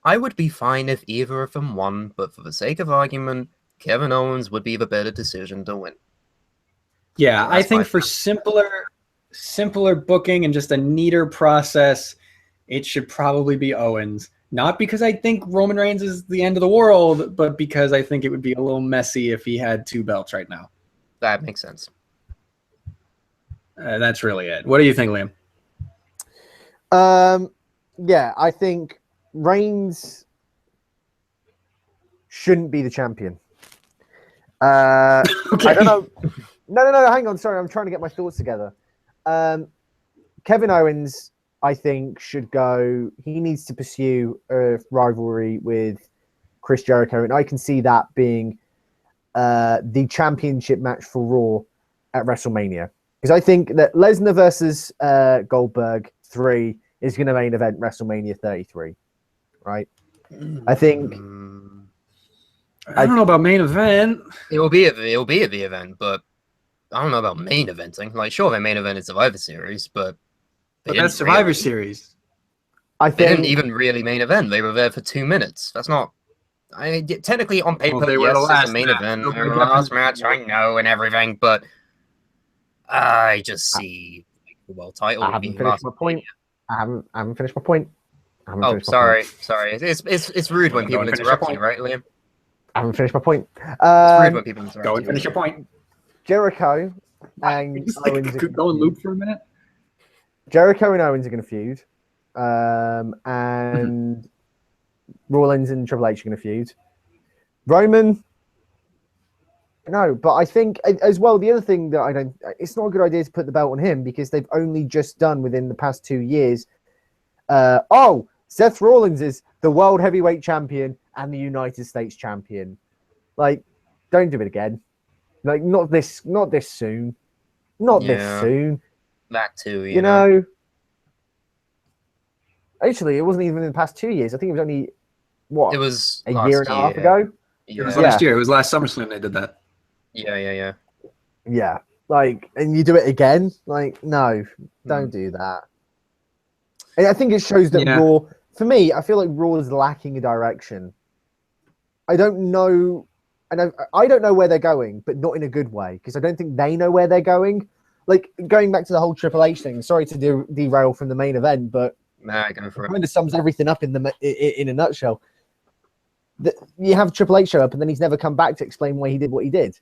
I would be fine if either of them won, but for the sake of argument, Kevin Owens would be the better decision to win. Yeah, I think for simpler booking and just a neater process, it should probably be Owens. Not because I think Roman Reigns is the end of the world, but because I think it would be a little messy if he had 2 belts right now. That makes sense. That's really it. What do you think, Liam? Yeah, I think Reigns shouldn't be the champion. Okay. I don't know. No, hang on. Sorry, I'm trying to get my thoughts together. Kevin Owens, I think, should go. He needs to pursue a rivalry with Chris Jericho, and I can see that being the championship match for Raw at WrestleMania. Because I think that Lesnar versus Goldberg 3 is going to main event WrestleMania 33, right? I think. I don't know about main event. It will be at the event, but I don't know about main eventing. Like, sure, they main evented Survivor Series, but that's Survivor Series. I think they didn't even really main event. They were there for 2 minutes. That's not. Technically on paper, yes, it's a main event. They were the last match, I know, and everything, but I just see the world title. I haven't finished my point. I haven't finished my point. Oh, sorry. It's rude when people interrupt you, right, Liam? I haven't finished my point. It's rude when people interrupt you. Go and finish your point. Jericho and Owens. Go and loop for a minute. Jericho and Owens are going to feud, and Rollins and Triple H are going to feud. Roman, no, but I think as well. The other thing that it's not a good idea to put the belt on him because they've only just done within the past 2 years. Seth Rollins is the World Heavyweight Champion and the United States Champion. Like, don't do it again. Like, not this soon. Not this soon. That too, you know. Actually, it wasn't even in the past 2 years. I think it was only what It was a last year and a half year. ago. It was Yeah, last year. It was last SummerSlam they did that. yeah. Yeah, like, and you do it again? Like, no, don't Hmm. do that. And I think it shows that Yeah. Raw, for me, I feel like Raw is lacking a direction. I don't know, and I don't know where they're going, but not in a good way, because I don't think they know where they're going. Like, going back to the whole Triple H thing, sorry to derail from the main event, but Nah, go for it it. kind of sums everything up in a nutshell. You have Triple H show up, and then he's never come back to explain why he did what he did.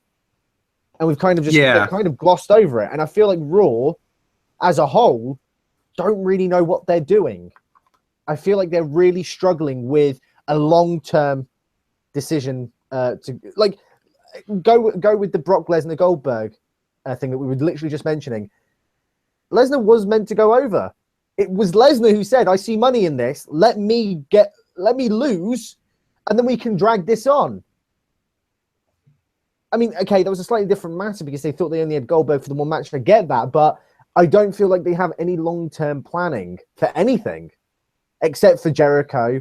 And we've kind of just kind of glossed over it. And I feel like Raw, as a whole, don't really know what they're doing. I feel like they're really struggling with a long-term decision to like go with the Brock Lesnar Goldberg thing that we were literally just mentioning. Lesnar was meant to go over. It was Lesnar who said, "I see money in this. Let me lose, and then we can drag this on." I mean, okay, that was a slightly different matter because they thought they only had Goldberg for the one match. I get that, but I don't feel like they have any long-term planning for anything except for Jericho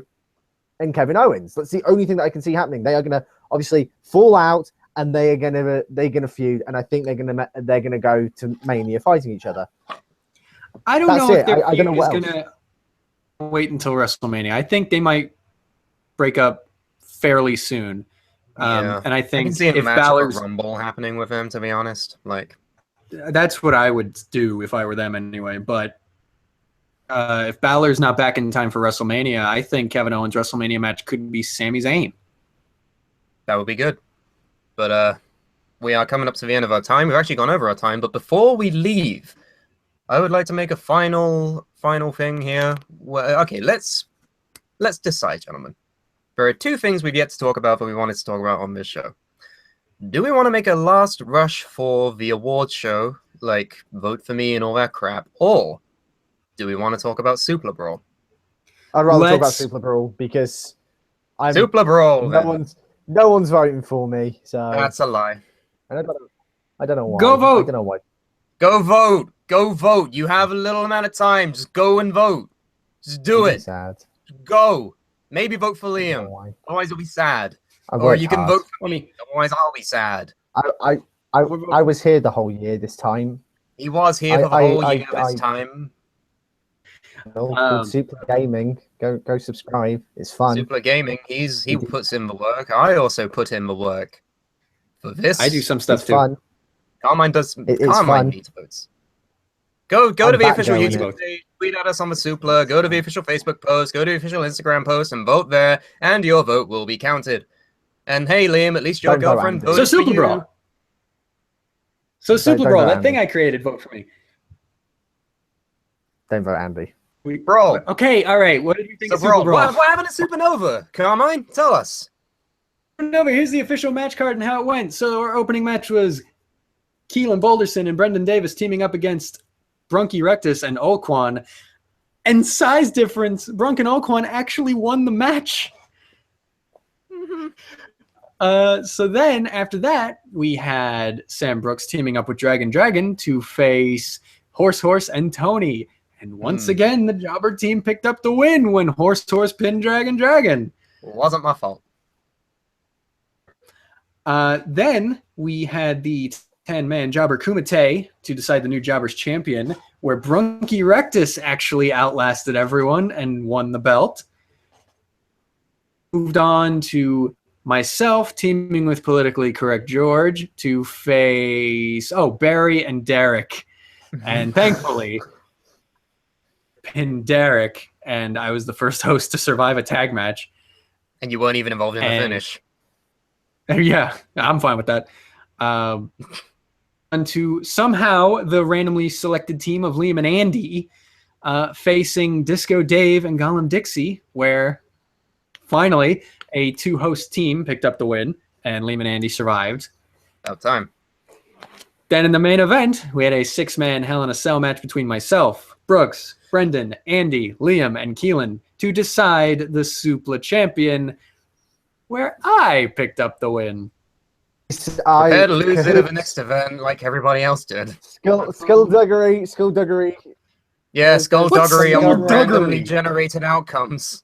and Kevin Owens. That's the only thing that I can see happening. They are going to obviously fall out, and they're gonna feud, and I think they're gonna go to Mania fighting each other. I don't That's know it. if their I don't know feud is what going to wait until WrestleMania. I think they might break up fairly soon. Yeah. And I I think can see a if match at Balor's, the Rumble happening with him, to be honest. Like, that's what I would do if I were them anyway. But if Balor's not back in time for WrestleMania, I think Kevin Owens' WrestleMania match could be Sami Zayn. that would be good. But we are coming up to the end of our time. We've actually gone over our time. But before we leave, I would like to make a final thing here. Well, okay, let's decide, gentlemen. There are two things we've yet to talk about that we wanted to talk about on this show. Do we want to make a last rush for the awards show, like vote for me and all that crap, or do we want to talk about Suplah Brawl? I'd rather talk about Let's- Super Brawl because Suplah Brawl. no one's voting for me. So That's a lie. and I don't know why. Go vote. I don't know why. Go vote. Go vote. You have a little amount of time. Just go and vote. Just do It's it. sad. Go. Maybe vote for I don't know Liam. why. Otherwise, it'll be sad. I've Or worked you can hard. vote for Let me. me. Otherwise, I'll be sad. I was here the whole year this time. He was here for the whole year this time. Called Super Gaming. Go subscribe. It's fun. Suplah Gaming. He puts in the work. I also put in the work for this. I do some stuff It's too. fun. Carmine does. It's Carmine fun. needs votes. Go I'm to the back official going YouTube it. page, tweet at us on the Suplah, go to the official Facebook post, go to the official Instagram post, and vote there, and your vote will be counted. And hey, Liam, at least your Don't vote, girlfriend Andy. voted So for Suplah you. Brawl. So Don't Suplah Brawl, vote, that thing Andy. I created, vote for me. Don't vote Andy. Brawl. Okay, all right. What did you think So of Brawl. Suplah Brawl? What happened to Supernova? Carmine, tell us. No, but here's the official match card and how it went. So our opening match was Keelan Boulderson and Brendan Davis teaming up against Brunky Rectus and Olquan. And size difference, Brunk and Olquan actually won the match. So then after that, we had Sam Brooks teaming up with Dragon to face Horse and Tony. And once again, the Jobber team picked up the win when Horse pinned Dragon. Wasn't my fault. Then we had the 10-man Jobber Kumite to decide the new Jobber's champion, where Brunky Rectus actually outlasted everyone and won the belt. Moved on to myself teaming with Politically Correct George to face Barry and Derek. And thankfully, pinned Derek, and I was the first host to survive a tag match. And you weren't even involved in the finish. Yeah, I'm fine with that. And to somehow the randomly selected team of Liam and Andy facing Disco Dave and Gollum Dixie, where finally a two-host team picked up the win, and Liam and Andy survived. About time. Then in the main event, we had a 6-man Hell in a Cell match between myself, Brooks, Brendan, Andy, Liam, and Keelan to decide the Suplah champion, where I picked up the win. Prepare to lose it at the next event like everybody else did. Skullduggery Yeah, skullduggery What's on randomly skullduggery? generated outcomes.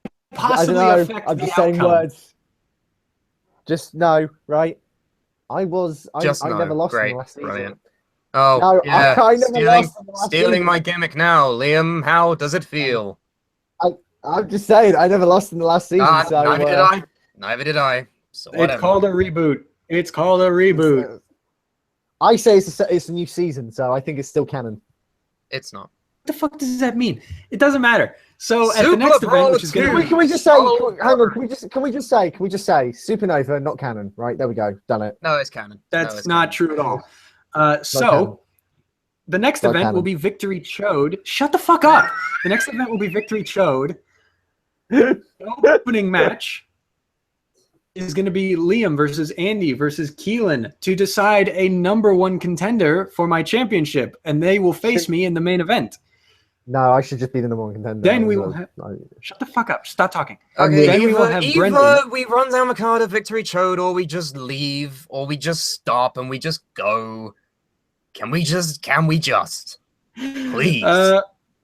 I Possibly don't know. affect I'm the just saying outcome. words. Just no, right? I Just I no. never lost in Great, the last season. brilliant. Oh, No, yeah. I never lost in the last Stealing season. my gimmick now, Liam. How does it feel? I'm just saying, I never lost in the last season. So Neither did I. Neither did I. So It's whatever. called a reboot. It's called a reboot. I say it's a new season, so I think it's still canon. It's not. What the fuck does that mean? It doesn't matter. So at the next event, which is going to Can be we just say? Hang on. Can we just say Supernova, not canon? Right there we go. Done it. No, it's canon. that's not true at all. canon. So the next Not event canon. will be Victory Chode. Shut the fuck up. The next event will be Victory Chode. The opening match is going to be Liam versus Andy versus Keelan to decide a #1 contender for my championship, and they will face me in the main event. No, I should just be the #1 contender. Then we will have. Shut the fuck up. Stop talking. Okay, Then we will have either Brendan. we run down the card of Victory Chode, or we just leave, or we just stop and we just go. Can we just? Please.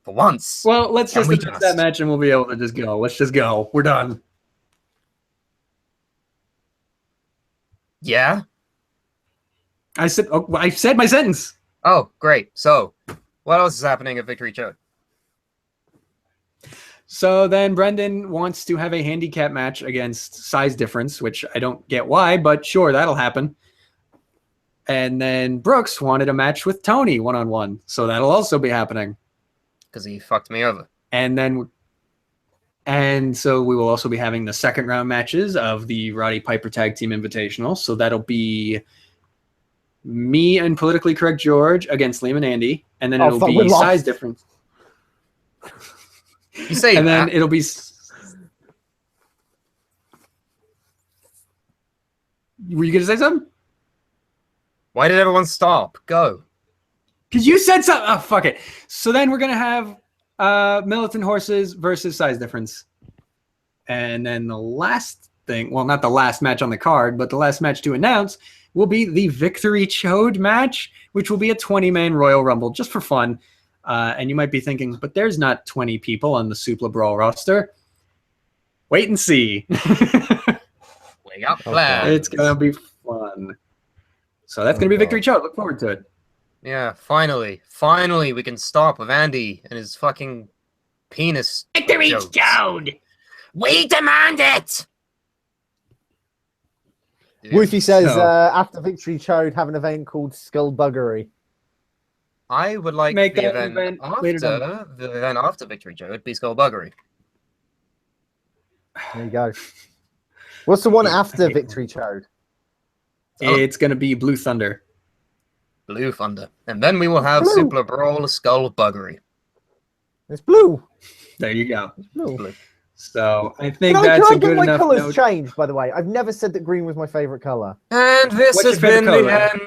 For once. Well, let's Can just we announce just? that match and we'll be able to just go. Let's just go. We're done. Yeah? I said my sentence. Oh, great. So, what else is happening at Victory Chode? So then Brendan wants to have a handicap match against Size Difference, which I don't get why, but sure, that'll happen. And then Brooks wanted a match with Tony one-on-one, so that'll also be happening. Because he fucked me over. And so we will also be having the second round matches of the Roddy Piper Tag Team Invitational. So that'll be me and Politically Correct George against Liam and Andy, and then it'll be Size Difference. You say and that. then it'll be. Were you gonna say something? Why did everyone stop? Go. Because you said something. Oh, fuck it. So then we're going to have Militant Horses versus Size Difference. And then the last thing, well, not the last match on the card, but the last match to announce will be the Victory Chode match, which will be a 20-man Royal Rumble just for fun. And you might be thinking, but there's not 20 people on the Suplah Brawl roster. Wait and see. We got plans. It's going to be fun. So that's going to be Victory Chode. Look forward to it. Yeah, finally we can stop with Andy and his fucking penis. Victory jokes. Chode! We demand it! Wolfie says So- after Victory Chode, have an event called Skullduggery. I would like Make the that event, event after later down. the event after Victory Chode be Skullduggery. There you go. What's the one after Victory Chode? It's going to be Blue Thunder. Blue Thunder. And then we will have Blue. Suplah Brawl Skullduggery. It's blue. There you go. It's blue. Blue. So I think Can that's I a get good my enough colours note. changed, by the way? I've never said that green was my favourite colour. And this What's has your been favorite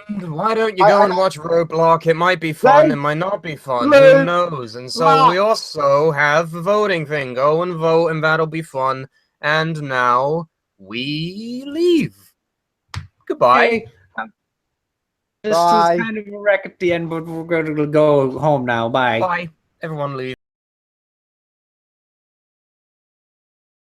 the end. Why don't you go and watch Roadblock? It might be fun, it might not be fun, Blue. who knows? And so we also have the voting thing. Go and vote, and that'll be fun. And now we leave. Goodbye. Hey, this Bye. was kind of a wreck at the end, but we're going to go home now. Bye. Bye. Everyone leave.